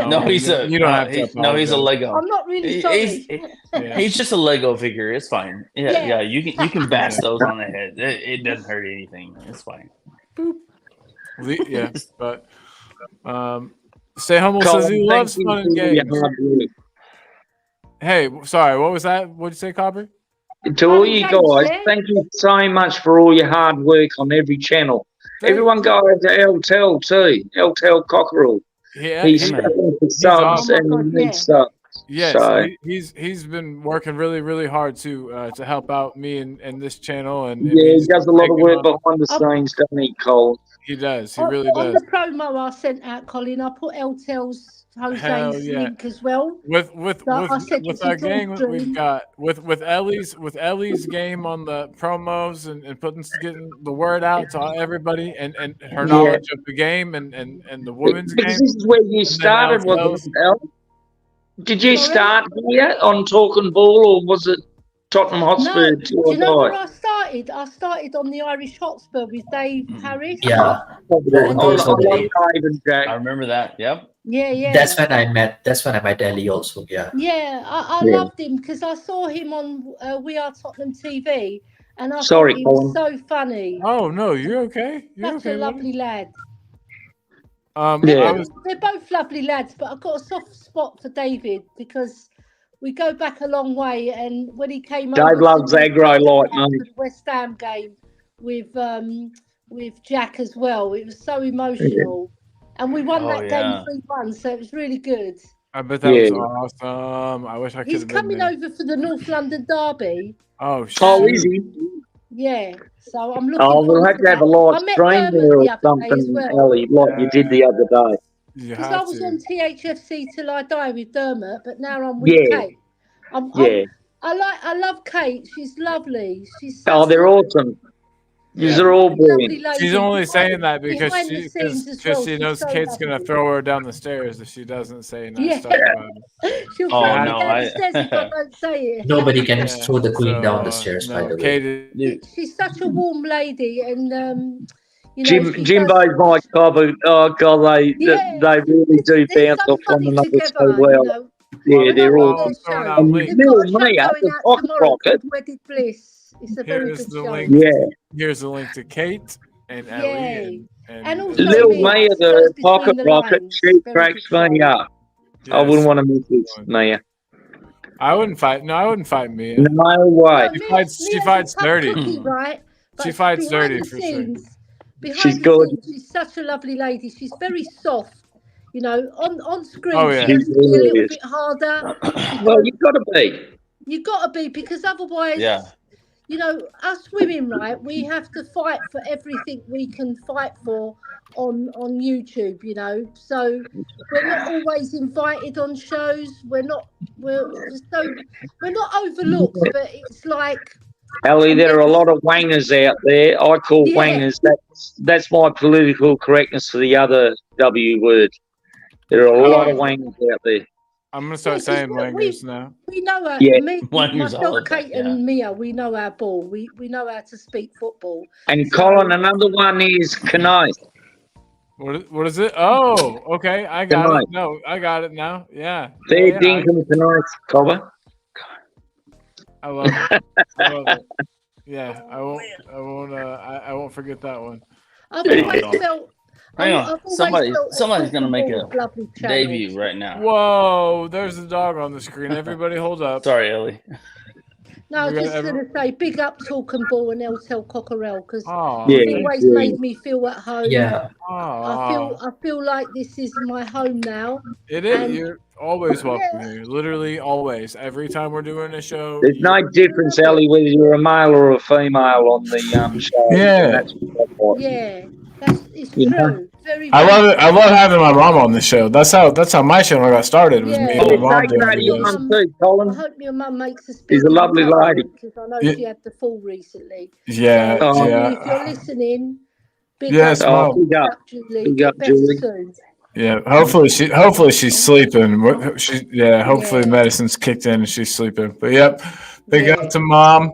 No, he's a You don't have to. he's a apologize. Lego. I'm not really sorry. Yeah. He's just a Lego figure. It's fine. Yeah, Yeah. you can bash those on the head. It doesn't hurt anything. It's fine. Yeah, but Stay Humble says Colin, he loves thank you fun and for all your games. hard work. Hey, sorry, what was that? What'd you say, Copper? To all Fun you and games, guys, yeah? thank you so much for all your hard work on every channel. Everyone go over to LTEL too. LTEL Cockerel. Yeah, He's man. struggling for He's subs awesome. and Oh my he God, needs yeah. subs. yes, So he's been working really hard to help out me and this channel, and yeah, he he's does a lot of taking work on- behind the scenes, doesn't he, Cole? He does. He On, really on does. the promo I sent out, Colin, I put LTEL's Hell Jose's yeah. link as well. With I said with it's our a gang, dual we've stream. got with Ellie's game on the promos and getting the word out to everybody and her Yeah. knowledge of the game and the women's Because game. this is where you started, LTEL's. wasn't it, El? Did you Sorry? start here on Talking Ball, or was it Tottenham No, Hotspur do to you know where die? I started? I started on the Irish Hotspur with Dave Harris. Yeah, I And love also the- Dave and I Jack. remember that. Yep. yeah. that's when I met Ellie also. Yeah. Yeah, I Yeah. loved him because I saw him on We Are Tottenham TV, and I Sorry, thought he was Colin. so funny. Oh no, you're okay. You're Such okay. a lovely lad. Yeah. I was They're both lovely lads, but I've got a soft spot for David because we go back a long way. And when he came Dave over to loves the aggro like me. the West Ham game with Jack as well, it was so emotional, and we won Oh, that yeah. game 3-1, so it was really good. I bet that was Yeah. awesome. I wish I could He's have been coming there. over for the North London derby. Oh shit. Oh, is he? Yeah, so I'm looking. Oh, we'll forward have to to have a that. live I met stream Dermot there or the other day as something, well. Ellie, like you did the other day. You Because had I was to. on THFC Till I Die with Dermot, but now I'm with Yeah. Kate. Yeah. I love Kate. She's lovely. She's Oh, such they're a awesome. These Yeah. are all lovely brilliant. lady. She's only saying that because Behind the scenes as because well, she she's knows so Kate's gonna lovely. throw her down the stairs if she doesn't say nice Yeah. stuff about her. She'll Oh, throw me no, down I- the stairs if I don't say it. Nobody can Yeah, throw the queen down the so, stairs. no, By the way. Kate is, Dude, She's such a warm lady, and you know, she does- Jimbo's my cover. Oh God, Yeah. they really do they're bounce so off one funny another together, so you well. know. Yeah, When they're I all. watch their throwing show, out And links. they've Little got a show Maya, going the out pocket tomorrow rocket. called Wedded Bliss. It's a very Here's good the show. link. Yeah, Here's a link to Kate and Ellie Yay. and And also Little Mia, Maya, she the goes between pocket the rocket, lines. she Very cracks good me show. up. I yes. wouldn't want to miss this, Mia. I wouldn't fight. No, I wouldn't fight Mia. No way. No, She fights Mia's a tough dirty. cookie, right? She But fights behind dirty the for sure. scenes, behind She's the good. scenes, she's such a lovely lady. She's very soft. You know, on screen, Oh, she yeah. has to be a little Yes. bit harder. Well, you've got to be. You've got to be, because otherwise, Yeah. you know, us women, right? We have to fight for everything we can fight for on YouTube. You know, so we're not always invited on shows. We're not overlooked, but it's like, Ellie, and there are a yes, lot of wangers out there. I call yeah, wangers. That's my political correctness for the other W word. There are a lot of yeah. wangers out there. I'm gonna Yeah, start 'cause saying wangers now. we know our, Yeah. Wangers all myself, of that, Kate, yeah. and Mia. We know our ball. We know how to speak football. And So Colin, another one is Canite. What is it? Oh, okay, I got Canite. it. No, I got it now. Yeah, Fair yeah, dinkum Canite, cover. I love it. I love it. Yeah, I won't forget that one. I've Hang always on. felt. Hang I've on. always felt Somebody's gonna make football a was lovely channel. debut right now. Whoa, there's a dog on the screen. Everybody hold up. Sorry, Ellie. No, I was We got just going to say big up Talk and Ball and Eltel Cockerell because Oh, Yeah. it's always yeah. made me feel at home. Yeah. I feel like this is my home now. It is. And- You're always welcome Yeah. here. Literally always. Every time we're doing a show. There's no difference, Ellie, whether you're a male or a female on the show. Yeah. And that's what I like. Yeah, it's Yeah. true. Very, I very love it. I true. love having my mom on the show. That's how my channel got started. Was me Yeah. and my Yeah, mom take doing that to your videos. mum too, I Colin. hope your mum makes a speech. She's a lovely lady. Because I know Yeah. she had the fall recently. Yeah, So, Julie, yeah. if you're listening, big Yes, up, Mom. Big up. Julie. Big Get up, better Julie. soon. Yeah, hopefully she's sleeping. Hopefully Yeah. medicine's kicked in and she's sleeping. But yep, big Yeah. up to Mom.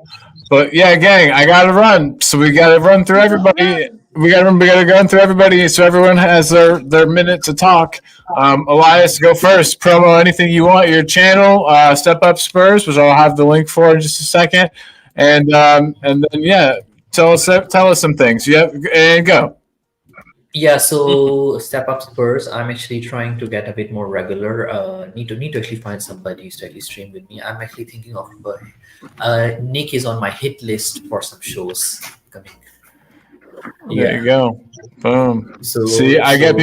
But yeah, gang, I gotta run. So we gotta run through everybody. We gotta go through everybody so everyone has their minute to talk. Elias, go first. Promo anything you want. Your channel, Step Up Spurs, which I'll have the link for in just a second. And then yeah, tell us some things. Yeah, and go. Yeah, so Step Up Spurs, I'm actually trying to get a bit more regular. Need to actually find somebody to actually stream with me. I'm actually thinking of Nick is on my hit list for some shows coming. There you go. Boom. So See, I get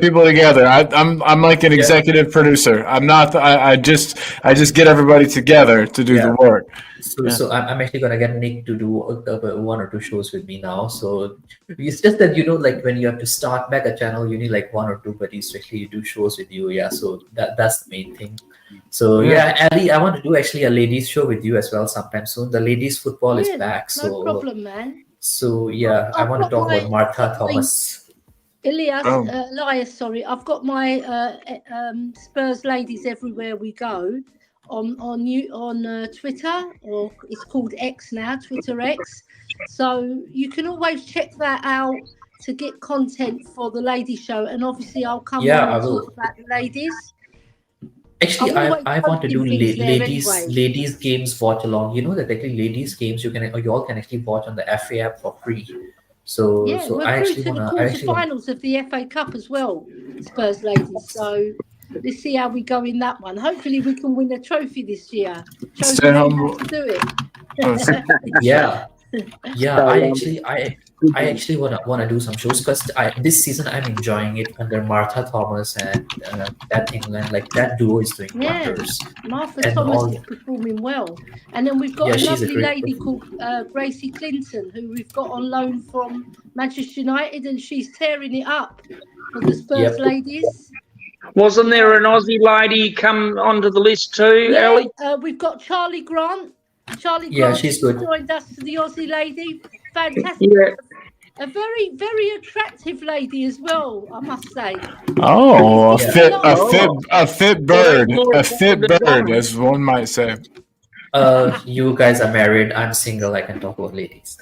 people together. I'm like an executive producer. I'm not. I just get everybody together to do the work. So I'm actually gonna get Nick to do one or two shows with me now. So it's just that like when you have to start back a channel, you need like one or two buddies to actually do shows with you. Yeah, so that's the main thing. So yeah, Ali, I want to do actually a ladies show with you as well sometime soon. The ladies football is back. No So problem, man. so yeah, I want to talk about Martha Thomas. Elias, sorry, I've got my Spurs ladies everywhere we go on Twitter, or it's called X now, Twitter X. So you can always check that out to get content for the ladies show, and obviously I'll come on and talk about the ladies. Actually, I want to do posting things there ladies anyway. ladies games watch along. You know that actually ladies games you all can actually watch on the FA app for free. So Yeah, so we're I through actually to the wanna quarterfinals of the FA Cup as well, Spurs ladies. So let's see how we go in that one. Hopefully, we can win a trophy this year. Shows Stay we know humble. how to do it. yeah. I actually wanna do some shows because this season I'm enjoying it under Martha Thomas and that England, like that duo is doing Yeah. wonders. Martha And Thomas all- is performing well. And then we've got Yeah, a she's a lovely great lady performer. called Gracie Clinton, who we've got on loan from Manchester United, and she's tearing it up for the Spurs Yep. ladies. Wasn't there an Aussie lady come onto the list too, Ellie? We've got Charlie Grant. Charlie Yeah, Grant she's good. joined us, the Aussie lady. Fantastic. Yeah. A very, very attractive lady as well, I must say. Oh, Yeah. a fit bird, as one might say. You guys are married. I'm single. I can talk about ladies.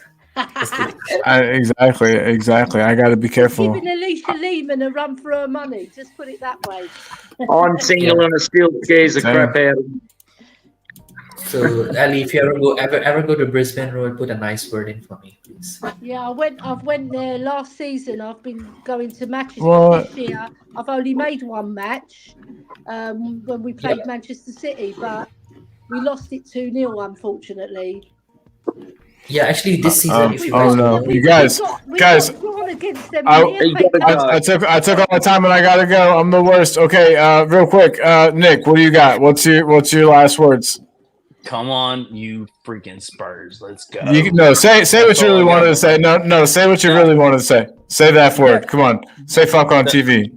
Just kidding. Exactly. I got to be careful. Giving Alicia Lehman a run for her money. Just put it that way. I'm single and it still scares the Same. crap out of me. So Ali, if you ever go to Brisbane Road, put a nice word in for me, please. Yeah, I've went there last season. I've been going to matches. What? This year I've only made one match when we played Manchester City, but we lost it 2-0, unfortunately. Yeah, actually, this season, if you guys you guys, we got drawn against them in the FA Cup. I took all my time and I gotta go. I'm the worst. Okay, real quick, Nick, what do you got? What's your last words? Come on, you freaking Spurs. Let's go. Say what you really wanted to say. No, say what you really wanted to say. Say that word. Come on. Say fuck on TV.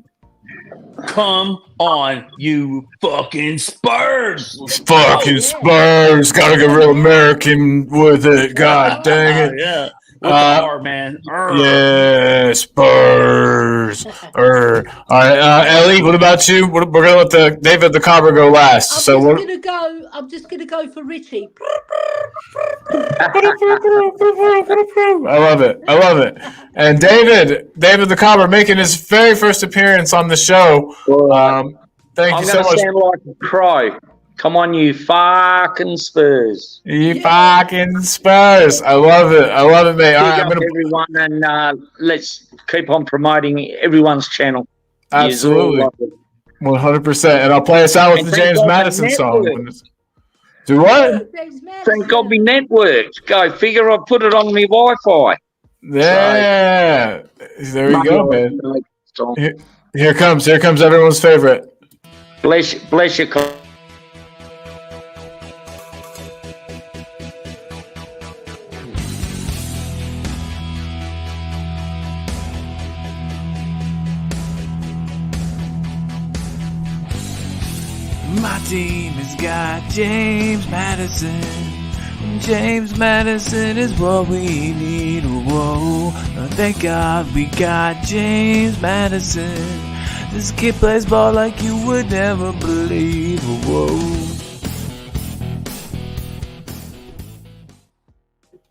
Come on, you fucking Spurs. Fucking Spurs. Gotta get real American with it. God dang it. Yeah. With the R, man. Yeah, Spurs. All right, Ellie, what about you? We're gonna let David the Cobra go last. I'm just gonna go for Richie. I love it. And David the Cobra making his very first appearance on the show. Thank you so much. I'm gonna sound like a crow. Come on, you fucking Spurs. You fucking Spurs. I love it, mate. All right, I'm gonna everyone, and let's keep on promoting everyone's channel. Absolutely, 100%. And I'll play us out with the James Madison song. Do what? Thank God we networked. Go figure. I put it on my Wi-Fi. Yeah, there you go, man. Here comes everyone's favorite. Bless you. My team has got James Madison. James Madison is what we need. Whoa, thank God we got James Madison. This kid plays ball like you would never believe. Whoa.